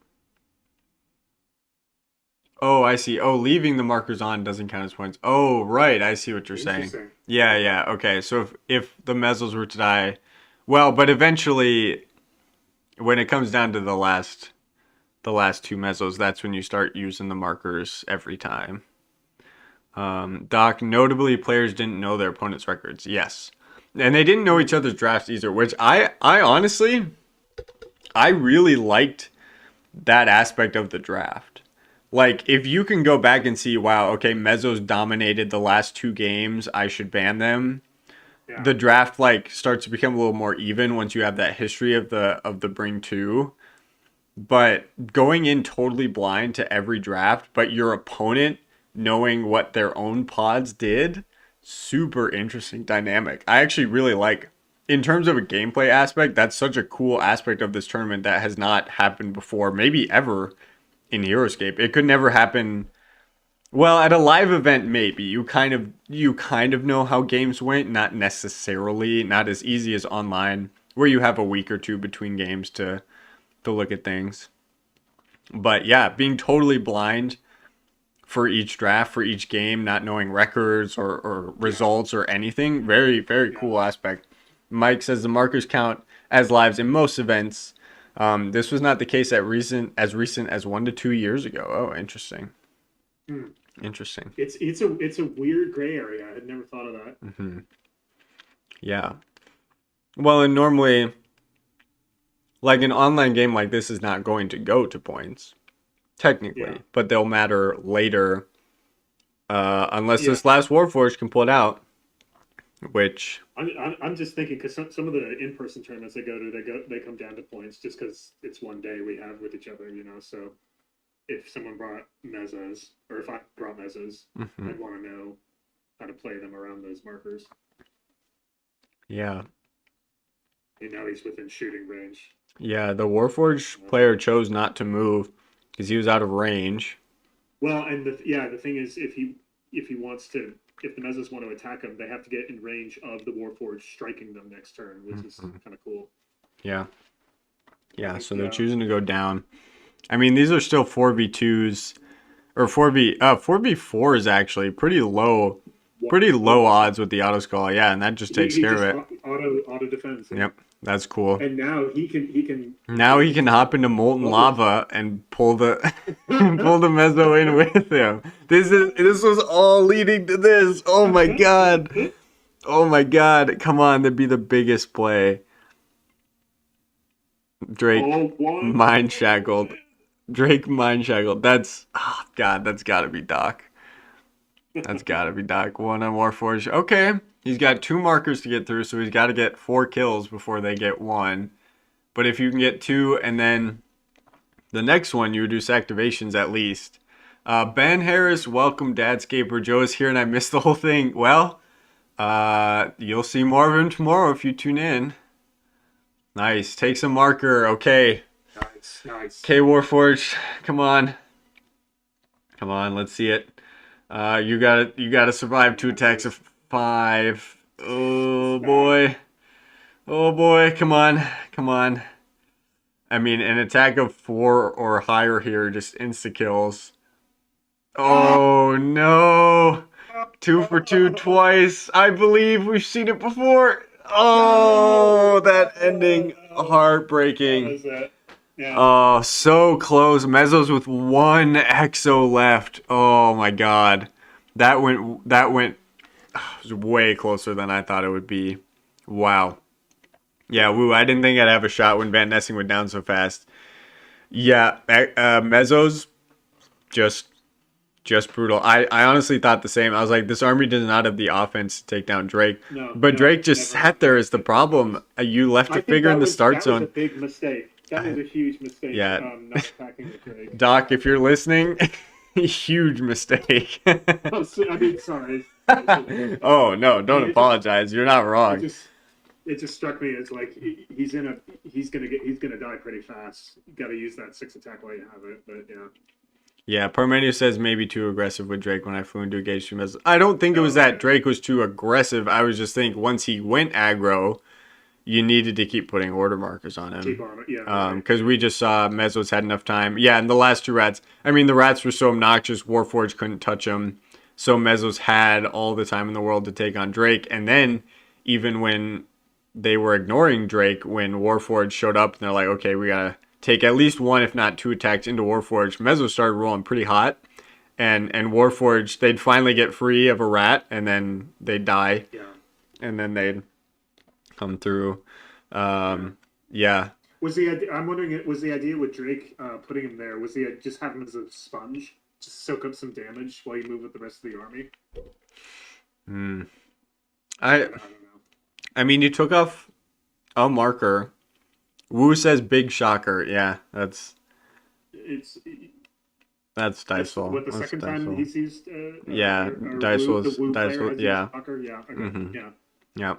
Oh, I see. Oh, leaving the markers on doesn't count as points. Oh, right. I see what you're saying. Interesting. Yeah, Okay. yeah. Okay. So if the mezzos were to die, well, but eventually when it comes down to the last 2 mezzos, that's when you start using the markers every time. Doc, notably players didn't know their opponent's records. Yes. And they didn't know each Hmm. other's drafts either, which I honestly I really liked that aspect of the draft. Like, if you can go back and see, wow, okay, Mezzos dominated the last 2 games, I should ban them. Yeah. The draft like starts to become a little more even once you have that history of the bring two. But going in totally blind to every draft, but your opponent knowing what their own pods did, super interesting dynamic. I actually really like in terms of a gameplay aspect, that's such a cool aspect of this tournament that has not happened before, maybe ever in Heroescape. It could never happen. Well, at a live event, maybe you kind of know how games went, not necessarily, not as easy as online, where you have a week or two between games to look at things. But yeah, being totally blind for each draft, for each game, not knowing records or Yeah. results or anything, very very Yeah. cool aspect. Mike says the markers count as lives in most events. This was not the case at recent as 1 to 2 years ago. Oh, interesting. Hmm. Interesting. It's a weird gray area. I had never thought of that. Hmm. Yeah. Well, and normally, like an online game like this is not going to go to points, Yeah. technically, but they'll matter later, unless Yeah. this last Warforged can pull it out, which, I'm just thinking because some of the in-person tournaments I go to, they come down to points just because it's one day we have with each other, So if someone brought mezzas, or if I brought mezzas, mhm, I'd want to know how to play them around those markers. yeah. And now he's within shooting range. Yeah, the Warforged player chose not to move because he was out of range. Well, and the thing is, if he wants to, if the mezzas want to attack him, they have to get in range of the Warforged striking them next turn, which is Mhm. kind of cool. Yeah, yeah. Like So they're choosing to go down. I mean, these are still 4v2s or 4v4 is actually pretty low one. odds with the auto skull. Yeah, and that just He, takes he care of just it. auto defends, yeah. Yep, that's cool. And now he can Now he can hop into molten bubble. lava and pull the pull the mezzo in with him. This was all leading to this. Oh my god. Oh my god. Come on, that'd be the biggest play. Drake All one. mind shackled. Drake mind shackled. That's oh god, that's gotta be Doc. That's got to be Doc. 1 on Warforged. Okay. He's got 2 markers to get through, so he's got to get 4 kills before they get 1. But if you can get 2 and then the next one, you reduce activations at least. Ben Harris, welcome, Dadscaper. Joe is here and I missed the whole thing. Well, you'll see more of him tomorrow if you tune in. Nice. Take some marker. Okay. Nice. Okay, Warforged. Come on. Come on, let's see it. You gotta survive 2 attacks of 5. Oh boy. Oh boy, come on. Come on. I mean, an attack of 4 or higher here just insta-kills. Oh no. 2 for 2 twice. I believe we've seen it before. Oh, that ending heartbreaking. That was it. Yeah. Oh, so close. Mezzo's with 1 exo left. Oh my god. That went it was way closer than I thought it would be. Wow. Yeah, woo, I didn't think I'd have a shot when Van Nessing went down so fast. Yeah, Mezzo's just brutal. I honestly thought the same. I was like, this army does not have the offense to take down Drake. But Drake just never. sat there is the problem. You left a figure in the start zone. That was a big mistake. That was a huge mistake. Yeah. Not attacking the Drake. Doc, if you're listening, huge mistake. I mean, sorry. Oh no, don't apologize. You're not wrong. It just struck me as like he's gonna die pretty fast. You got to use that 6 attack while you have it. But yeah. Yeah, Parmenius says maybe too aggressive with Drake when I flew into engage 2 missiles. I don't think it was that Drake was too aggressive. I was just thinking once he went aggro, you needed to keep putting order markers on him. Keep on it, yeah. Because we just saw Mezzo's had enough time. Yeah, and the last 2 rats. I mean, the rats were so obnoxious, Warforged couldn't touch them. So Mezzo's had all the time in the world to take on Drake. And then, even when they were ignoring Drake, when Warforged showed up, and they're like, okay, we gotta take at least 1, if not 2 attacks into Warforged. Mezzo started rolling pretty hot. And Warforged, they'd finally get free of a rat, and then they'd die. Yeah. And then they'd come through. Yeah. I'm wondering, was the idea with Drake putting him there, was he just have him as a sponge? Just soak up some damage while you move with the rest of the army? I don't know. I mean, you took off a marker. Wu says big shocker. Yeah, that's Diceful. What, the second time he sees yeah, Diceful's yeah. Shocker? Yeah. Okay. Mm-hmm. Yeah. Yeah.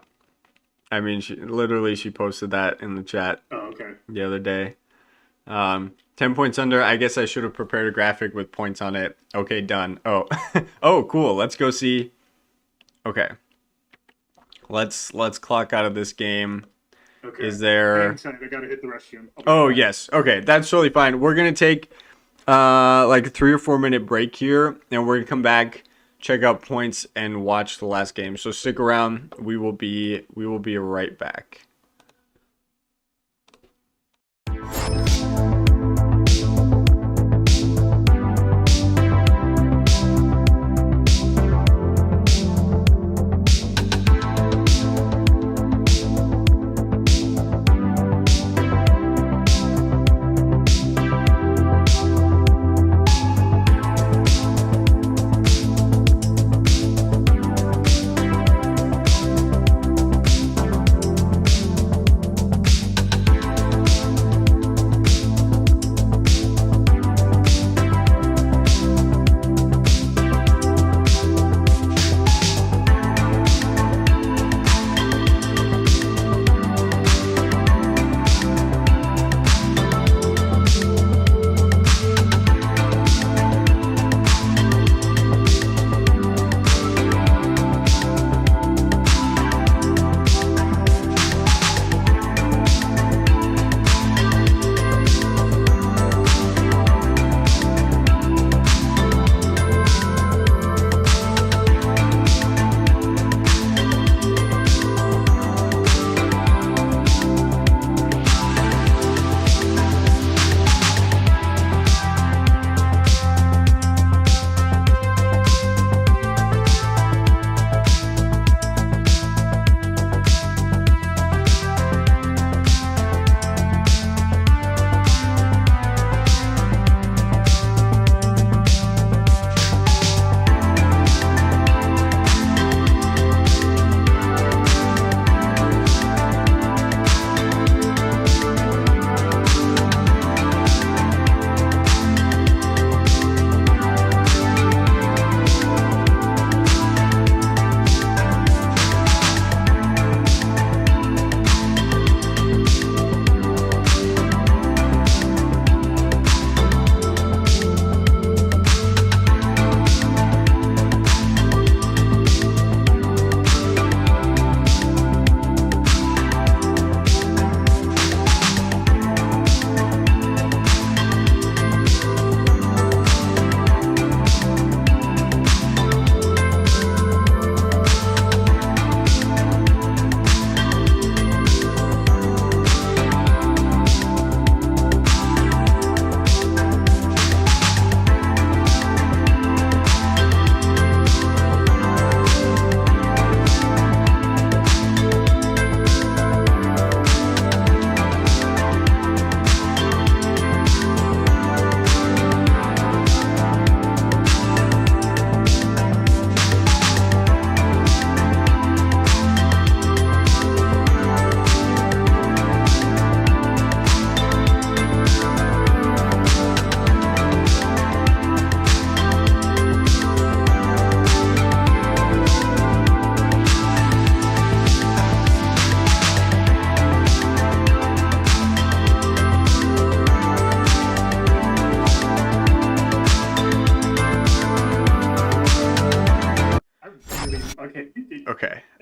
I mean, she posted that in the chat. Oh, okay. The other day. 10 points under. I guess I should have prepared a graphic with points on it. Okay, done. Oh. Oh, cool. Let's go see. Okay. Let's clock out of this game. Okay. Is there... I gotta hit the restroom. Oh, yes. Okay, that's totally fine. We're going to take like a 3 or 4 minute break here, and we're going to come back, check out points, and watch the last game. So stick around. We will be right back.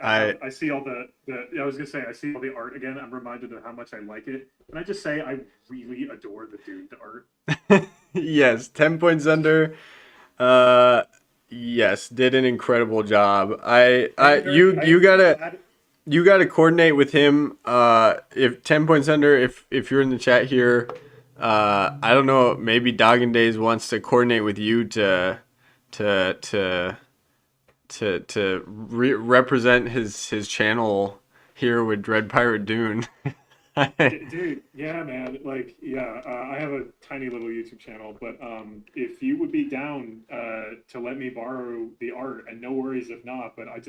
I I see all I was gonna say I see all the art again. I'm reminded of how much I like it. And I just say I really adore the dude art. yes, 10 points under. Uh, yes, did an incredible job. Thank you very. You I'm gotta glad. coordinate with him. If 10 points under, if you're in the chat here, I don't know, maybe DogginDays wants to coordinate with you to to represent his channel here with Dread Pirate Dune. Dude, yeah, man. Like, yeah, I have a tiny little YouTube channel, but if you would be down to let me borrow the art, and no worries if not, but I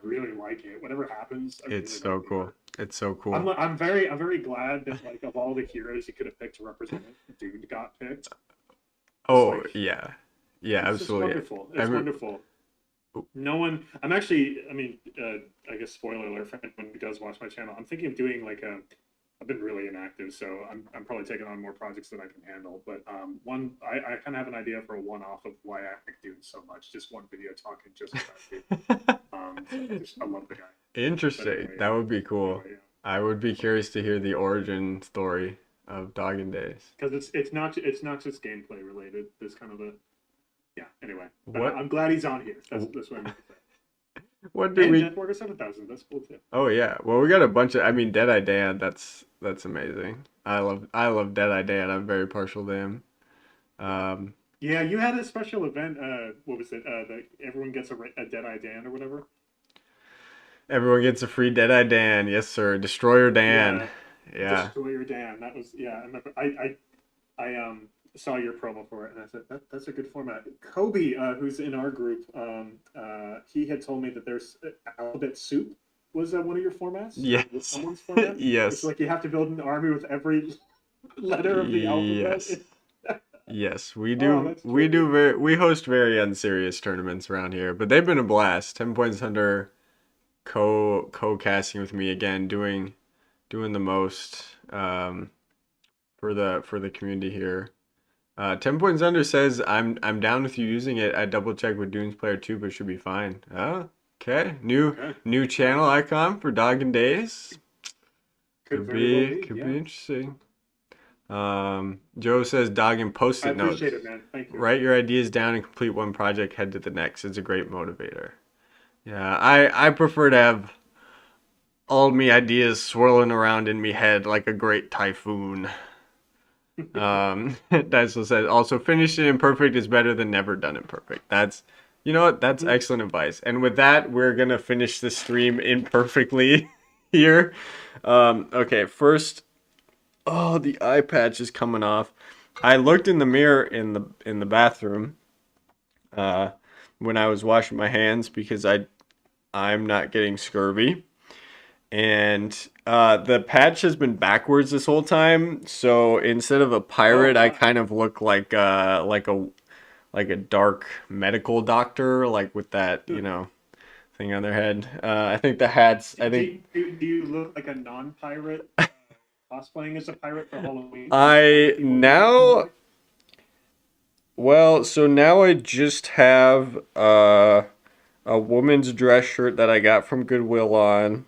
really like it. Whatever happens, I It's really like so the cool. art. It's so cool. I'm very glad that like of all the heroes you could have picked to represent it, dude got picked. Just Oh like yeah, yeah, it's just absolutely. wonderful. I It's wonderful. No one. I'm actually. I mean, I guess spoiler alert for anyone who does watch my channel. I'm thinking of doing like a. I've been really inactive, so I'm probably taking on more projects than I can handle. But I kind of have an idea for a one-off of why I like Dune so much. Just one video talking just about Dune. I love the guy. But Interesting. anyway, That would be cool. yeah. I would be curious to hear the origin story of DogginDays. Because it's not just gameplay related. There's kind of a yeah. Anyway, but What I'm glad he's on here. That's what I meant to say. what do And we? Death Warrior 7000. That's cool too. Oh yeah. Well, we got a bunch of. I mean, Deadeye Dan. That's amazing. I love Deadeye Dan. I'm very partial to him. Um, Yeah, you had a special event. What was it? Everyone gets a Deadeye Dan or whatever. everyone gets a free Deadeye Dan. Yes, sir. Destroyer Dan. Yeah, Yeah. Destroyer Dan. That was yeah. I remember. I saw your promo for it, and I said that's a good format. Kobe, who's in our group, he had told me that there's alphabet soup was one of your formats or was Yes. someone's format. It's yes. like you have to build an army with every letter of the alphabet. Yes. Yes, we Oh, do. that's We trippy. do very. We host very unserious tournaments around here, but they've been a blast. 10 points under co casting with me again, doing the most for the community here. 10 points under says I'm down with you using it. I double checked with Dunes Player 2, but should be fine. Oh, okay. Okay, New channel icon for DogginDays. could very well be. Could Yeah, be interesting. Joe says dog and I post-it notes. appreciate it, man. Thank you. Write your ideas down and complete one project, head to the next. It's a great motivator. Yeah, I prefer to have all me ideas swirling around in me head like a great typhoon. Daisel says also finished it imperfect is better than never done imperfect. That's you know what? That's excellent advice. And with that, we're gonna finish the stream imperfectly here. Okay, first, oh, the eye patch is coming off. I looked in the mirror in the bathroom uh, when I was washing my hands because I'm not getting scurvy, and the patch has been backwards this whole time. So instead of a Oh pirate, I my. kind of look like a dark medical doctor, like with that thing on their head. I think the hats. I think Do you look like a non-pirate cosplaying as a pirate for Halloween? Is that I what you look more now. like? Well, so now I just have a woman's dress shirt that I got from Goodwill on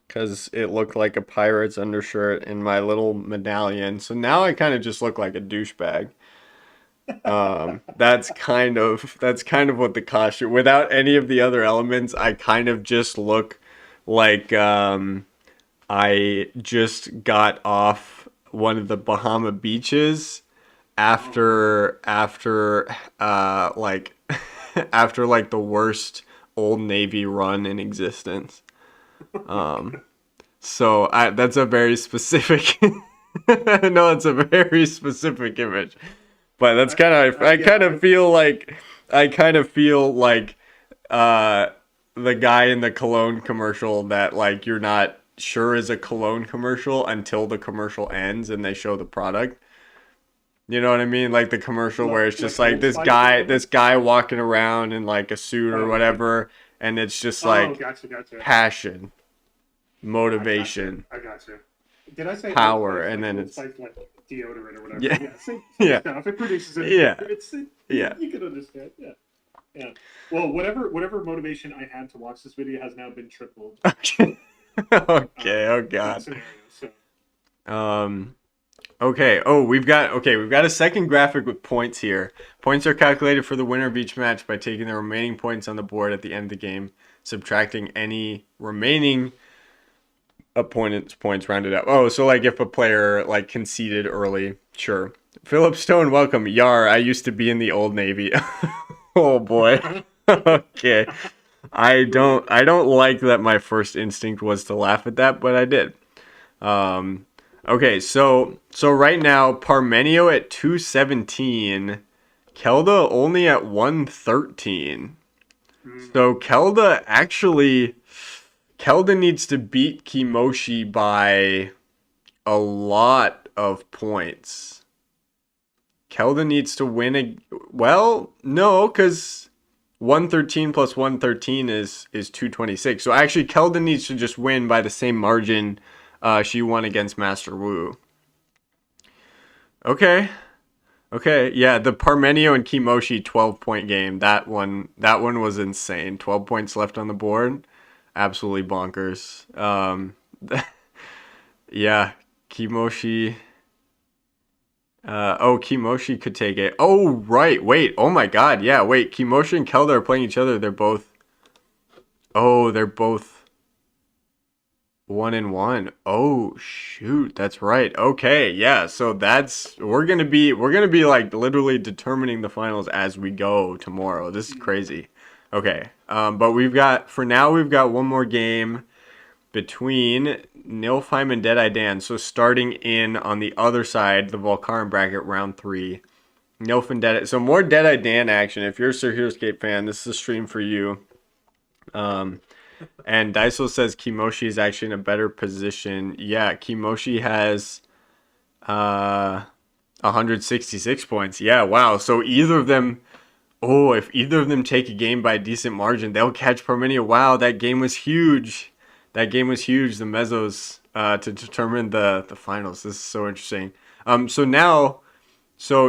because it looked like a pirate's undershirt in my little medallion. So now I kind of just look like a douchebag. That's kind of what the costume without any of the other elements. I kind of just look like I just got off one of the Bahama beaches Oh man. after like after like the worst Old Navy run in existence. Um, so that's a very specific. No, it's a very specific image, but that's kind of Yeah, I kind of feel like uh the guy in the cologne commercial that like you're not sure is a cologne commercial until the commercial ends and they show the product. You know what I mean? Like the commercial where it's just like like Old Spice or this something. guy walking around in like a suit or Oh, okay. whatever, and it's just Oh, like gotcha. passion, I motivation, gotcha. Did I say Old power, Spice and like then Old it's Spice like deodorant or whatever? yeah, Yeah, same yeah, stuff. It produces anything. yeah, yeah, You can understand. Yeah. Yeah. Well, whatever motivation I had to watch this video has now been tripled Okay. Okay. Oh in that God. scenario. So Um. Okay. Oh, we've got a second graphic with points here. Points are calculated for the winner of each match by taking the remaining points on the board at the end of the game, subtracting any remaining opponent's points rounded up. Oh, so like if a player like conceded early, sure. Philip Stone, welcome. Yar, I used to be in the old Navy. Oh boy. Okay. I don't like that my first instinct was to laugh at that, but I did. Um okay, so right now Parmenio at 217, Kelda only at 113. So Kelda needs to beat Kimoshi by a lot of points. Kelda needs to win well, no, because 113 plus 113 is 226. So actually Kelda needs to just win by the same margin she won against Master Wu. Okay. Okay. Yeah, the Parmenio and Kimoshi 12-point game. That one was insane. 12 points left on the board. Absolutely bonkers. Yeah, Kimoshi. Kimoshi could take it. Oh, right. Wait. Oh my God. Yeah. Wait. Kimoshi and Kelda are playing each other. They're both. Oh, they're both 1-1. Oh shoot. That's right. Okay. Yeah. So we're gonna be like literally determining the finals as we go tomorrow. This is crazy. Okay. But we've got one more game between Nilfheim and Deadeye Dan. So starting in on the other side, the Volcaran bracket, round 3. Nilf and Deadeye. So more Deadeye Dan action. If you're a Sir Heroescape fan, this is a stream for you. Um, and Daiso says Kimoshi is actually in a better position. Yeah, Kimoshi has 166 points. Yeah, wow. So either of them, oh, if either of them take a game by a decent margin, they'll catch Parmenio. Wow, that game was huge. That game was huge. The Mezzos to determine the finals. This is so interesting. So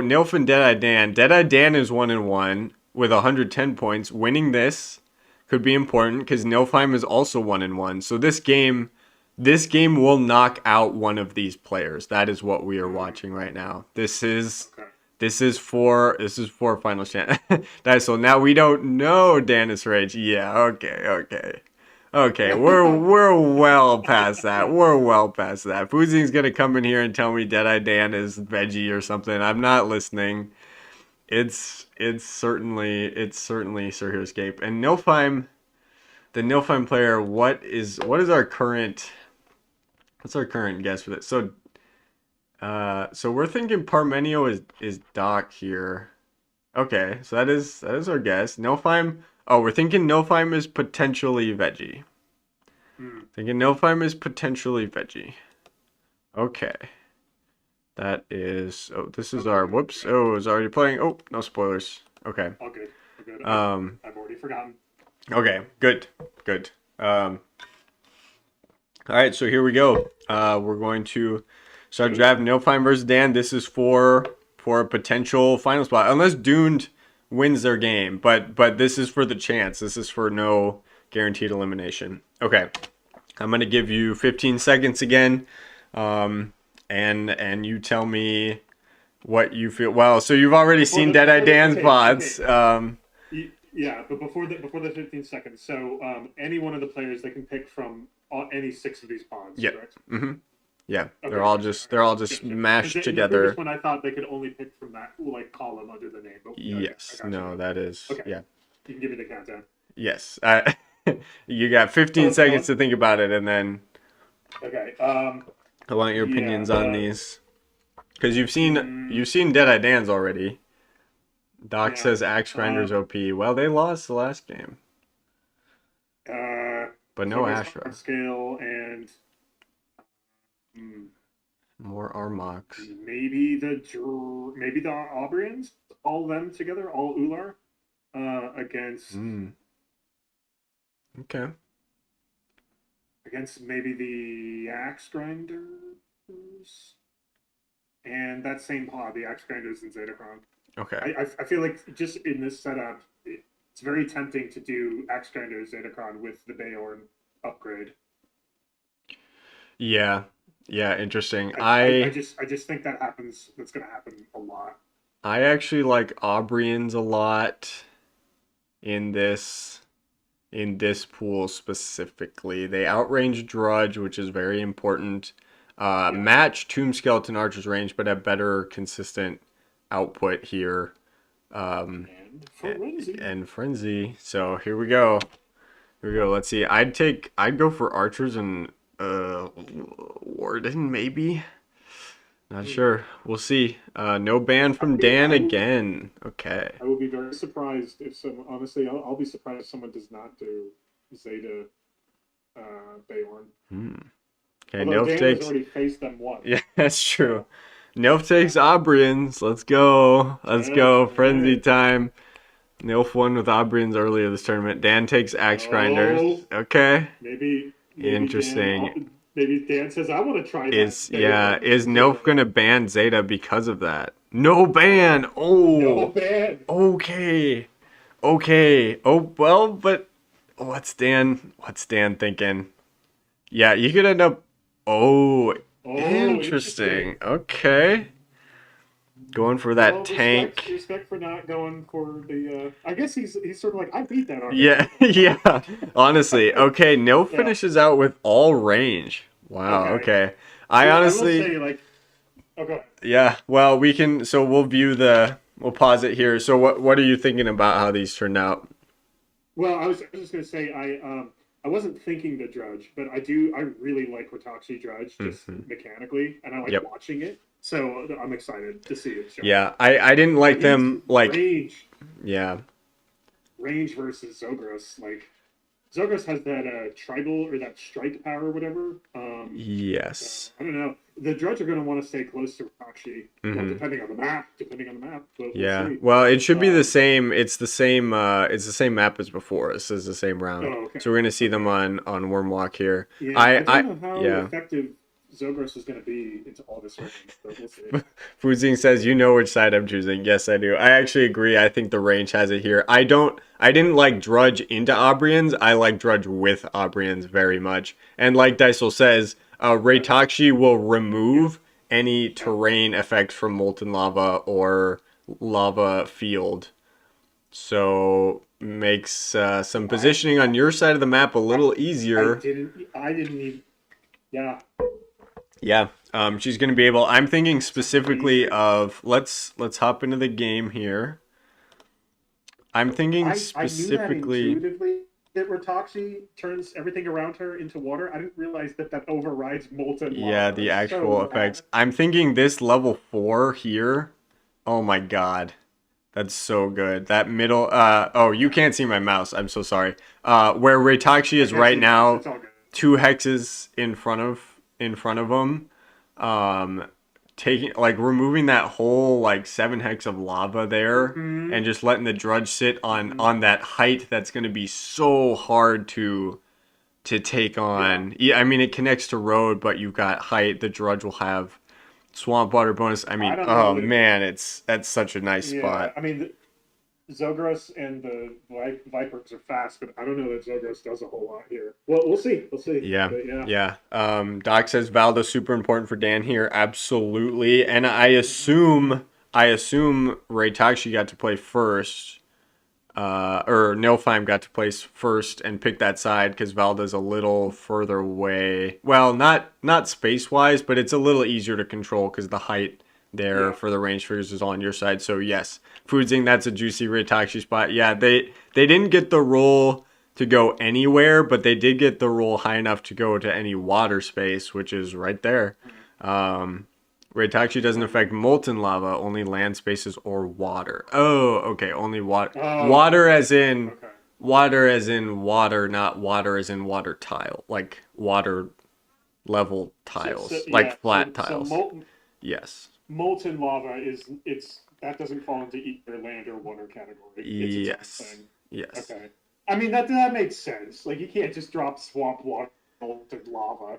Nilf and Deadeye Dan. Deadeye Dan is 1-1 with 110 points. Winning this could be important because Nilfheim is also 1-1. So this game will knock out one of these players. That is what we are watching right now. okay. This is for final chance. So now we don't know Danis Rage. Yeah, okay. Okay, we're well past that. We're well past that. Fuzing's gonna come in here and tell me Deadeye Dan is veggie or something. I'm not listening. It's certainly Sir Heroescape. And Nilfheim, the Nilfheim player, what is our current what's our current guess for this? So we're thinking Parmenio is Doc here. Okay, so that is our guess. Nilfheim. Oh, we're thinking Nilfheim is potentially veggie. Hmm. Thinking Nilfheim is potentially veggie. Okay. That is. Oh, this is our. Whoops. Oh, it's already playing. Oh, no spoilers. Okay. All good. All good. Um. I've already forgotten. Okay. Good. Good. All right. So here we go. We're going to start draft Nilfheim versus Dan. This is for a potential final spot, unless Doomed wins their game. But this is for the chance. This is for no guaranteed elimination. Okay. I'm gonna give you 15 seconds again. And you tell me what you feel. Well, so you've already seen Deadeye Dan's VODs. Yeah, but before the 15 seconds, so any one of the players they can pick from any 6 of these pods, Yeah. correct? Mm-hmm. Yeah. Okay, They're all just good. mashed In the previous together. one, I thought they could only pick from that like column under the name. But okay, Yes. I got you. No, that is. Okay, Yeah. you can give me the countdown. Yes. You got 15 Oh, it's seconds going. to think about it, and then Okay. I want your Yeah. opinions on these. Because you've seen Mm, you've seen Deadeye Dan's already. Doc yeah. says Axe Grinder's Um. OP. Well, they lost the last game, but So no it was Astra. hard scale and mm, More Armox. maybe the Aubrians, all them together, all Ular, against Mm. Okay. maybe the Axe Grinders and that same pod, the Axe Grinders and Zetacron. Okay. I feel like just in this setup, it's very tempting to do Axe Grinder Zedekon with the Bayorn upgrade. Yeah. Yeah, interesting. I just think that happens. That's going to happen a lot. I actually like Aubrians a lot in this pool specifically. They outrange Drudge, which is very important. Yeah, Match Tomb Skeleton Archer's range, but have better consistent output here. Um, and Frenzy. and Frenzy. So here we go. Here we go. Let's see. I'd go for Archers and Warden maybe. Not sure. We'll see. No ban from Dan again. Okay. I will be very surprised if some. Honestly, I'll be surprised if someone does not do Zeta Bayorn. Hmm. Okay, Although Nilf Dan has takes. already faced them once. Yeah, that's true. So, Nilf takes Aubrians. Let's go. Let's go. all Frenzy right. time. Nilf won with Aubrians earlier this tournament. Dan takes Axe Grinders. Oh, Okay. maybe Interesting. maybe Dan says I want to try that Is yeah, Bayorn is Nilf Zeta. gonna ban Zeta because of that? No ban. No Oh. ban. Okay. Okay. Oh well, but what's Dan thinking? Yeah, you could end up. Oh, Oh, interesting. interesting. Okay. Going for that Well, tank. respect for not going for the. I guess he's sort of like I beat that already. Yeah, yeah. Honestly, okay. No Yeah. finishes out with all range. Wow. Okay. Okay. I I will honestly, say like. Okay. yeah. Well, we can. So we'll view the. We'll pause it here. So what are you thinking about how these turned out? Well, I was just gonna say I wasn't thinking the Drudge, but I really like Watashi Drudge just Hmm. mechanically, and I like Yep. watching it. So I'm excited to see it show up. Yeah. I didn't like But he's them. Like. range Yeah. versus Zogros. Like Zogros has that tribal or that strike power or whatever. Yes. I don't know. The Drudge are going to want to stay close to Watashi. Well, Hmm. depending on the map, but we'll Yeah. see. Well, it should be the Um, same. It's the same map as before. This is the same round. oh, okay, So we're gonna see them okay. on Wormwalk here. Yeah, I I don't know how yeah. effective Zogros is going to be into all this range, but we'll see. Fuzing says you know which side I'm choosing. Yes, I do. I actually agree. I think the range has it here. I didn't like Drudge into Aubrians. I like Drudge with Aubrians very much. And like Dysel says, Reitachi will remove any Yeah. terrain effects from Molten Lava or Lava Field. So makes some positioning on your side of the map a little easier. I didn't even, yeah, Yeah. She's gonna be able. I'm thinking specifically crazy. of let's hop into the game here. I'm thinking I knew that specifically. intuitively that Ratoxi turns everything around her into water. I didn't realize that that overrides molten Yeah, lava. the That's actual so effects. bad. I'm thinking this level 4 here. Oh my god. That's so good. That middle oh, you can't see my mouse. I'm so sorry. Where Reitachi I is can't right see this. now, It's all good. 2 hexes in front of him. Um taking like removing that whole like 7 hex of lava there Mm-hmm. and just letting the Drudge sit on Mm-hmm. on that height that's going to be so hard to take Yeah. on. Yeah, I mean it connects to road, but you've got height. The Drudge will have swamp water bonus. I I mean, don't oh know that. man, that's such a nice Yeah, spot. I mean, Zogros and the Vipers are fast, but I don't know that Zogros does a whole lot here. Well, we'll see. We'll see. Yeah. But yeah. Yeah. Doc says Valdo's super important for Dan here. Absolutely. And I Mm-hmm. assume Ray Takshi got to play first. Or Nilfheim got to place first and pick that side because Valda's a little further away. Well, not space wise, but it's a little easier to control because the height there Yeah. for the range figures is on your side. So yes, Foodzing, that's a juicy Ritachi spot. Yeah, they didn't get the roll to go anywhere, but they did get the roll high enough to go to any water space, which is right there. Um, Ritachi doesn't affect molten lava, only land spaces or water. Oh, okay, only water. Oh, Water okay. as in Okay. water as in water, not water as in water tile, like water level tiles, like Yeah. flat So tiles. Yes. molten lava is it's that doesn't fall into either land or water category. It's its own Yes. thing. Yes. Okay. I mean that makes sense. Like you can't just drop swamp water into lava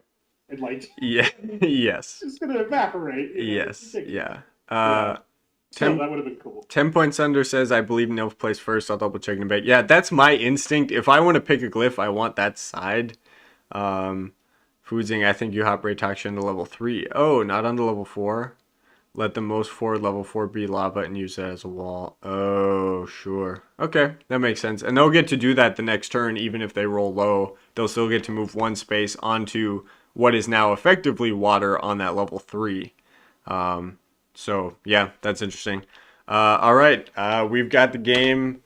and like Yeah. Yes. it's just gonna evaporate. You know, it's Yes. ridiculous. Yeah. Yeah. So 10, that would have been cool. 10 Points Under says, I believe Nilf plays first. I'll double check in a bit. Yeah, that's my instinct. If I want to pick a glyph, I want that side. Um, Foozing, I think you hop Raytox into level 3. Oh, not onto level 4. Let the most forward level 4 be lava and use that as a wall. Oh, sure. Okay, that makes sense. And they'll get to do that the next turn, even if they roll low. They'll still get to move one space onto what is now effectively water on that level 3. So, yeah, that's interesting. All right, we've got the game.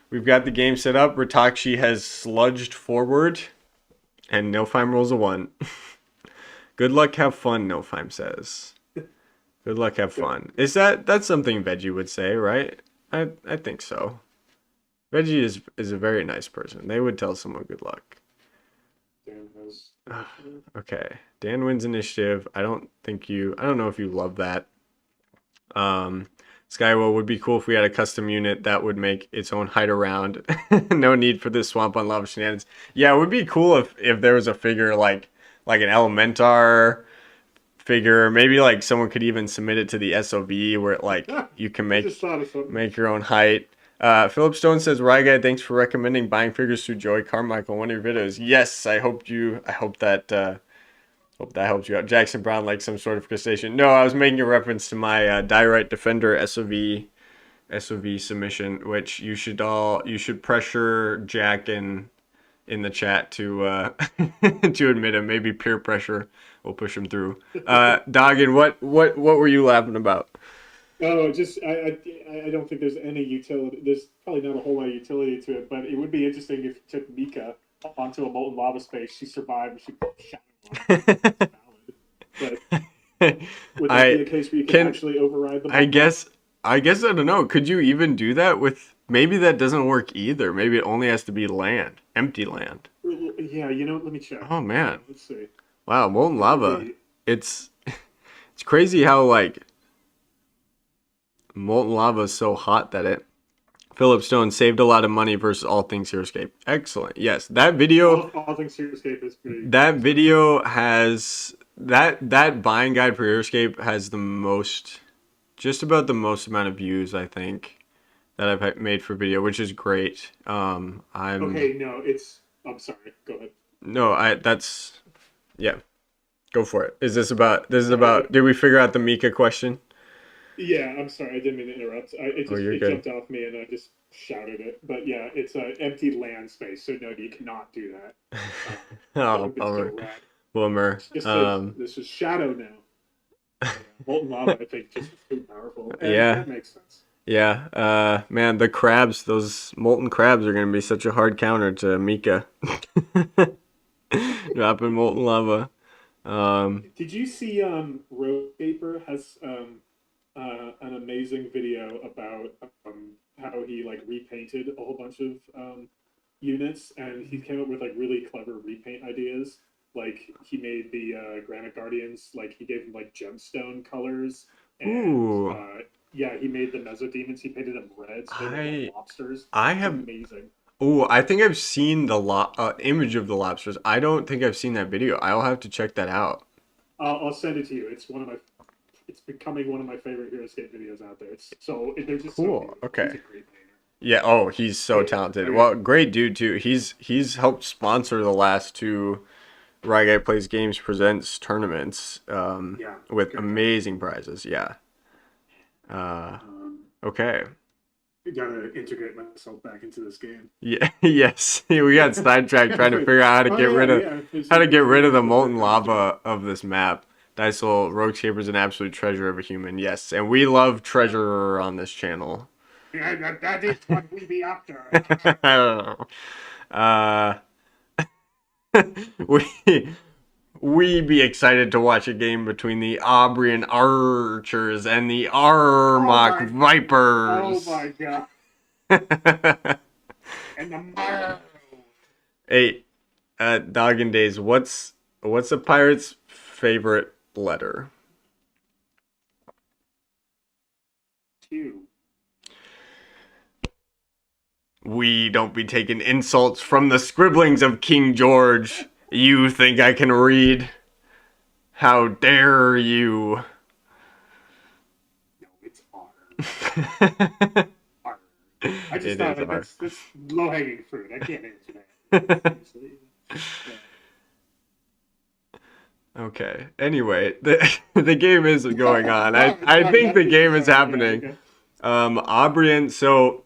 We've got the game set up. Ratachi has sludged forward, and Nilfheim rolls a 1. Good luck, have fun, Nilfheim says. Good luck, have fun. Is that's something Veggie would say, right? I think so. Veggie is a very nice person. They would tell someone good luck. Dan has Okay. Dan wins initiative. I don't know if you love that. Skywell would be cool if we had a custom unit that would make its own hide around. No need for this swamp on lava shenanigans. Yeah, it would be cool if there was a figure like an Elementar figure. Maybe like someone could even submit it to the SOV where like you can make your own height. Philip Stone says, Rye Guy, thanks for recommending buying figures through Joey Carmichael in one of your videos. Yes, I hope that helps you out. Jackson Brown like some sort of crustacean. No, I was making a reference to my Diorite Defender SOV submission, which you should pressure Jack in the chat to to admit him. Maybe peer pressure will push him through. Doggin, what were you laughing about? Oh, just I don't think there's any utility. There's probably not a whole lot of utility to it, but it would be interesting if you took Mika onto a molten lava space. She survived. She shot him. But would that be a case where you can actually override the? I guess I don't know. Could you even do that with? Maybe that doesn't work either. Maybe it only has to be land, empty land. Yeah, let me check. Oh man. Let's see. Wow, molten lava. It's crazy how like molten lava is so hot that it. Philip Stone saved a lot of money versus All Things Heroescape. Excellent. Yes, that video. All Things Heroescape is pretty. That video has that buying guide for Heroescape has the most, just about the most amount of views I think that I've made for video, which is great. Okay. No, I'm sorry. Go ahead. No, yeah. Go for it. This is about. Did we figure out the Mika question? Yeah, I'm sorry. I didn't mean to interrupt. It jumped off me and I just shouted it. But yeah, it's an empty land space, so no, you cannot do that. Oh, bummer. This is shadow now. Molten lava, I think, just is too powerful. And yeah, that makes sense. Yeah, man, the crabs, those molten crabs are going to be such a hard counter to Mika. Dropping molten lava. Did you see Roadcaper has an amazing video about how he like repainted a whole bunch of units, and he came up with like really clever repaint ideas. Like he made the Granite Guardians, like he gave them like gemstone colors, and yeah, he made the Mesodemons. He painted them red, so they were like lobsters. Amazing. Oh, I think I've seen the image of the lobsters. I don't think I've seen that video. I'll have to check that out. I'll send it to you. It's becoming one of my favorite Heroescape videos out there. They're just cool. So okay. He's a great painter. Yeah. Oh, he's so talented. Well, great dude too. He's helped sponsor the last 2 Rye Guy Plays Games Presents tournaments. With amazing prizes. Yeah. Okay. I gotta integrate myself back into this game. Yeah. Yes. We got sidetracked trying to figure out how to get rid of the molten lava of this map. Dysel Roguescaper is an absolute treasure of a human. Yes, and we love treasure on this channel. Yeah, that is what we be after. I don't know. We be excited to watch a game between the Aubrian Archers and the Armok Vipers. Oh my god. And the Hey, DogginDays, what's a pirate's favorite letter? Q. We don't be taking insults from the scribblings of King George. You think I can read? How dare you? No, it's R. R. I just It thought is that R. that's low hanging fruit. I can't answer that. Seriously. Yeah. Okay. Anyway, the game is going on. I No, I sorry. think That the is game is sorry. Yeah. happening. Okay. Aubrian. So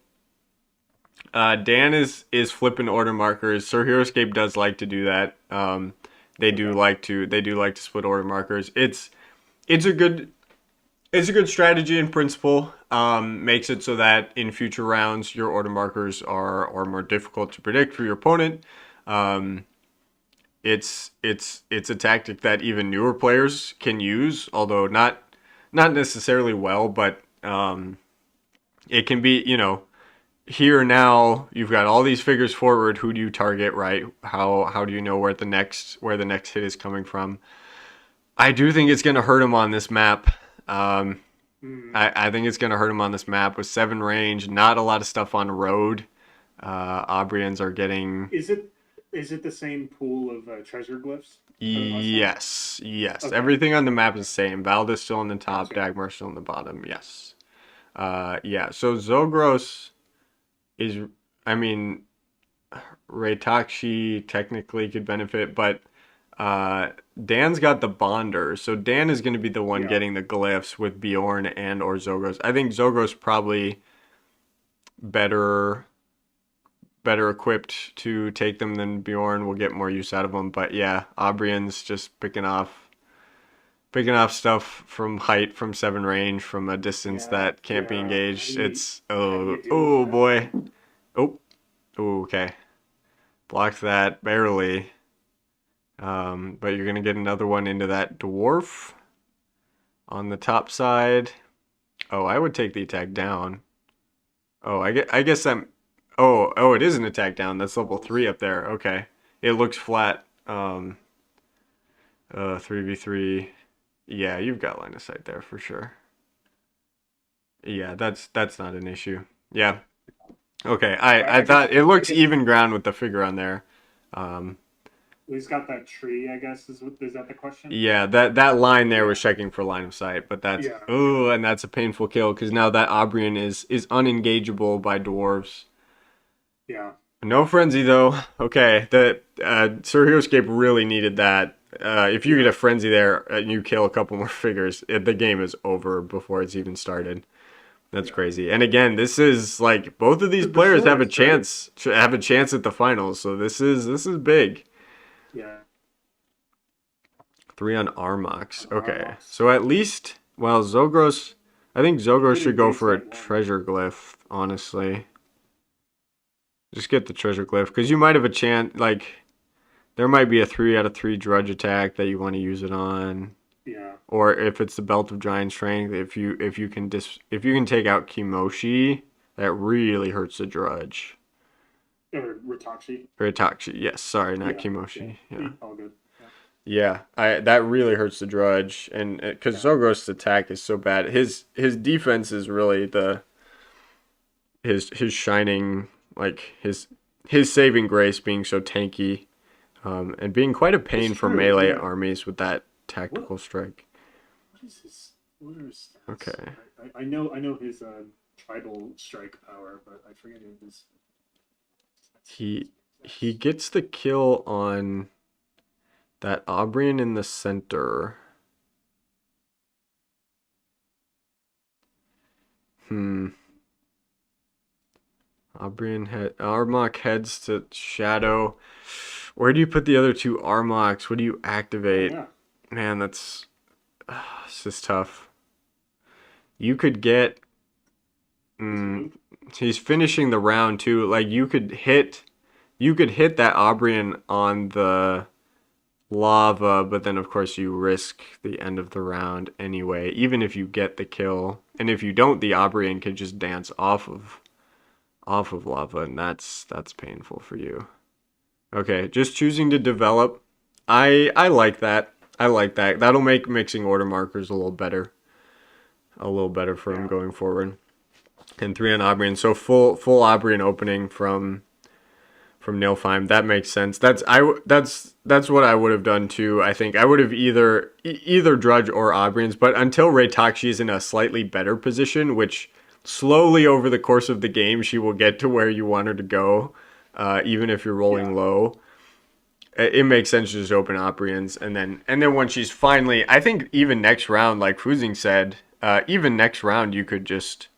Dan is flipping order markers. Sir Heroescape does like to do that. Okay. They do like to split order markers. It's a good it's a good strategy in principle. Makes it so that in future rounds your order markers are more difficult to predict for your opponent. Um, it's a tactic that even newer players can use, although not necessarily well, but it can be, here now you've got all these figures forward. Who do you target, right? How do you know where the next hit is coming from? I do think it's going to hurt him on this map. Um, Mm. I think it's going to hurt him on this map with 7 range. Not a lot of stuff on road. Aubrians are getting. Is it the same pool of treasure glyphs as last time? Yes. Okay. Everything on the map is Okay. the same. Valdez still on the top, Gotcha. Dagmar still on the bottom. Yes. Yeah. So Zogros is. I mean, Reitakshi technically could benefit, but uh, Dan's got the bonder, so Dan is going to be the one Yeah. getting the glyphs with Bjorn and or Zogros. I think Zogros probably better better equipped to take them than Bjorn. Will get more use out of them, but yeah, Aubrian's just picking off stuff from height, from 7 range, from a distance Yeah. that can't be Yeah. engaged. It's How do you deal with oh that? boy. Oh, okay. Blocked that barely. But you're gonna get another one into that dwarf on the top side. Oh, I would take the attack down. Oh, I guess that. Oh, it is an attack down. That's level 3 up there. Okay, it looks flat. 3v3. Yeah, you've got line of sight there for sure. Yeah, that's not an issue. Yeah. Okay. I I guess. thought it I looks guess even ground with the figure on there. Um, he's got that tree. I guess is that the question? Yeah, that line there Yeah. was checking for line of sight, but that's Yeah. Yeah. oh, and that's a painful kill because now that Aubrian is unengageable by dwarves. Yeah. No frenzy though. Okay, the Sir Heroescape really needed that. If you get Yeah. a frenzy there and you kill a couple more figures, the game is over before it's even started. That's Yeah. crazy. And again, this is like both of these The players shorts, right? have a chance at the finals. So this is big. Yeah. 3 on Armox. Okay. Armox. So at least, well, Zogros, I think Zogros Could should go engage for a that one. treasure glyph, honestly. Just get the treasure glyph, because you might have a chance, like, there might be a 3 out of 3 drudge attack that you want to use it on. Yeah. Or if it's the Belt of Giant Strength, if you can take out Kimoshi, that really hurts the drudge. Or Ritachi. Or Itachi, yes, sorry, not Yeah. Yeah. Kimoshi. Yeah. All good. Yeah. Yeah, I that really hurts the drudge, and because Yeah. Zogros' attack is so bad, his defense is really the his shining like his saving grace being so tanky, and being quite a It's pain for true. melee Yeah. armies with that What tactical strike. what is his what are his stats? Okay, I know his tribal strike power, but I forget his he he stats. gets the kill on that Aubrian in the center. Hmm. Armok heads to Shadow. Where do you put the other 2 Armoks? What do you Oh activate? yeah. Man, this is tough. You could get. Does he Mm, move? he's finishing the round too. Like you could hit that Aubrian on the lava, but then of course you risk the end of the round anyway. Even if you get the kill, and if you don't, the Aubrian can just dance off of lava, and that's painful for you. Okay, just choosing to develop. I like that. I like that. That'll make mixing order markers a little better for him Yeah. going forward. And 3 on Aubrian, so full Aubrian opening from Nilfheim. That makes sense. That's what I would have done too. I think I would have either Drudge or Aubrians, but until Reitakshi is in a slightly better position, which slowly over the course of the game, she will get to where you want her to go, even if you're rolling Yeah. low. It makes sense to just open Opryans, and then when she's finally, I think even next round, like Fusing said, even next round you could just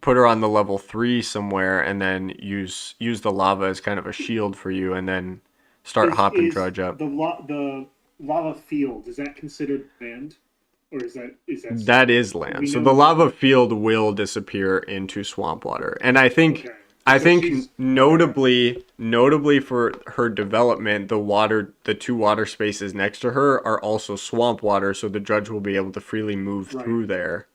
put her on the level 3 somewhere, and then use the lava as kind of a shield for you, and then start hopping Is Trudge up. the lava field, is that considered land, or is that That swamp? is And land. we So the know that. lava field will disappear into swamp water. And I think Okay, I so think she's okay. notably for her development, the two water spaces next to her are also swamp water, so the judge will be able to freely move Right, through there,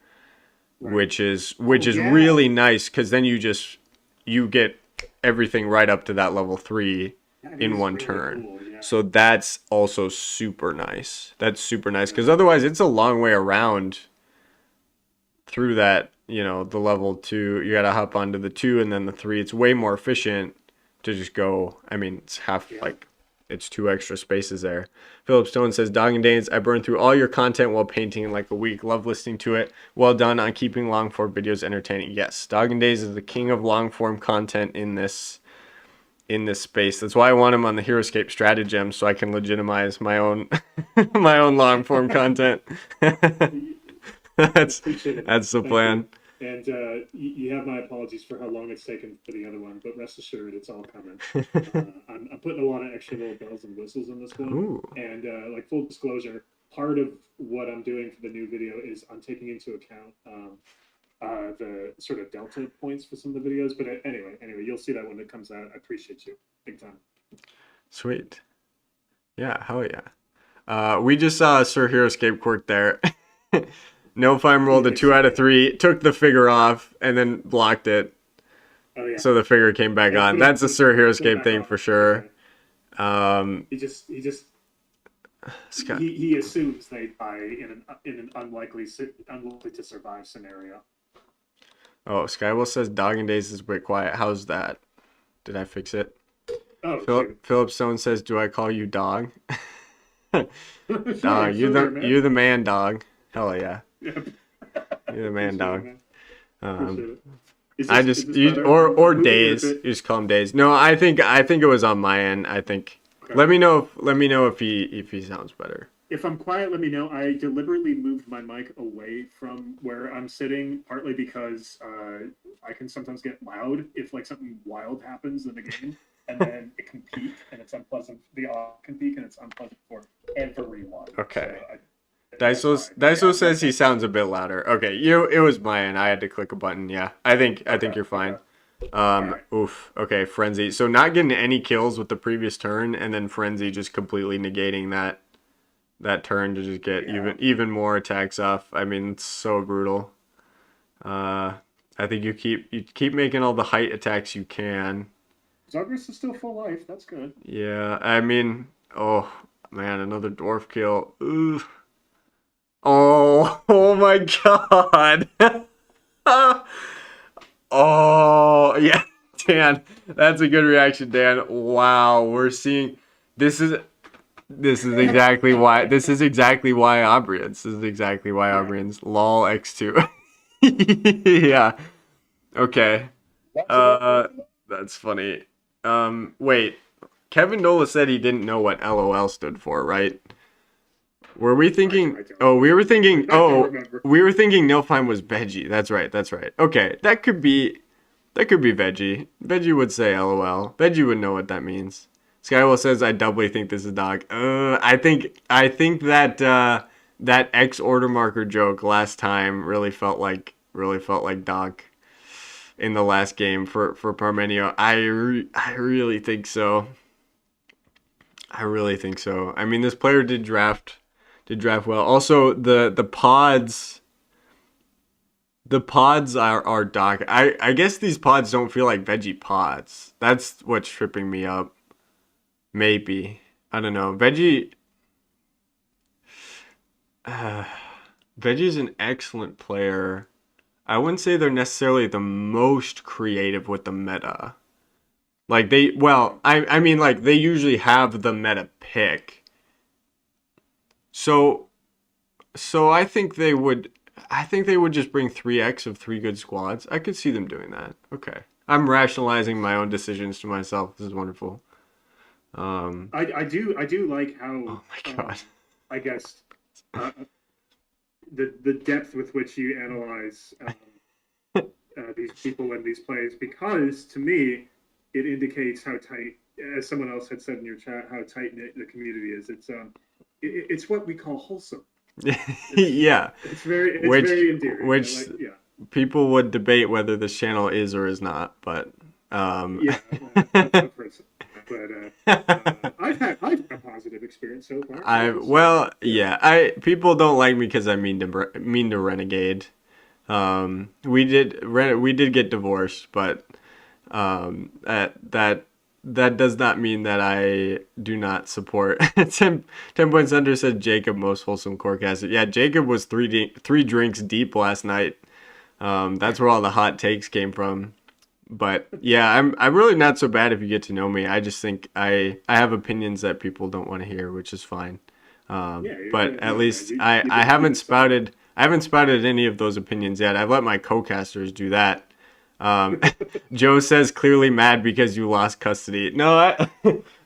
right. which Oh is yeah, really nice cuz then you get everything right up to that level 3 that in is one really turn. cool. Yeah, So that's also super nice. That's super nice cuz otherwise it's a long way around through that, the level 2. You got to hop onto the 2 and then the 3. It's way more efficient to just go. I mean, it's half yeah. like it's 2 extra spaces there. Philip Stone says, DogginDays, I burned through all your content while painting in like a week. Love listening to it. Well done on keeping long form videos entertaining. Yes, DogginDays is the king of long form content in this space. That's why I want him on the HeroScape Stratagem so I can legitimize my own my own long form content. that's Appreciate it, man. that's the Thank you. plan. And you have my apologies for how long it's taken for the other one, but rest assured, it's all coming. I'm putting a lot of extra little bells and whistles in this one. Ooh. And like full disclosure, part of what I'm doing for the new video is I'm taking into account the sort of delta points for some of the videos. But anyway, you'll see that when it comes out. I appreciate you big time. Sweet. Yeah, hell yeah. We just saw Sir HeroScape quirk there. No Fime rolled a Yeah, 2 out of 3, took the figure off, and then blocked it. oh yeah, So the figure came back and on. That's a Sir put it HeroScape back thing on. for sure. Okay. Um, He just Scott. he assumes they die in an unlikely to survive scenario. Oh, Skywell says DogginDays is a bit quiet. How's that? Did I fix it? Oh shoot. Philip Stone says, "Do I call you dog?" Sure, Dog, you're sure, the man. you're the man, dog. Hell yeah, Yep. you're the man, Appreciate it, dog. man. Um, Appreciate it. Is I this is just this better? or I'm moving it a days. bit. You just call him days. No, I think it was on my end. I think. Okay. Let me know if he sounds better. If I'm quiet, let me know. I deliberately moved my mic away from where I'm sitting, partly because I can sometimes get loud if like something wild happens in the game, and then it can peak and it's unpleasant. The audio can peak and it's unpleasant for everyone. So Okay. that's why. But yeah, Daiso says he sounds a bit louder. Okay, it was my end. I had to click a button. Yeah, I think you're okay. fine. All right. Oof. Okay, Frenzy. So not getting any kills with the previous turn, and then Frenzy just completely negating that turn to just get Yeah. even more attacks off. I mean, it's so brutal. I think you keep making all the height attacks you can. Zagreus is still full life. That's good. Yeah, I mean, oh man, another dwarf kill. Ooh. Oh, oh my god. Oh, yeah, Dan. That's a good reaction, Dan. Wow, we're seeing this is this is exactly why Aubrians. This is exactly why Yeah. Aubrians. Lol X2. Yeah. Okay. That's enough. Uh that's funny. Wait. Kevin Nola said he didn't know what LOL stood for, right? Were we thinking? I don't. Oh, we were thinking. I don't Oh, remember. we were thinking Nilfheim was veggie. That's right. That's right. Okay, that could be. That could be veggie. Veggie would say LOL. Veggie would know what that means. Skywell says, "I doubly think this is dog." I think that X order marker joke last time really felt like dog in the last game for Parmenio. I really think so. I really think so. I mean, this player did draft well. Also, the pods are doc. I guess these pods don't feel like veggie pods. That's what's tripping me up. Maybe, I don't know. Uh, Veggie is an excellent player. I wouldn't say they're necessarily the most creative with the meta. Like I mean, like they usually have the meta pick. So I think they would. I think they would just bring 3x of 3 good squads. I could see them doing that. Okay. I'm rationalizing my own decisions to myself. This is wonderful. Um, I do like oh how my god. I guess uh, the depth with which you analyze these people and these plays, because to me it indicates how tight, as someone else had said in your chat, how tight knit the community is. It's what we call wholesome. It's Yeah. it's Which very endearing. I which like, yeah. people would debate whether this channel is or is not, but um Yeah, I've heard some, but I've had a positive experience so far. I I guess. well, Yeah, yeah. I people don't like me because I mean to Renegade. We did get divorced, but that does not mean that I do not support. 10 points under said Jacob most wholesome corecaster. Yeah, Jacob was three drinks deep last night. That's where all the hot takes came from. But yeah, I'm really not so bad if you get to know me. I just think I have opinions that people don't want to hear, which is fine. yeah, But at no, least I you haven't did something. spouted any of those opinions yet. I've let my co-casters do that. Um, Joe says clearly mad because you lost custody. No,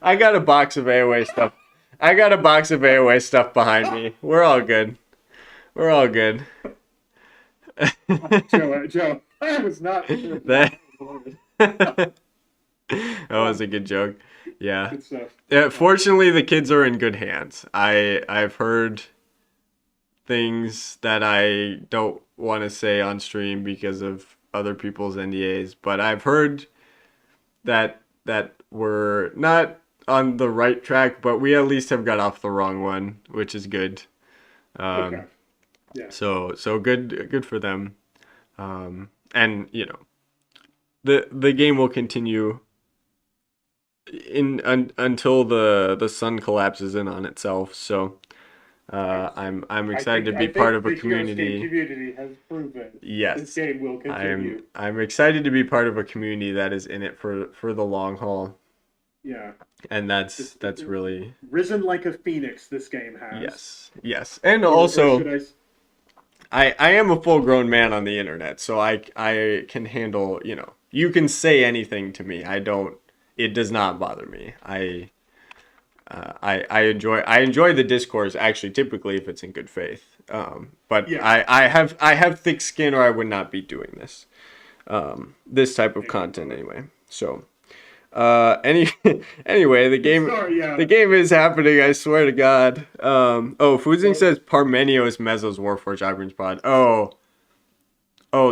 I got a box of AOA stuff. I got a box of AOA stuff behind me. We're all good. We're all good. Joe, I was not prepared for that. That that was a good joke. Yeah. Good stuff. Fortunately, the kids are in good hands. I've heard things that I don't want to say on stream because of other people's NDAs, but I've heard that we're not on the right track, but we at least have got off the wrong one, which is good. Okay. Um, Yeah. so good for them. And the game will continue until the sun collapses in on itself. So I'm excited to be I part think of a the Heroes game community. community has proven this Yes, game will continue. I'm excited to be part of a community that is in it for the long haul, Yeah. and This, that's really risen like a phoenix. This game has. yes, and Or also should I? I am a full grown man on the internet, so I can handle you can say anything to me. I don't. It does not bother me. I enjoy the discourse actually typically if it's in good faith. But Yeah. I have thick skin or I would not be doing this type of Amen, content brother. anyway. So any anyway Sorry. Yeah. the game is happening. I swear to God. Fuzing says Parmenios Mezos Warforged Aubrian's pod.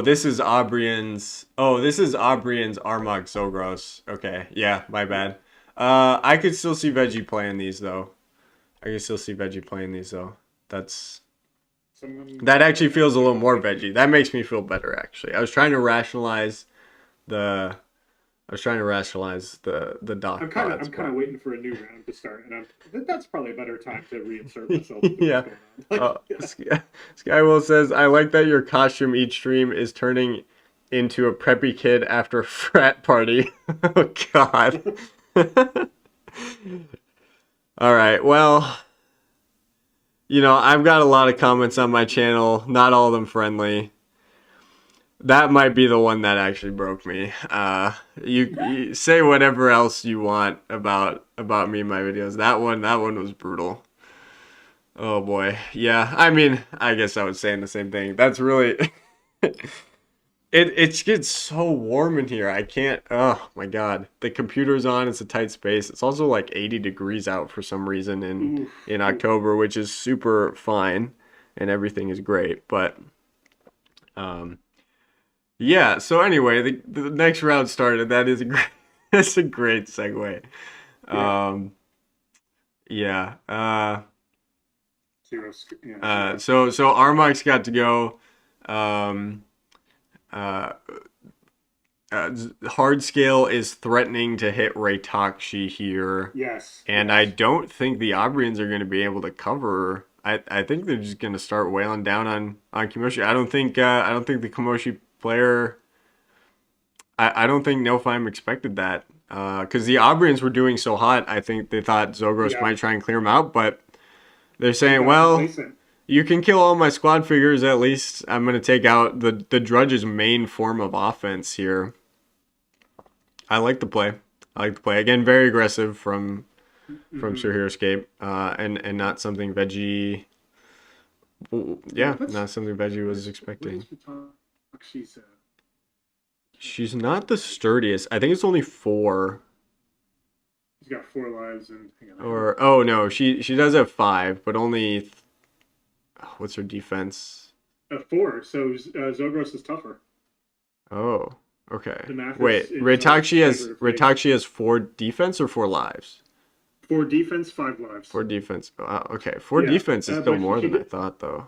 This is Aubrian's. Oh, this is Aubrian's Armag Zogros. Okay, yeah, my bad. I could still see Veggie playing these though. That's that actually feels a little more Veggie. That makes me feel better actually. I was trying to rationalize the the doc pods, I'm kind of but waiting for a new round to start, and that's probably a better time to reinsert myself into yeah. what's going on. Skywell says, I like that your costume each stream is turning into a preppy kid after a frat party. Oh, God. All right. Well, I've got a lot of comments on my channel, not all of them friendly. That might be the one that actually broke me. You say whatever else you want about me in my videos. That one was brutal. Oh boy. Yeah, I mean, I guess I was saying the same thing. That's really it gets so warm in here. I can't. Oh my God. The computer's on. It's a tight space. It's also like 80 degrees out for some reason in October, which is super fine and everything is great, but yeah, so anyway, the next round started. That is a great that's a great segue. Yeah. Yeah. Zero. Yeah. So Armag's got to go. Um, uh, Hard scale is threatening to hit Raytakshi here, Yes. and yes. I don't think the Aubrians are going to be able to cover. I think they're just going to start wailing down on Kimoshi. I don't think the Kimoshi player. I don't think Nilfheim expected that because the Aubrians were doing so hot. I think they thought Zogros Yeah. might try and clear them out, but they're They saying, got well, complacent. You can kill all my squad figures at least. I'm gonna take out the Drudge's main form of offense here. I like the play. I like the play. Again, very aggressive from Mm-hmm. Sir Hero Escape, and not something Veggie. Yeah, Yeah, not something Veggie was what is expecting. the talk she said? She's not the sturdiest. I think it's only 4. He's got 4 lives, and hang on, I have Or oh no, she does have 5, but only what's her defense? a 4. So Zogros is tougher. Oh, okay. The math is Wait, in Zogros's favor. If they Retachi has 4 defense or 4 lives? 4 defense, 5 lives. 4 defense. Okay, 4 Yeah, defense is still but more she than I did. thought though.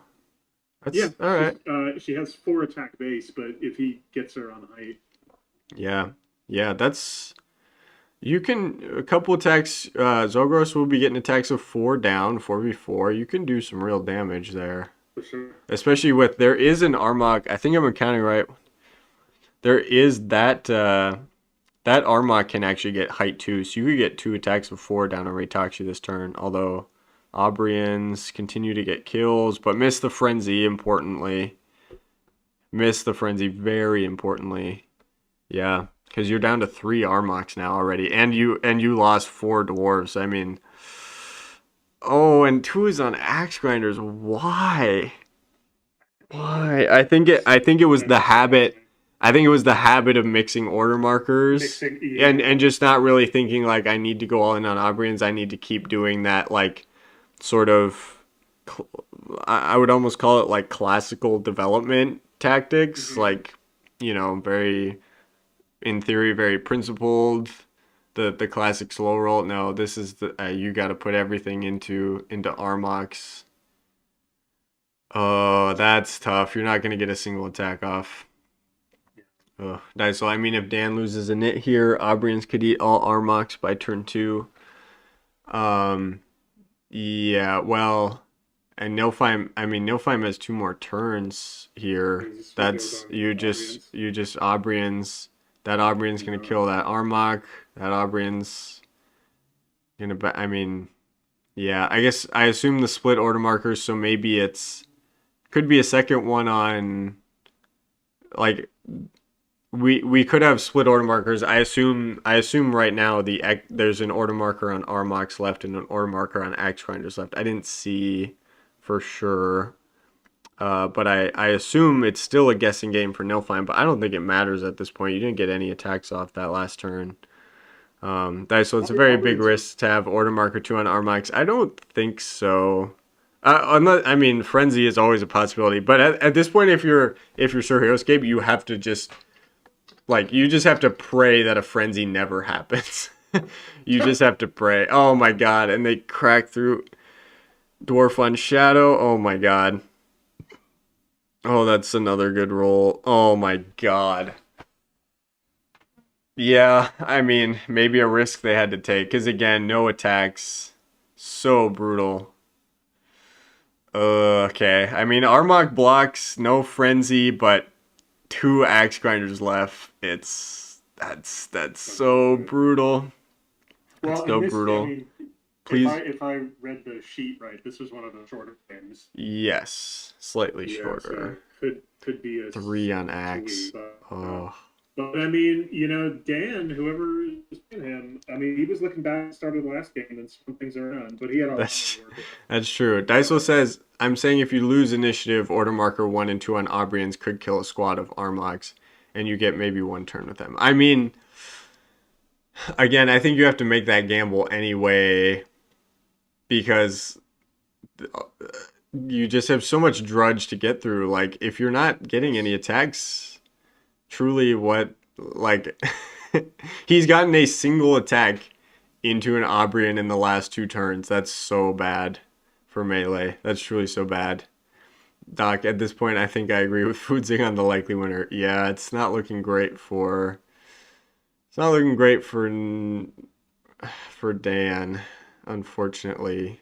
Yeah, That's all right. she has 4 attack base, but if he gets her on height, Yeah, yeah. That's you can a couple attacks. Zogros will be getting attacks of 4 down, 4v4. You can do some real damage there, for sure. especially with there is an Armok. I think I'm counting right. There is that Armok can actually get height too, so you could get 2 attacks of 4 down on Reitachi this turn. Although Aubrians continue to get kills, but miss the frenzy importantly. Miss the frenzy very importantly. Yeah, because you're down to 3 Armoks now already, and you lost 4 dwarves. I mean, oh, and 2 is on axe grinders. Why? Why? I think it was the That's habit. surprising. I think it was the habit of mixing order markers, Mixing, and yeah, just not really thinking like I need to go all in on Aubrians. I need to keep doing that like sort of. I would almost call it like classical development tactics, hmm like very in theory very principled. The classic slow roll. No, this is the you got to put everything into Armox. Oh, that's tough. You're not gonna get a single attack off. Oh, nice. So I mean, if Dan loses a nit here, Aubrians could eat all Armox by turn 2. Um, yeah. Well, and Nilfheim. I mean, Nilfheim has 2 more turns here. he just goes That's on you just audience. you just Aubrians. That Aubrian's gonna No, kill that Armok. That Aubrian's gonna. I mean, yeah. I guess I assume the split order markers. So maybe it's could be a second one on like we could have split order markers. I assume right now there's an order marker on Armox left and an order marker on Axe Grinders left. I didn't see for sure. But I assume it's still a guessing game for Nilfheim, but I don't think it matters at this point. You didn't get any attacks off that last turn. So it's a very big Aubrians are risk to have order marker 2 on Armox. I don't think so. Unless, I mean, frenzy is always a possibility, but at this point, if you're Sir Heroescape, you have to just like you just have to pray that a frenzy never happens. You just have to pray. Oh my god! And they crack through Dwarf on Shadow. Oh my god! Oh, that's another good roll. Oh my god! Yeah, I mean, maybe a risk they had to take because again, no attacks. So brutal. Okay, I mean, Armok blocks, no frenzy, but 2 axe grinders left. That's so unfortunate. brutal. That's Well, so and this, I brutal. mean, Please, if I read the sheet right, this was one of the shorter games. yes, slightly Yeah, so shorter. could be a 3 on sweep. axe. Oh, But I mean, Dan, whoever is playing him, I mean, he was looking back at the start of the last game and spun things around, but he had a lot to that's work with. that's true. Daiso says, "I'm saying if you lose initiative, order marker 1 and 2 on Aubrians could kill a squad of Armoks, and you get maybe 1 turn with them." I mean, again, I think you have to make that gamble anyway because you just have so much drudge to get through. Like, if you're not getting any attacks, truly, what like he's gotten a single attack into an Aubrian in the last 2 turns. That's so bad for melee. That's truly so bad. Doc, at this point, I think I agree with Foodzing on the likely winner. Yeah, it's not looking great for. It's not looking great for Dan, unfortunately.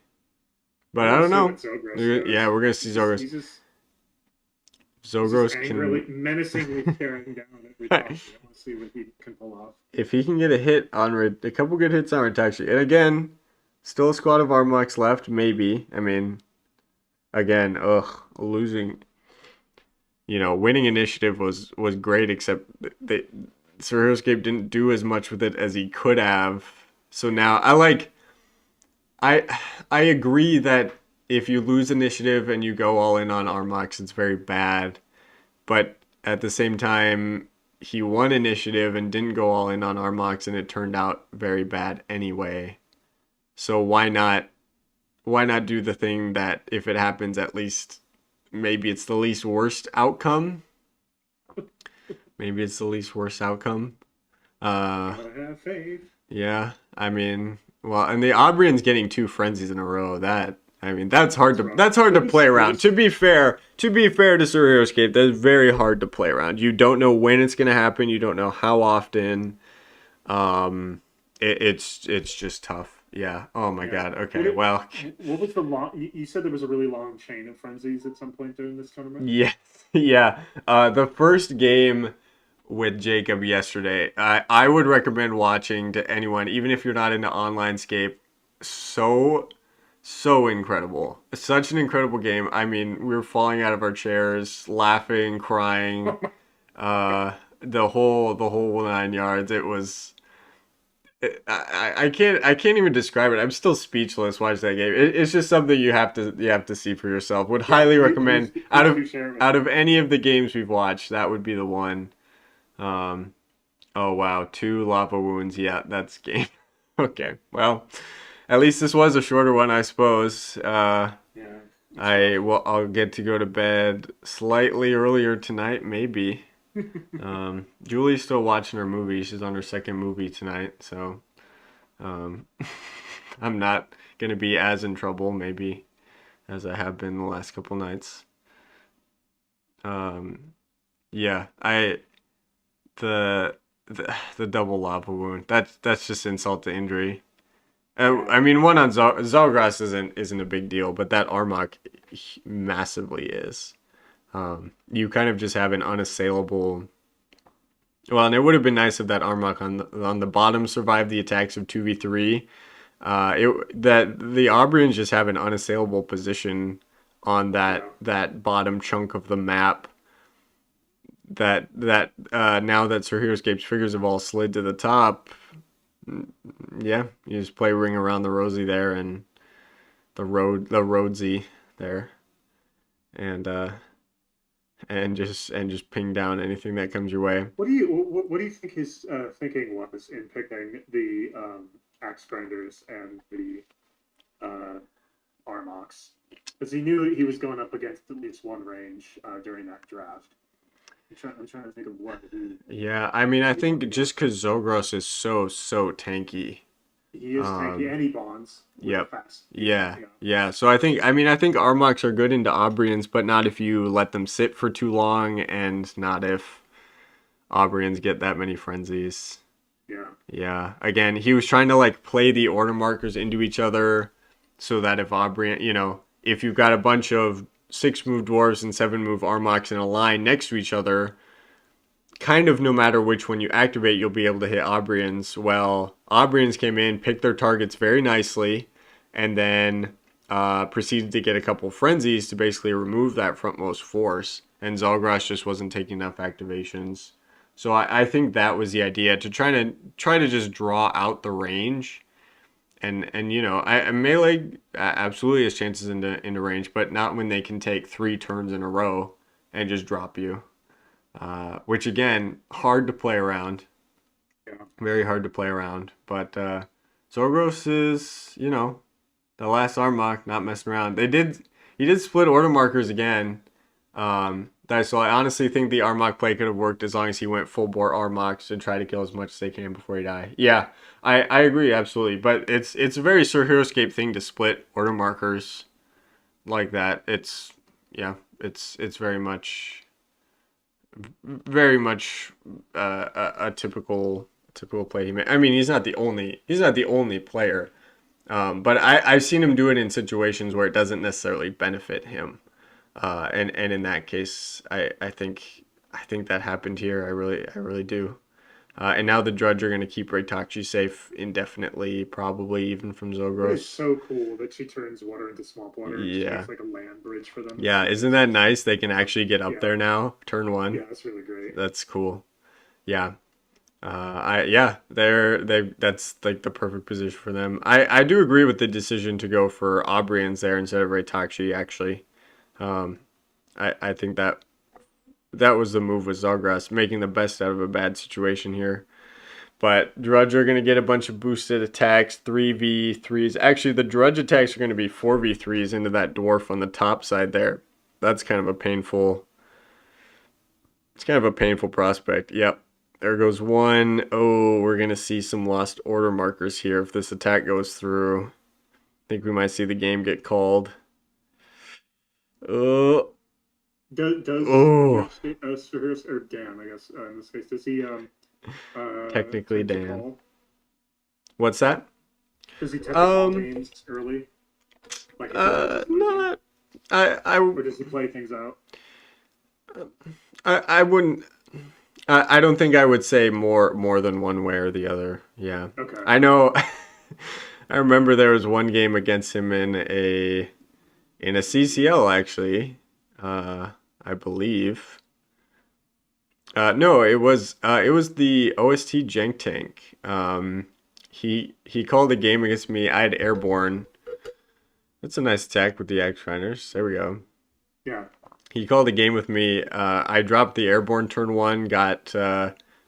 But I I want to don't see know. what Zogros Yeah, does. we're gonna see Zogros. He's just Zogros angrily, can, menacingly staring down at Ritachi. I want to see what he can pull off. if he can get a couple good hits on Retachi, and again, still a squad of Armox left, maybe. I mean, again, losing. Winning initiative was great, except that Sir Heroescape didn't do as much with it as he could have. So now I I agree that if you lose initiative and you go all in on Armox, it's very bad. But at the same time, he won initiative and didn't go all in on Armox, and it turned out very bad anyway. So why not do the thing that if it happens, at least maybe it's the least worst outcome. Maybe it's the least worst outcome. Uh, Gotta have faith. yeah. I mean, well, and the Aubrian's getting two frenzies in a row. That's hard That's to rough. that's hard to play around. To be fair to Sir Heroescape, that's very hard to play around. You don't know when it's gonna happen. You don't know how often. It's just tough. Yeah. Oh my Yeah. God. Okay. Well. What was the long? You said there was a really long chain of frenzies at some point during this tournament. Yeah. Yeah. The first game with Jacob yesterday, I would recommend watching to anyone, even if you're not into online scape. So so incredible. Such an incredible game. I mean, we were falling out of our chairs, laughing, crying, the whole 9 yards. It was I can't even describe it. I'm still speechless watching that game. It's just something you have to see for yourself. Would Yeah, highly recommend out please of do share it with out me. of any of the games we've watched, that would be the one. Um, oh wow, two lava wounds. Yeah, that's game. Okay, well, at least this was a shorter one, I suppose. Yeah, it's rough. I'll get to go to bed slightly earlier tonight, maybe. Julie's still watching her movie. She's on her second movie tonight, so um, I'm not gonna be as in trouble, maybe, as I have been the last couple nights. Um, yeah, the double lava wound. That's just insult to injury. Yeah, I mean, one on Zalgras isn't a big deal, but that Armok massively is. You kind of just have an unassailable. Well, and it would have been nice if that Armok on the bottom survived the attacks of 2v3. That the Aubrians just have an unassailable position on that yeah. that bottom chunk of the map. Now that Sir Heroescape's figures have all slid to the top, yeah, you just play Ring Around the Rosie there and the Rhodesy there, and just ping down anything that comes your way. What do you think his thinking was in picking the axe grinders and the uh, Armox? Because he knew he was going up against at least one range during that draft. I'm trying to think of what Yeah, I mean, I he wanted think to go just for. because Zogros is so tanky. He is tanky Um, and he bonds with a yep. fast speed. Yeah, Yeah, yeah. So I think Armoks are good into Aubrians, but not if you let them sit for too long, and not if Aubrians get that many frenzies. yeah, Yeah. Again, he was trying to like play the order markers into each other so that if Aubrian, if you've got a bunch of 6 move dwarves and 7 move Armoks in a line next to each other, kind of no matter which one you activate, you'll be able to hit Aubrians. Well, Aubrians came in, picked their targets very nicely, and then proceeded to get a couple frenzies to basically remove that frontmost force. And Zalgras just wasn't taking enough activations. So I think that was the idea, to try to just draw out the range. And melee absolutely has chances into range, but not when they can take 3 turns in a row and just drop you. Which again, hard to play around. yeah. Very hard to play around. But Zogros is, the last Armok, not messing around. He did split order markers again. So I honestly think the Armok play could have worked as long as he went full bore Armok to try to kill as much as they can before he die. Yeah, I agree absolutely. But it's a very Sir Heroescape thing to split order markers like that. It's very much a typical play he made. I mean, he's not the only player, but I've seen him do it in situations where it doesn't necessarily benefit him, and in that case, I think that happened here. I really do. And now the Drudge are going to keep Reitachi safe indefinitely, probably even from That is Zogros. so cool that she turns water into swamp water and just Yeah. makes like a land bridge for them. Yeah, isn't that nice? They can Awesome. actually get up Yeah, there now, turn yeah, one. that's really great. That's cool. Yeah. Yeah, that's like the perfect position for them. I do agree with the decision to go for Aubrians there instead of Reitachi, actually. Um, I think that was the move with Zagras, making the best out of a bad situation here. But Drudge are going to get a bunch of boosted attacks, 3v3s. Actually, the Drudge attacks are going to be 4v3s into that dwarf on the top side there. That's kind of a painful. It's kind of a painful prospect. Yep. There goes one. Oh, we're going to see some lost order markers here if this attack goes through. I think we might see the game get called. Oh, Does oh. Spheres or Dan, I guess in this case, does he Technically, tend to Dan. call? What's that? Does he tend to call Um, games early, like if he knows he's losing, not. I, or does he play things out? I wouldn't. I don't think I would say more than one way or the other. Yeah, Okay. I know. I remember there was one game against him in a CCL actually. Uh, I believe. No, it was the OST Jank Tank. He called a game against me. I had airborne. That's a nice attack with the Axe Grinders. There we go. Yeah. He called a game with me. I dropped the airborne turn one, got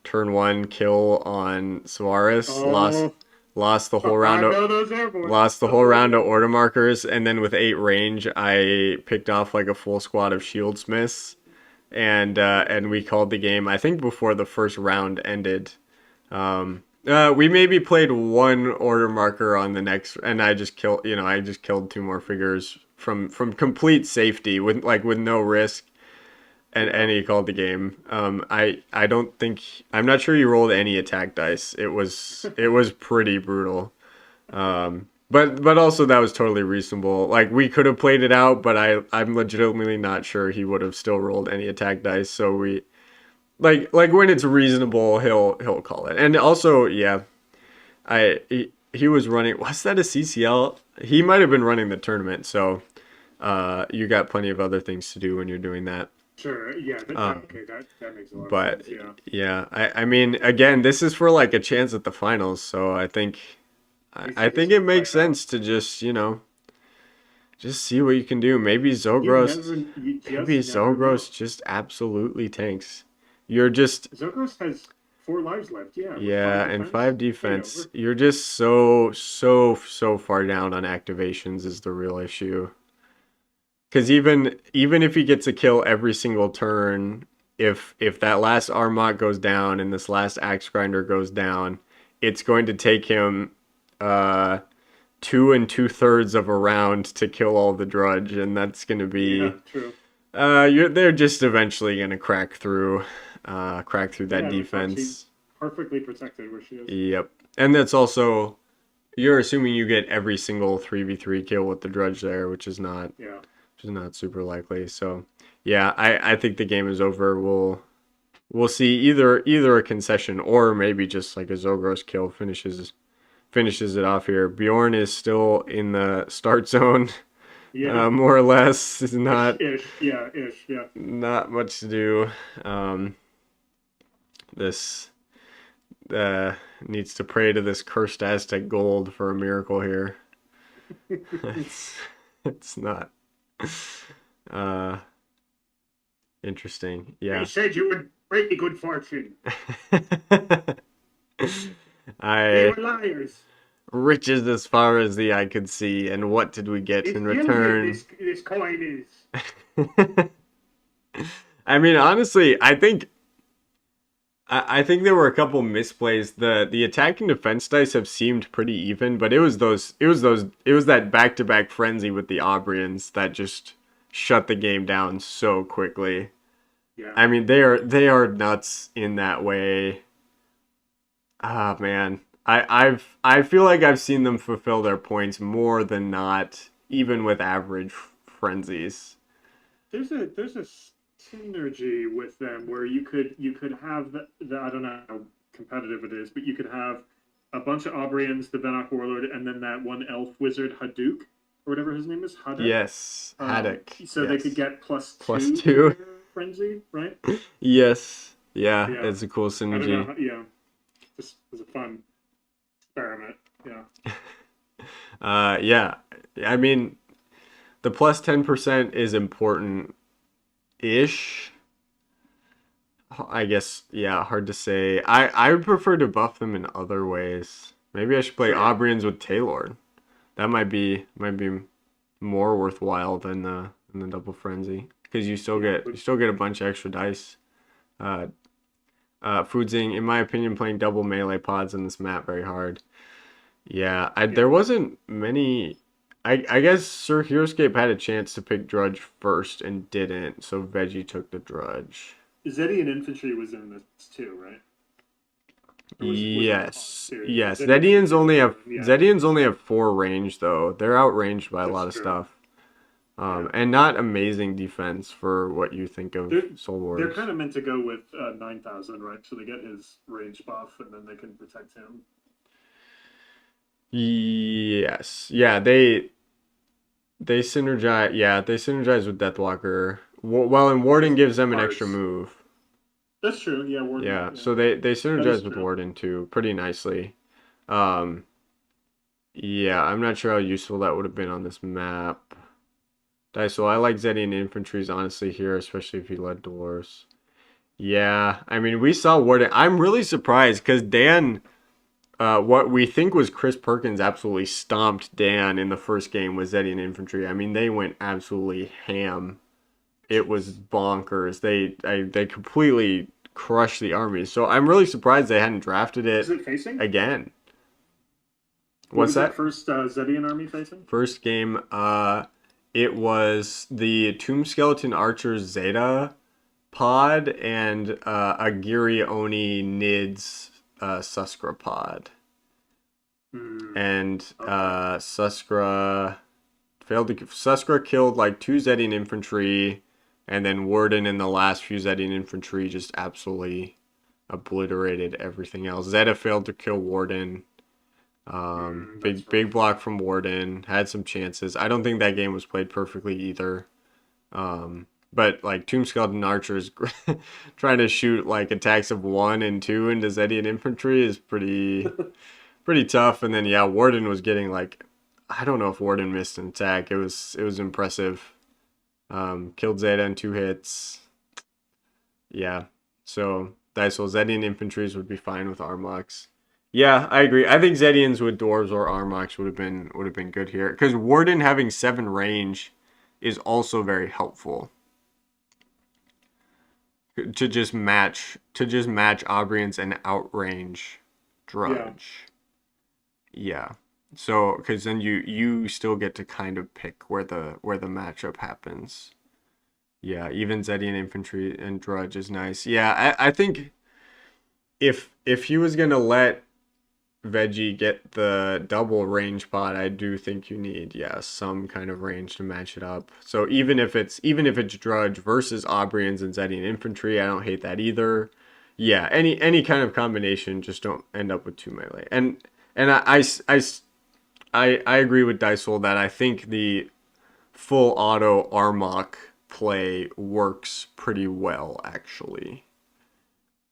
turn one kill on Suarez, lost Oh, lost the whole I round of know those airborne. lost the Those whole are round of airborne. order markers, and then with 8 range, I picked off like a full squad of shield smiths, and we called the game. I think before the first round ended. We maybe played one order marker on the next, and I just killed two more figures from complete safety with no risk, and Yeah. he called the game. I don't think I'm not sure he rolled any attack dice. It was pretty brutal. But also that was totally reasonable. Like we could have played it out, but I'm legitimately not sure he would have still rolled any attack dice. So we like when it's reasonable, he'll call it. And also, yeah, he was running. Was that a CCL? He might have been running the tournament. So you got plenty of other things to do when you're doing that. Sure. Yeah. Um, Okay. That makes a lot of but sense. Yeah. yeah, I mean, again, this is for like a chance at the finals. So I think I He's think it gonna play makes it out. sense to just see what you can do. You never. You Maybe just never know. Zogros just absolutely tanks. You're just Zokos has 4 lives left. Yeah, with five Yeah, and defense. five Game defense. over. You're just so far down on activations is the real issue. Because even if he gets a kill every single turn, if that last Armot goes down and this last Axe Grinder goes down, it's going to take him uh 2 2/3 of a round to kill all the Drudge, and that's going to Yeah. be True. they're just eventually going to crack through that Yeah. Ritachi defense. perfectly protected where she is. Yep. And that's also you're assuming you get every single 3v3 kill with the Drudge there, Yeah. which is not super likely. So, yeah, I think the game is over. We'll see either a concession or maybe just like a Zogros kill finishes it off here. Bjorn is still in the start zone, Yeah. more or less. It's Ish. not Ish. Yeah. Ish. Yeah. not much to do. This needs to pray to this cursed Aztec gold for a miracle here. it's it's not uh interesting. They Yeah. said you would bring me good fortune. They I were liars. riches as far as the eye could see, and what did we get It's in gilded. return? This coin is. I mean, honestly, I think there were a couple misplays. The attack and defense dice have seemed pretty even, but it was that back to back frenzy with the Aubrians that just shut the game down so quickly. Yeah. I mean, they are nuts in that way. Ah man. I feel like I've seen them fulfill their points more than not, even with average frenzies. There's a synergy with them where you could have the I don't know competitive it is, but you could have a bunch of Aubrians, the Venok Warlord, and then that one elf wizard Haduk, or whatever his name is, Haduk. Yes, haddock. So they could Yes, get plus plus two to two. their frenzy, right? Yes, yeah, Yeah. it's a cool I don't know. synergy. Yeah, this was a fun experiment. Yeah. Yeah, I mean the plus 10% is important ish. I guess, yeah, hard to say. I would prefer to buff them in other ways. Maybe I should play Sure. Aubrians with Taylor. That might be more worthwhile than the double frenzy because Yeah. you still get a bunch of extra dice. Uh, Foodzing, in my opinion, playing double melee pods in this map very hard. Yeah, Yeah. there wasn't many. I guess Sir Heroescape had a chance to pick Drudge first and didn't, so Veggie took the Drudge. Zedian infantry was in this too, right? Or was in the pod Yes, too? Yeah. yes. Zedian infantry was in the, yeah. Zedians only have 4 range though. They're outranged by a lot That's of true. stuff. Yeah. And not amazing defense for what you think of They're Soul they're Wars. kind of meant to go with 9,000, right? So they get his range buff, and then they can protect him. Yes, yeah. They synergize. Yeah, they synergize with Deathwalker. Well, and Warden gives them an extra Cards. move. That's true. Yeah, Warden. Yeah, Yeah, so they that is synergize with true. Warden too, pretty nicely. Um, yeah, I'm not sure how useful that would have been on this map. So I like Zedian infantries honestly here, especially if he led dwarves. Yeah, I mean we saw Warden. I'm really surprised because Dan, what we think was Chris Perkins, absolutely stomped Dan in the first game with Zedian infantry. I mean they went absolutely ham. It was bonkers. They completely crushed the armies. So I'm really surprised they hadn't drafted Was it it facing? again. What What's was that that? first Zedian army facing? First game, it was the Tomb Skeleton Archers Zeta pod and a Giri Oni Nids Suskra pod. Hmm. And Okay. Suskra killed like 2 Zedian infantry, and then Warden in the last few Zedian infantry just absolutely obliterated everything else. Zeta failed to kill Warden. That's Big rough. block from Warden. Had some chances. I don't think that game was played perfectly either. But like Tomb Skeleton Archers trying to shoot like attacks of 1 and 2 into Zedian infantry is pretty tough. And then yeah, Warden was getting like, I don't know if Warden missed an attack. It was impressive. Killed Zeta in 2 hits. Yeah. So Dysel Zedian infantries would be fine with Armox. Yeah, I agree. I think Zedians with dwarves or Armox would have been good here because Warden having 7 range is also very helpful to just match Aubrians and outrange Yeah. Drudge. Yeah. So because then you still get to kind of pick where the matchup happens. Yeah, even Zedian infantry and Drudge is nice. Yeah, I think if he was gonna let Veggie get the double range pod, I do think you need, yeah, some kind of range to match it up. So even if it's Drudge versus Aubrians and Zedian infantry, I don't hate that either. Yeah, any kind of combination, just don't end up with 2 melee. And I agree with Dysel that I think the full auto Armok play works pretty well actually.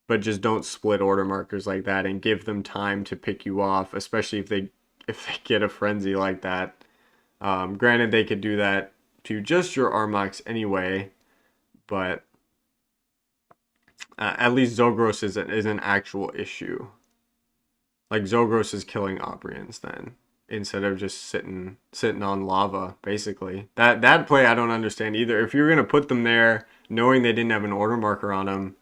But just don't split order markers like that and give them time to pick you off, especially if they get a frenzy like that. Granted, they could do that to just your Armox anyway, but at least Zogros is an actual issue. Like Zogros is killing Aubrians then instead of just sitting on lava basically. That play I don't understand either. If you're gonna put them there knowing they didn't have an order marker on them,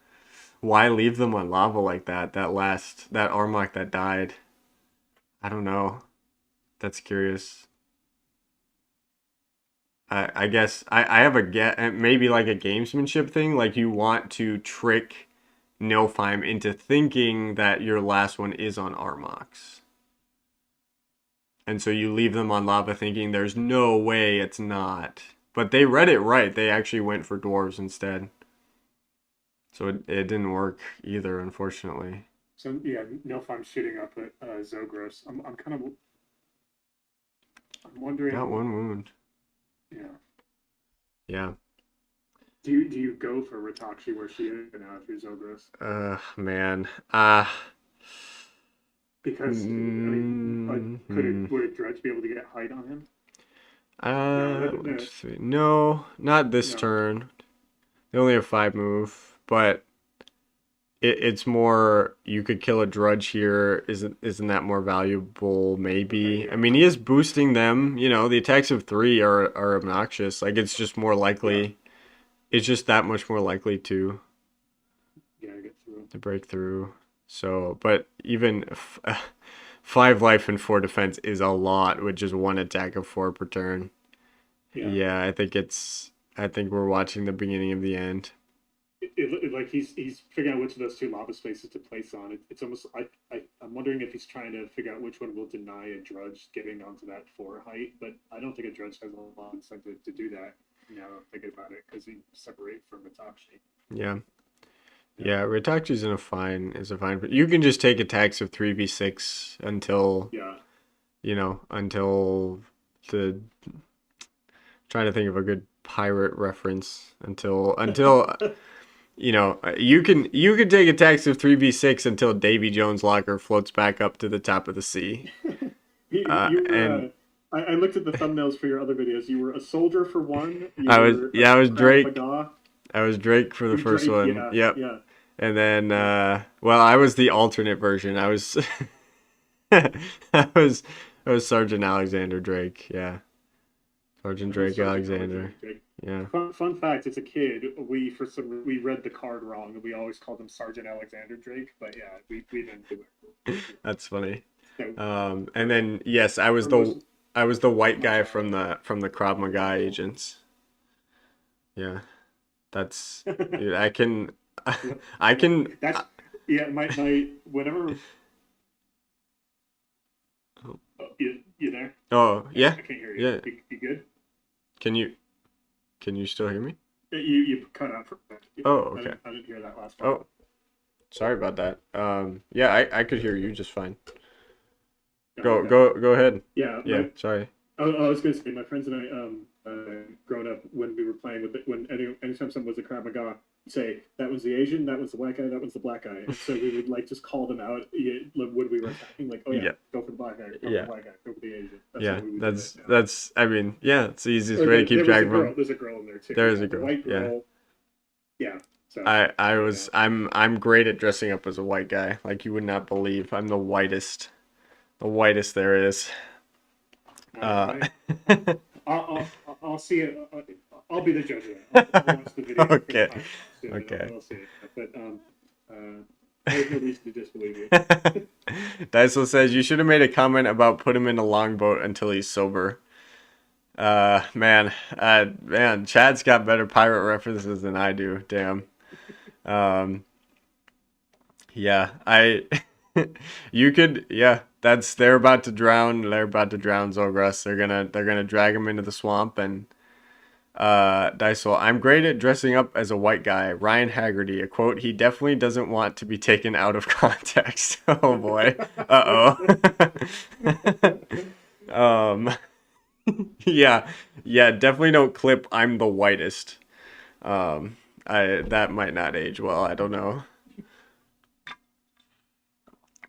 why leave them on lava like that? That Armok that died. I don't know. That's curious. I guess I have a get maybe like a gamesmanship thing. Like you want to trick Nilfheim into thinking that your last one is on Armox. And so you leave them on lava thinking there's no way it's not. But they read it right. They actually went for dwarves instead. So it didn't work either, unfortunately. So yeah, no fun shooting up at Zogros. I'm kind of I'm Got wondering, one wound. yeah, Yeah. do you go for Ratachi where she is now if you're Zogros? Man. Because I mean, could it Mm-hmm. would a Dredge be able to get height on him? No, that, One, two, no, three. No, not this no. turn. They only have 5 move, but it's more you could kill a drudge here. Isn't that more valuable? Okay, Maybe. I yeah, mean, he is boosting them. You know, the attacks of 3 are obnoxious. Like it's just more yeah, likely. It's just that much more likely yeah. Get through. to break through. So, but even 5 life and 4 defense is a lot with just one attack of 4 per turn. Yeah. Yeah, I think it's. I think we're watching the beginning of the end. Like he's figuring out which of those two lava spaces to place on. It's almost I'm wondering if he's trying to figure out which one will deny a Drudge getting onto that 4 height, but I don't think a Drudge has a lot of incentive to do that. Now I'm thinking about it because he separate from Mitachi. Yeah, Yeah, yeah. Ritachi's in a fine is a fine. But you can just take attacks of 3v6 until yeah. until the trying to think of a good pirate reference until you can take attacks of 3v6 until Davy Jones' locker floats back up to the top of the sea. You were. And I looked at the thumbnails for your other videos. You were a soldier for one. You I was were yeah, I was Krav Drake. Maga. I was Drake for the You're first Drake. one. Yeah, Yep. yeah, And then yeah. well, I was the alternate version. I was I was I was Sergeant Alexander Drake. Yeah. Sergeant Drake Sergeant Alexander. Alexander Drake. Yeah. Fun fact: as a kid, we read the card wrong, and we always called him Sergeant Alexander Drake. But yeah, we didn't do it. That's funny. So And then yes, I was for the most of I was the white my guy childhood, from the Krav Maga agents. Yeah. That's dude, I can I can that's yeah. My whenever you there? oh, yeah. I can't hear you. Yeah. You good? Can you can you still hear me? You cut out for a bit. Oh, okay. I didn't hear that last part. Oh, sorry about that. Yeah, I could hear you just fine. Oh, Go okay. go go ahead. Yeah, Yeah, sorry. I was going to say my friends and I, growing up when we were playing with it, anytime someone was a Krav Maga, say that was the Asian, that was the white guy, that was the black guy, and so we would like just call them out when we were attacking, like, oh yeah, Yeah. go for the black guy, go for Yeah. the white guy, go for the Asian. That's Yeah, how we would do it. Yeah. that's I mean, yeah, it's the easiest Or way to keep there was track a of girl. them. There's a girl in there too. There is Yeah, a the girl. white Yeah. girl. Yeah. So I yeah. was I'm great at dressing up as a white guy. Like you would not believe. I'm the whitest. The whitest there is. All Uh right. I'll see it. I'll be the judge of that. I'll watch the video for the Okay. podcast soon, and Okay. I'll see it. But I have no reason to disbelieve you. Daiso says you should have made a comment about put him in a longboat until he's sober. Man, Chad's got better pirate references than I do. Damn. Um, yeah, you could, yeah. That's they're about to drown. They're about to drown Zogras. They're gonna drag him into the swamp and Dysel. I'm great at dressing up as a white guy. Ryan Haggerty. A quote. He definitely doesn't want to be taken out of context. Oh boy. Um. Yeah. Yeah. Definitely don't clip. I'm the whitest. I that might not age well. I don't know.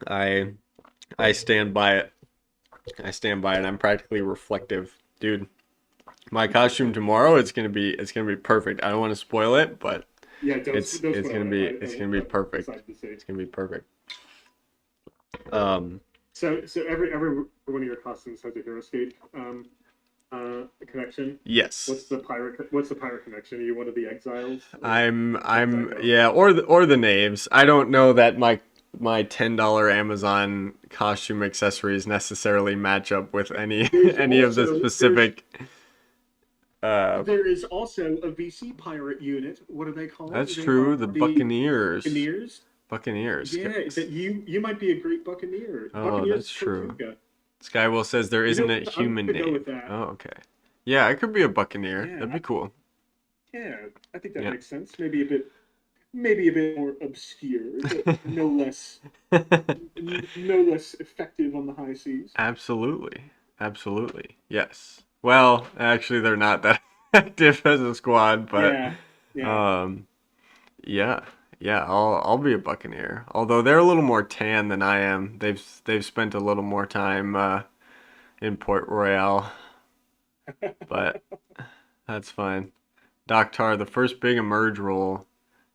I I stand by it. I stand by it. I'm practically reflective, dude. My costume tomorrow, it's gonna be perfect. I don't want to spoil it, but Yeah, don't it's spoil gonna it. be it's gonna be I'm perfect. excited to see. It's gonna be perfect. Um, So every one of your costumes has a hero skate connection. yes, What's the pirate connection? Are you one of the exiles? I'm Exiles? yeah, or the knaves. I don't know that my $10 Amazon costume accessories necessarily match up with any There's any of the also specific. there is also a VC pirate unit. What are they called? That's They true. are The the Buccaneers. Buccaneers. Buccaneers. Yeah, that you might be a great Buccaneer. Oh, Buccaneers that's of true. Tortuga. Skywell says there You isn't know, a I'm human gonna go name. with that. Oh, okay. Yeah, I could be a Buccaneer. Yeah, That'd be cool. yeah, I think that Yeah. makes sense. Maybe a bit. maybe a bit more obscure, but no less effective on the high seas. Absolutely. Absolutely. Yes. Well, actually, they're not that active as a squad, but Yeah, yeah. um, yeah, yeah. I'll be a Buccaneer. Although they're a little more tan than I am. They've spent a little more time in Port Royale, but that's fine. Doctar, the first big emerge role.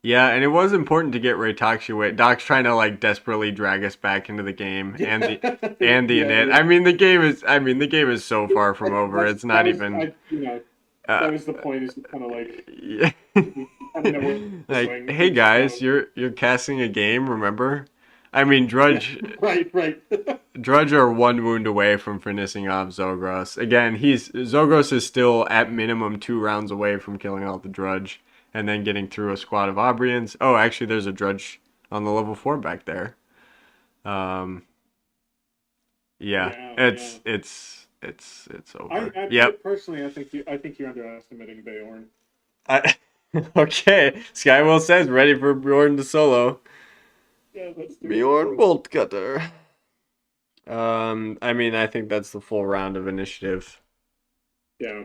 Yeah, and it was important to get Ray Takshi away. Doc's trying to like desperately drag us back into the game and Yeah, the yeah, init. yeah. I mean the game is so far from over. It's That not was even that uh, was the point. Is kind of like yeah. we kind of know where the Like, swing. hey We just guys, know. you're casting a game, remember? I mean Yeah, right, right. Drudge are one wound away from finishing off Zogros. Again, he's Zogros is still at minimum 2 rounds away from killing off the Drudge and then getting through a squad of Aubrians. Oh, actually, there's a Drudge on the level 4 back there. Um, yeah, Yeah, yeah. it's over. I Yep. personally, I think you're underestimating Bayorn. I, okay. Skywell says ready for Bjorn to solo. Yeah, let's do it. Bjorn Bolt Cutter. I mean, I think that's the full round of initiative. Yeah.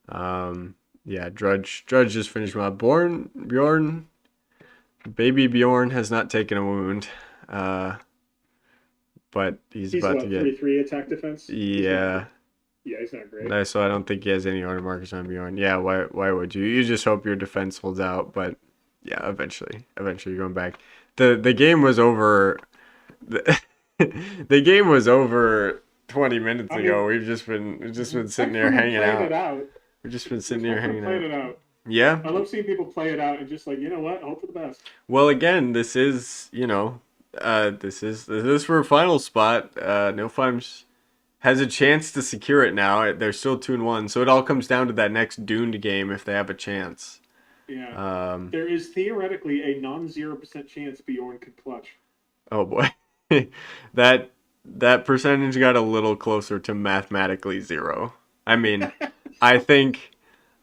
Um, yeah, Drudge just finished my Bjorn, baby Bjorn has not taken a wound, uh, but he's He's about to what, get 3-3 attack defense? He's not yeah. yeah, he's not great. So I don't think he has any order markers on Bjorn. Yeah, why would you? You just hope your defense holds out, but yeah, eventually you're going back. The game was over. The, the game was over 20 minutes I ago. mean, We've just been sitting thanks here for him hanging playing it out. out. We've just been sitting here Respect for hanging playing out. it out. Yeah. I love seeing people play it out and just like, you know what? Hope for the best. Well, again, this is this is for a final spot. No Farms has a chance to secure it now. They're still 2-1, so it all comes down to that next Doomed game if they have a chance. Yeah. Um, There is theoretically a non-0% chance Bjorn could clutch. oh boy, that that percentage got a little closer to mathematically zero. I mean, I think.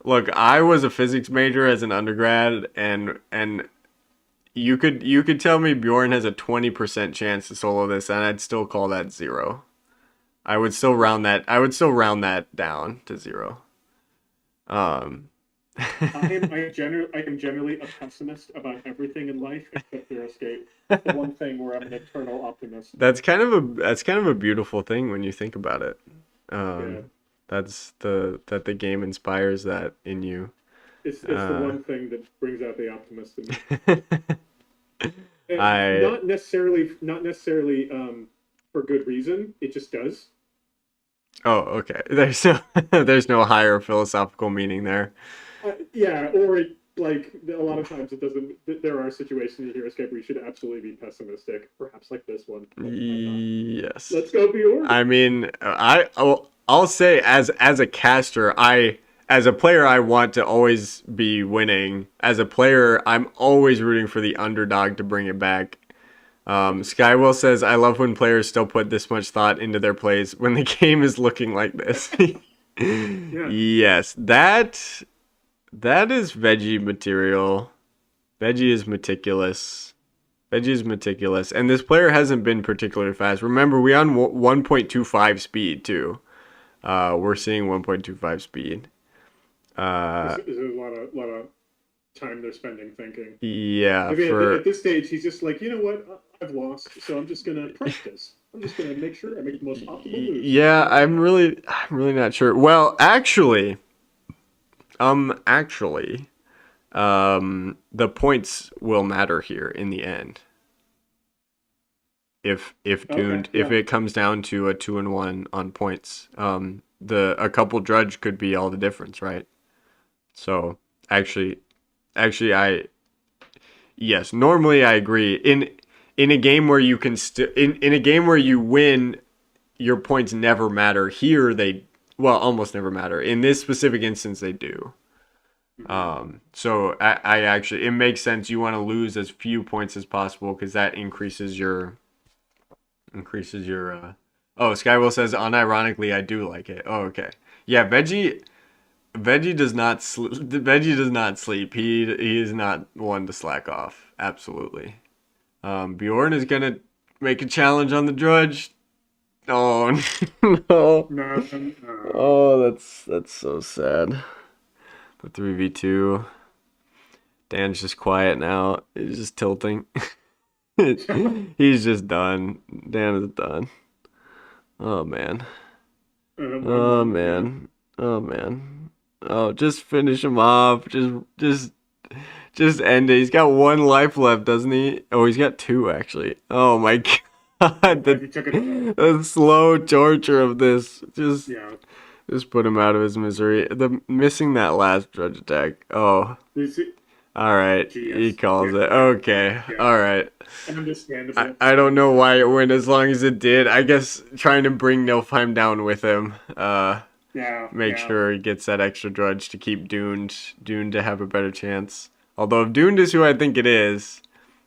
Look, I was a physics major as an undergrad, and you could tell me Bjorn has a 20% chance to solo this, and I'd still call that zero. I would still round that down to zero. Um, I am generally a pessimist about everything in life except their escape. It's the one thing where I'm an eternal optimist. that's kind of a beautiful thing when you think about it. Yeah. Um, that the game inspires that in you. It's the Uh, one thing that brings out the optimist in me. I Not necessarily for good reason. It just does. oh okay. There's no there's no higher philosophical meaning there. Yeah, or like a lot of times it doesn't. There are situations in Hero Escape where you should absolutely be pessimistic, perhaps like this one. But I'm not. Yes. Let's go Bjorn. I mean, I'll say as a caster, as a player I want to always be winning. As a player, I'm always rooting for the underdog to bring it back. Skywell says, "I love when players still put this much thought into their plays when the game is looking like this." Yeah. Yes, that is veggie material. Veggie is meticulous. Veggie is meticulous, and this player hasn't been particularly fast. Remember, we on 1.25 speed too. We're seeing 1.25 speed. There's a lot of time they're spending thinking. Yeah, Maybe for at this stage, he's just like, you know what? I've lost, so I'm just gonna practice. I'm just gonna make sure I make the most optimal moves. yeah, I'm really not sure. Well, actually, the points will matter here in the end. If Okay, doomed, if yeah. it comes down to a 2-1 on points, the a couple Drudge could be all the difference, right? So actually, I yes, normally I agree. In a game where you can in a game where you win, your points never matter. Here they almost never matter. In this specific instance, they do. Mhm. So I actually it makes sense. You want to lose as few points as possible because that increases your. Oh, Skywell says unironically, I do like it. Oh, okay. Yeah, veggie. Veggie does not sleep. Veggie does not sleep. He is not one to slack off. Absolutely. Bjorn is gonna make a challenge on the Drudge. Oh no! No, no. Oh, that's so sad. The 3v2. Dan's just quiet now. He's just tilting. He's just done. Dan is done. Oh man. Oh 1-1, yeah. man. Oh man. Oh, just finish him off. Just end it. He's got one life left, doesn't he? Oh, he's got two actually. Oh my god. He took it away. The slow torture of this. Yeah. Just put him out of his misery. The missing that last Drudge attack. Oh. This, All right, he yes. calls Yeah. it. Okay, Yeah. all right. Understandable. I don't know why it went as long as it did. I guess trying to bring Nilfheim down with him. Yeah. Make Yeah. sure he gets that extra Drudge to keep Dune to have a better chance. Although if Dune is who I think it is,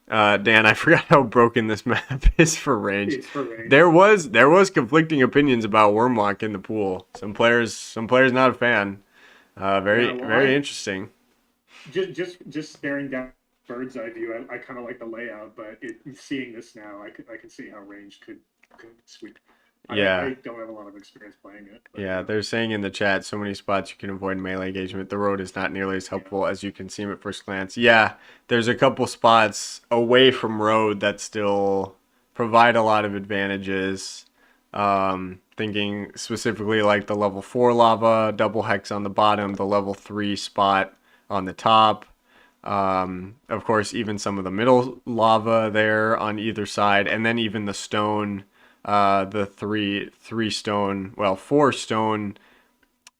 Dan, I forgot how broken this map is for range. It's for range. There was conflicting opinions about Wormlock in the pool. Some players not a fan. Very interesting. Just staring down bird's eye view, I kind of like the layout, but seeing this now, I can see how range could sweep. Yeah. I don't have a lot of experience playing it. But, Yeah, they're saying in the chat so many spots you can avoid melee engagement. The road is not nearly as helpful as you can seem at first glance. Yeah, there's a couple spots away from road that still provide a lot of advantages. Thinking specifically like the level 4 lava, double hex on the bottom, the level 3 spot on the top. Of course, even some of the middle lava there on either side, and then even the stone. The four stone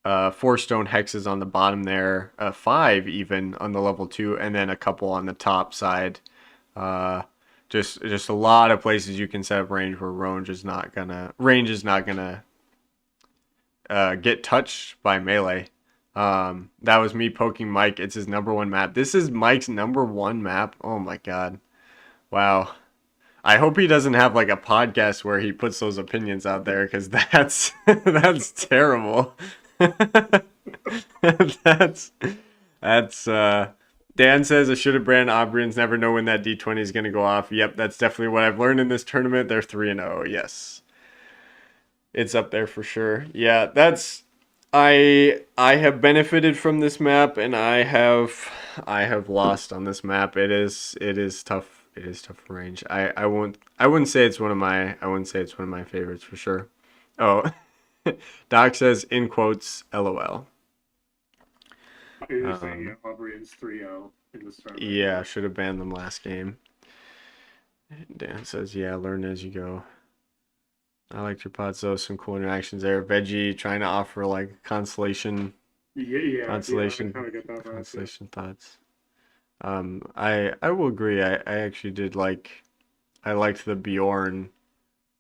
hexes on the bottom there, 5 even on the level 2, and then a couple on the top side. Just a lot of places you can set up range where range is not gonna get touched by melee. That was me poking Mike. It's his number one map. This is Mike's number one map. Oh my god, wow. I hope he doesn't have like a podcast where he puts those opinions out there, because that's that's terrible. that's Dan says I should have brand Aubrians. Never know when that D20 is gonna go off. Yep, that's definitely what I've learned in this tournament. They're 3-0. Yes, it's up there for sure. Yeah, that's I have benefited from this map, and I have lost on this map. It is tough. It is tough for range. I wouldn't say it's one of my favorites for sure. Oh, Doc says in quotes, LOL. You're saying Aubrian's 3-0 in this tournament. Yeah, should have banned them last game. Dan says, yeah, learn as you go. I liked your pods though. Some cool interactions there. Veggie trying to offer like consolation. Yeah. Consolation. I get that Consolation thoughts. I will agree. I actually did I liked the Bjorn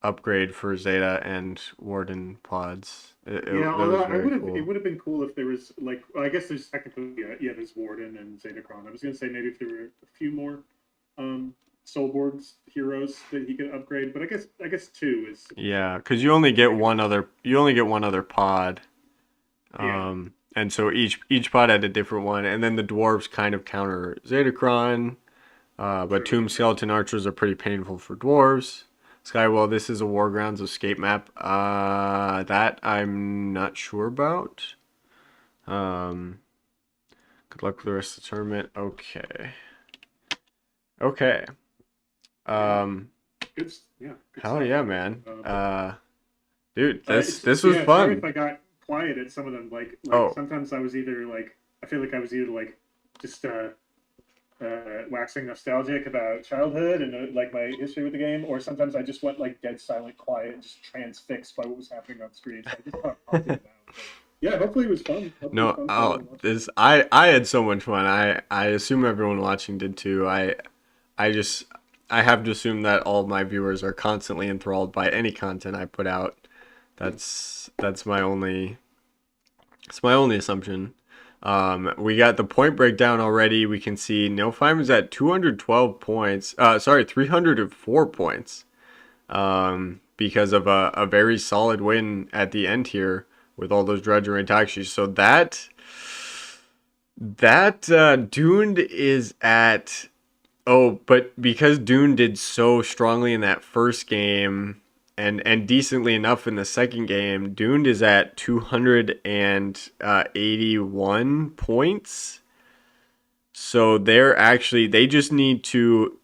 upgrade for Zeta and Warden pods. Although Cool. it would have been cool if there was I guess there's technically there's Warden and Zetacron. I was gonna say maybe if there were a few more Soulborg's heroes that he could upgrade, but I guess 2 is because you only get one other pod. Yeah. And so each pod had a different one, and then the dwarves kind of counter Zetacron, but Tomb Skeleton Archers are pretty painful for dwarves. Skywell, this is a Wargrounds escape map. That I'm not sure about. Good luck with the rest of the tournament. Okay. Good Hell stuff. yeah, man. Dude, this was sorry fun. if I got quiet at some of them. Sometimes I was either I feel like I was either just waxing nostalgic about childhood and my history with the game, or sometimes I just went dead silent, quiet, and just transfixed by what was happening on screen. So I just kind of popped it out. Yeah, hopefully it was fun. I had so much fun. I assume everyone watching did too. I have to assume that all my viewers are constantly enthralled by any content I put out. That's my only assumption. We got the point breakdown already. We can see Nilfheim is at 212 points. 304 points. Because of a very solid win at the end here with all those Dredger and Taxis. So that Dune is at. Oh, but because Dune did so strongly in that first game and decently enough in the second game, Dune is at 281 points. So they just need to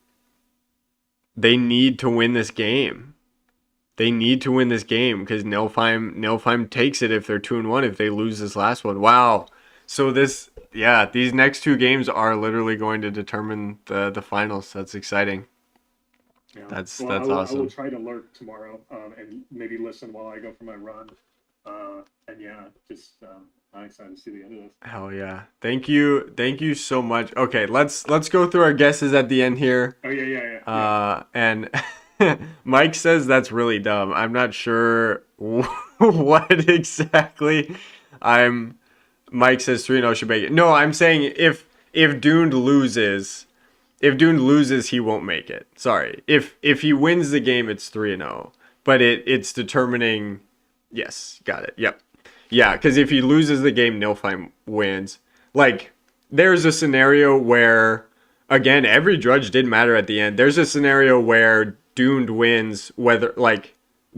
win this game. They need to win this game because Nilfheim takes it if they're 2-1 if they lose this last one. Wow. So these next two games are literally going to determine the finals. That's exciting. Yeah. That's I will awesome. try to lurk tomorrow and maybe listen while I go for my run. And yeah, just I'm excited to see the end of this. Hell yeah. Thank you so much. Okay, let's go through our guesses at the end here. Oh yeah. And Mike says that's really dumb. I'm not sure what exactly I'm Mike says 3-0 should make it. No, I'm saying if Dune loses, he won't make it. Sorry. If he wins the game, it's 3-0. But it's determining. Yes, got it. Yep. Yeah, because if he loses the game, Nilfheim wins. Like, there's a scenario where, again, every judge didn't matter at the end. There's a scenario where Dune wins,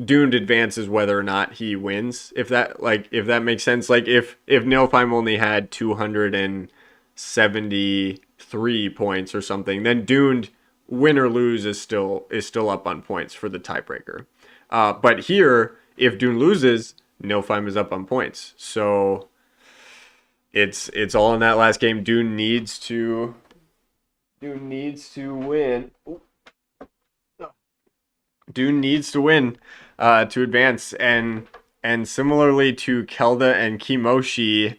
Dune advances whether or not he wins. If that makes sense. Like, if Nilfheim only had 273 points or something, then Dune, win or lose, is still up on points for the tiebreaker. But here, if Dune loses, Nilfheim is up on points. So it's all in that last game. Dune needs to win. Dune needs to win to advance. And similarly to Kelda and Kimoshi,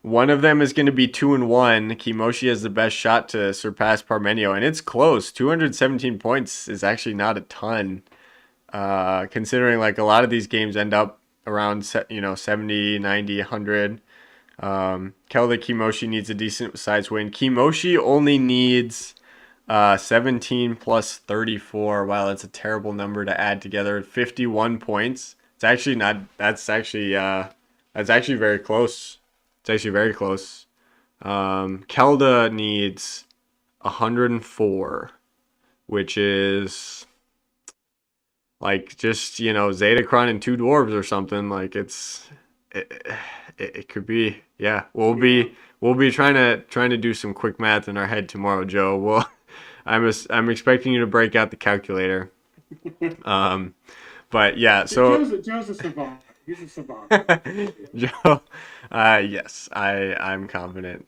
one of them is going to be 2-1. Kimoshi has the best shot to surpass Parmenio, and it's close. 217 points is actually not a ton. Considering like a lot of these games end up around 70, 90, 100. Kelda Kimoshi needs a decent size win. Kimoshi only needs 17 plus 34. Wow, that's a terrible number to add together. 51 points. It's actually not. That's actually very close. It's actually very close. Kelda needs 104, which is like just Zetacron and two dwarves or something. Like it could be. Yeah, we'll be trying to do some quick math in our head tomorrow, Joe. Well, I'm expecting you to break out the calculator. But yeah, so Joe's a savant. He's a savant. Joe, yes, I'm confident.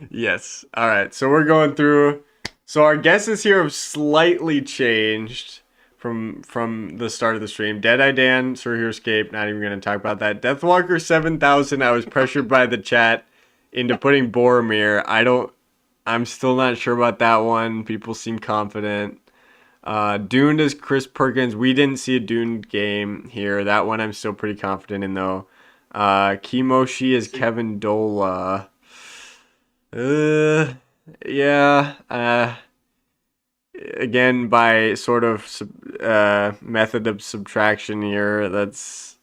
Yes. All right. So we're going through. So our guesses here have slightly changed from the start of the stream. Deadeye Dan, Sir Here Escape, not even going to talk about that. Deathwalker 7000, I was pressured by the chat into putting Boromir. I'm still not sure about that one. People seem confident. Dune is Chris Perkins. We didn't see a Dune game here. That one I'm still pretty confident in though. Kimoshi is Kevin Dola. Yeah. Again, by sort of method of subtraction here, that's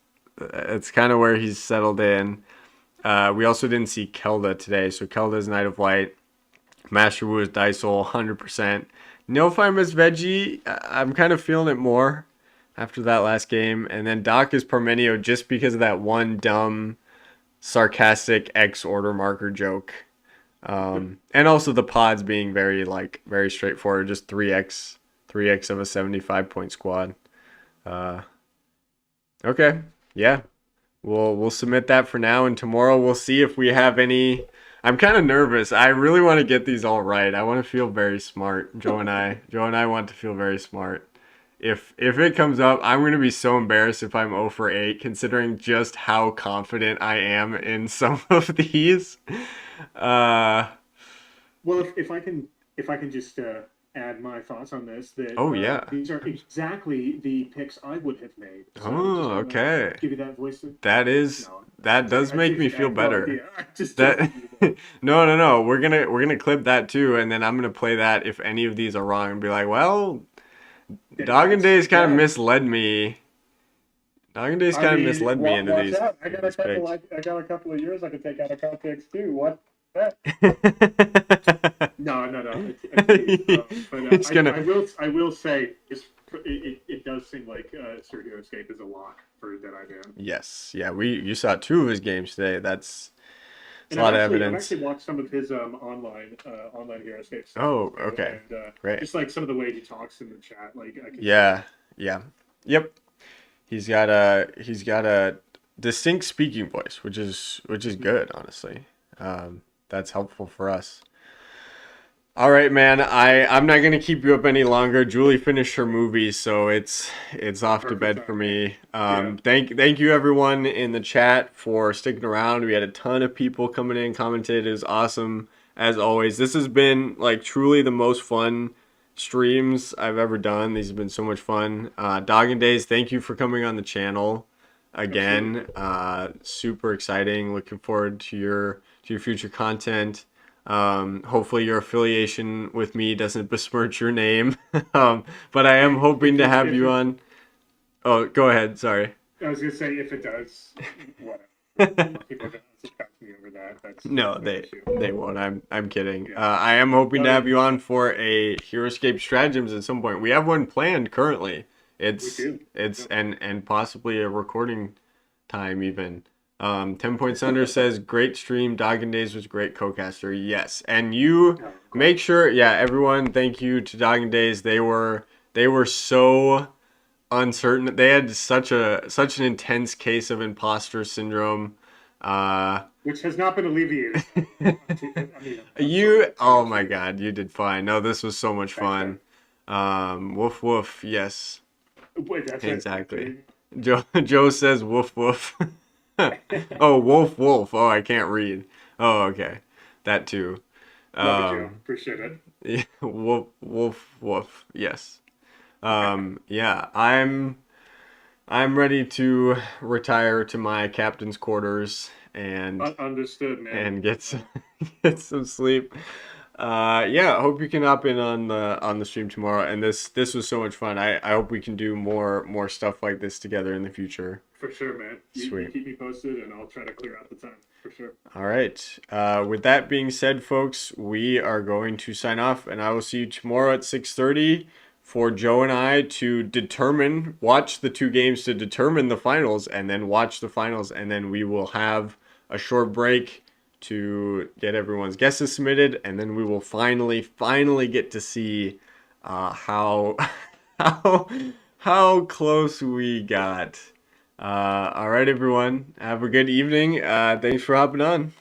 kind of where he's settled in. We also didn't see Kelda today, so Kelda's Knight of Light. Master Wu is Dysol, 100%. Nilfheim is Veggie. I'm kind of feeling it more after that last game. And then Doc is Parmenio just because of that one dumb, sarcastic X order marker joke. And also the pods being very straightforward, just 3x of a 75 point squad. Okay, yeah, we'll submit that for now, and tomorrow we'll see if we have any. I'm kind of nervous. I really want to get these all right. I want to feel very smart. Joe and I want to feel very smart. If it comes up, I'm going to be so embarrassed if I'm 0 for 8, considering just how confident I am in some of these. Well, if I can just add my thoughts on this, that Oh yeah. these are exactly the picks I would have made. So Oh, okay. give you that voice. That does make me feel better. That That no. We're gonna clip that too, and then I'm gonna play that if any of these are wrong and be like, well, DogginDays kind of misled me. DogginDays I kind of mean, misled me into watch these out! I got a these couple. picks. I got a couple of years I could take out of context too. What? That? No, no, no. I tease. But It's gonna. I will say, it does seem like Sergio Escape is a lock for Dead Eye Dan. Yes, yeah. You saw two of his games today. That's And a lot of I've evidence. actually watched some of his online Hero Escape stuff Oh, too, okay, and great. just like some of the way he talks in the chat, like I can see. Yeah, yeah, yep. He's got a distinct speaking voice, which is good, honestly. That's helpful for us. All right, man. I'm not gonna keep you up any longer. Julie finished her movie, so it's off to Perfect bed for timing. me. Yeah, Thank you everyone in the chat for sticking around. We had a ton of people coming in, commented. It was awesome as always. This has been like truly the most fun streams I've ever done. These have been so much fun. DogginDays, thank you for coming on the channel absolutely. again. Super exciting. Looking forward to your future content. Hopefully your affiliation with me doesn't besmirch your name. But I am Hey, hoping to have you on. Oh, go ahead. Sorry. I was gonna say if it does, whatever. People are gonna subscribe to me over that. No, That's no issue. they won't. I'm kidding. Yeah. I am hoping No, to have no, you on for a HeroScape Stratagems at some point. We have one planned currently. we It's do. it's Yeah. and possibly a recording time even. 10 Point Thunder says great stream. Doggin Days was great co-caster. Yes, and you Oh, make sure. Yeah, everyone. Thank you to Doggin Days. They were so uncertain. They had such an intense case of imposter syndrome. Uh, which has not been alleviated. I mean, I'm sorry. oh my God, you did fine. No, this was so much Thanks, man. fun. Woof woof. Yes, Wait, that's it. exactly. Joe says woof woof. Oh, wolf wolf. Oh, I can't read. Oh, okay, that too. Love you, Joe. Um, Appreciate it. yeah, woof woof woof. Yes. Yeah, I'm ready to retire to my captain's quarters Understood, man. and get some, get some sleep. Yeah, I hope you can hop in on the stream tomorrow. And this was so much fun. I hope we can do more stuff like this together in the future. For sure, man. You Sweet. keep me posted, and I'll try to clear out the time for sure. All right. With that being said, folks, we are going to sign off, and I will see you tomorrow at 6:30 for Joe and I to watch the two games to determine the finals, and then watch the finals, and then we will have a short break to get everyone's guesses submitted, and then we will finally get to see how how how close we got. All right, everyone. Have a good evening. Thanks for hopping on.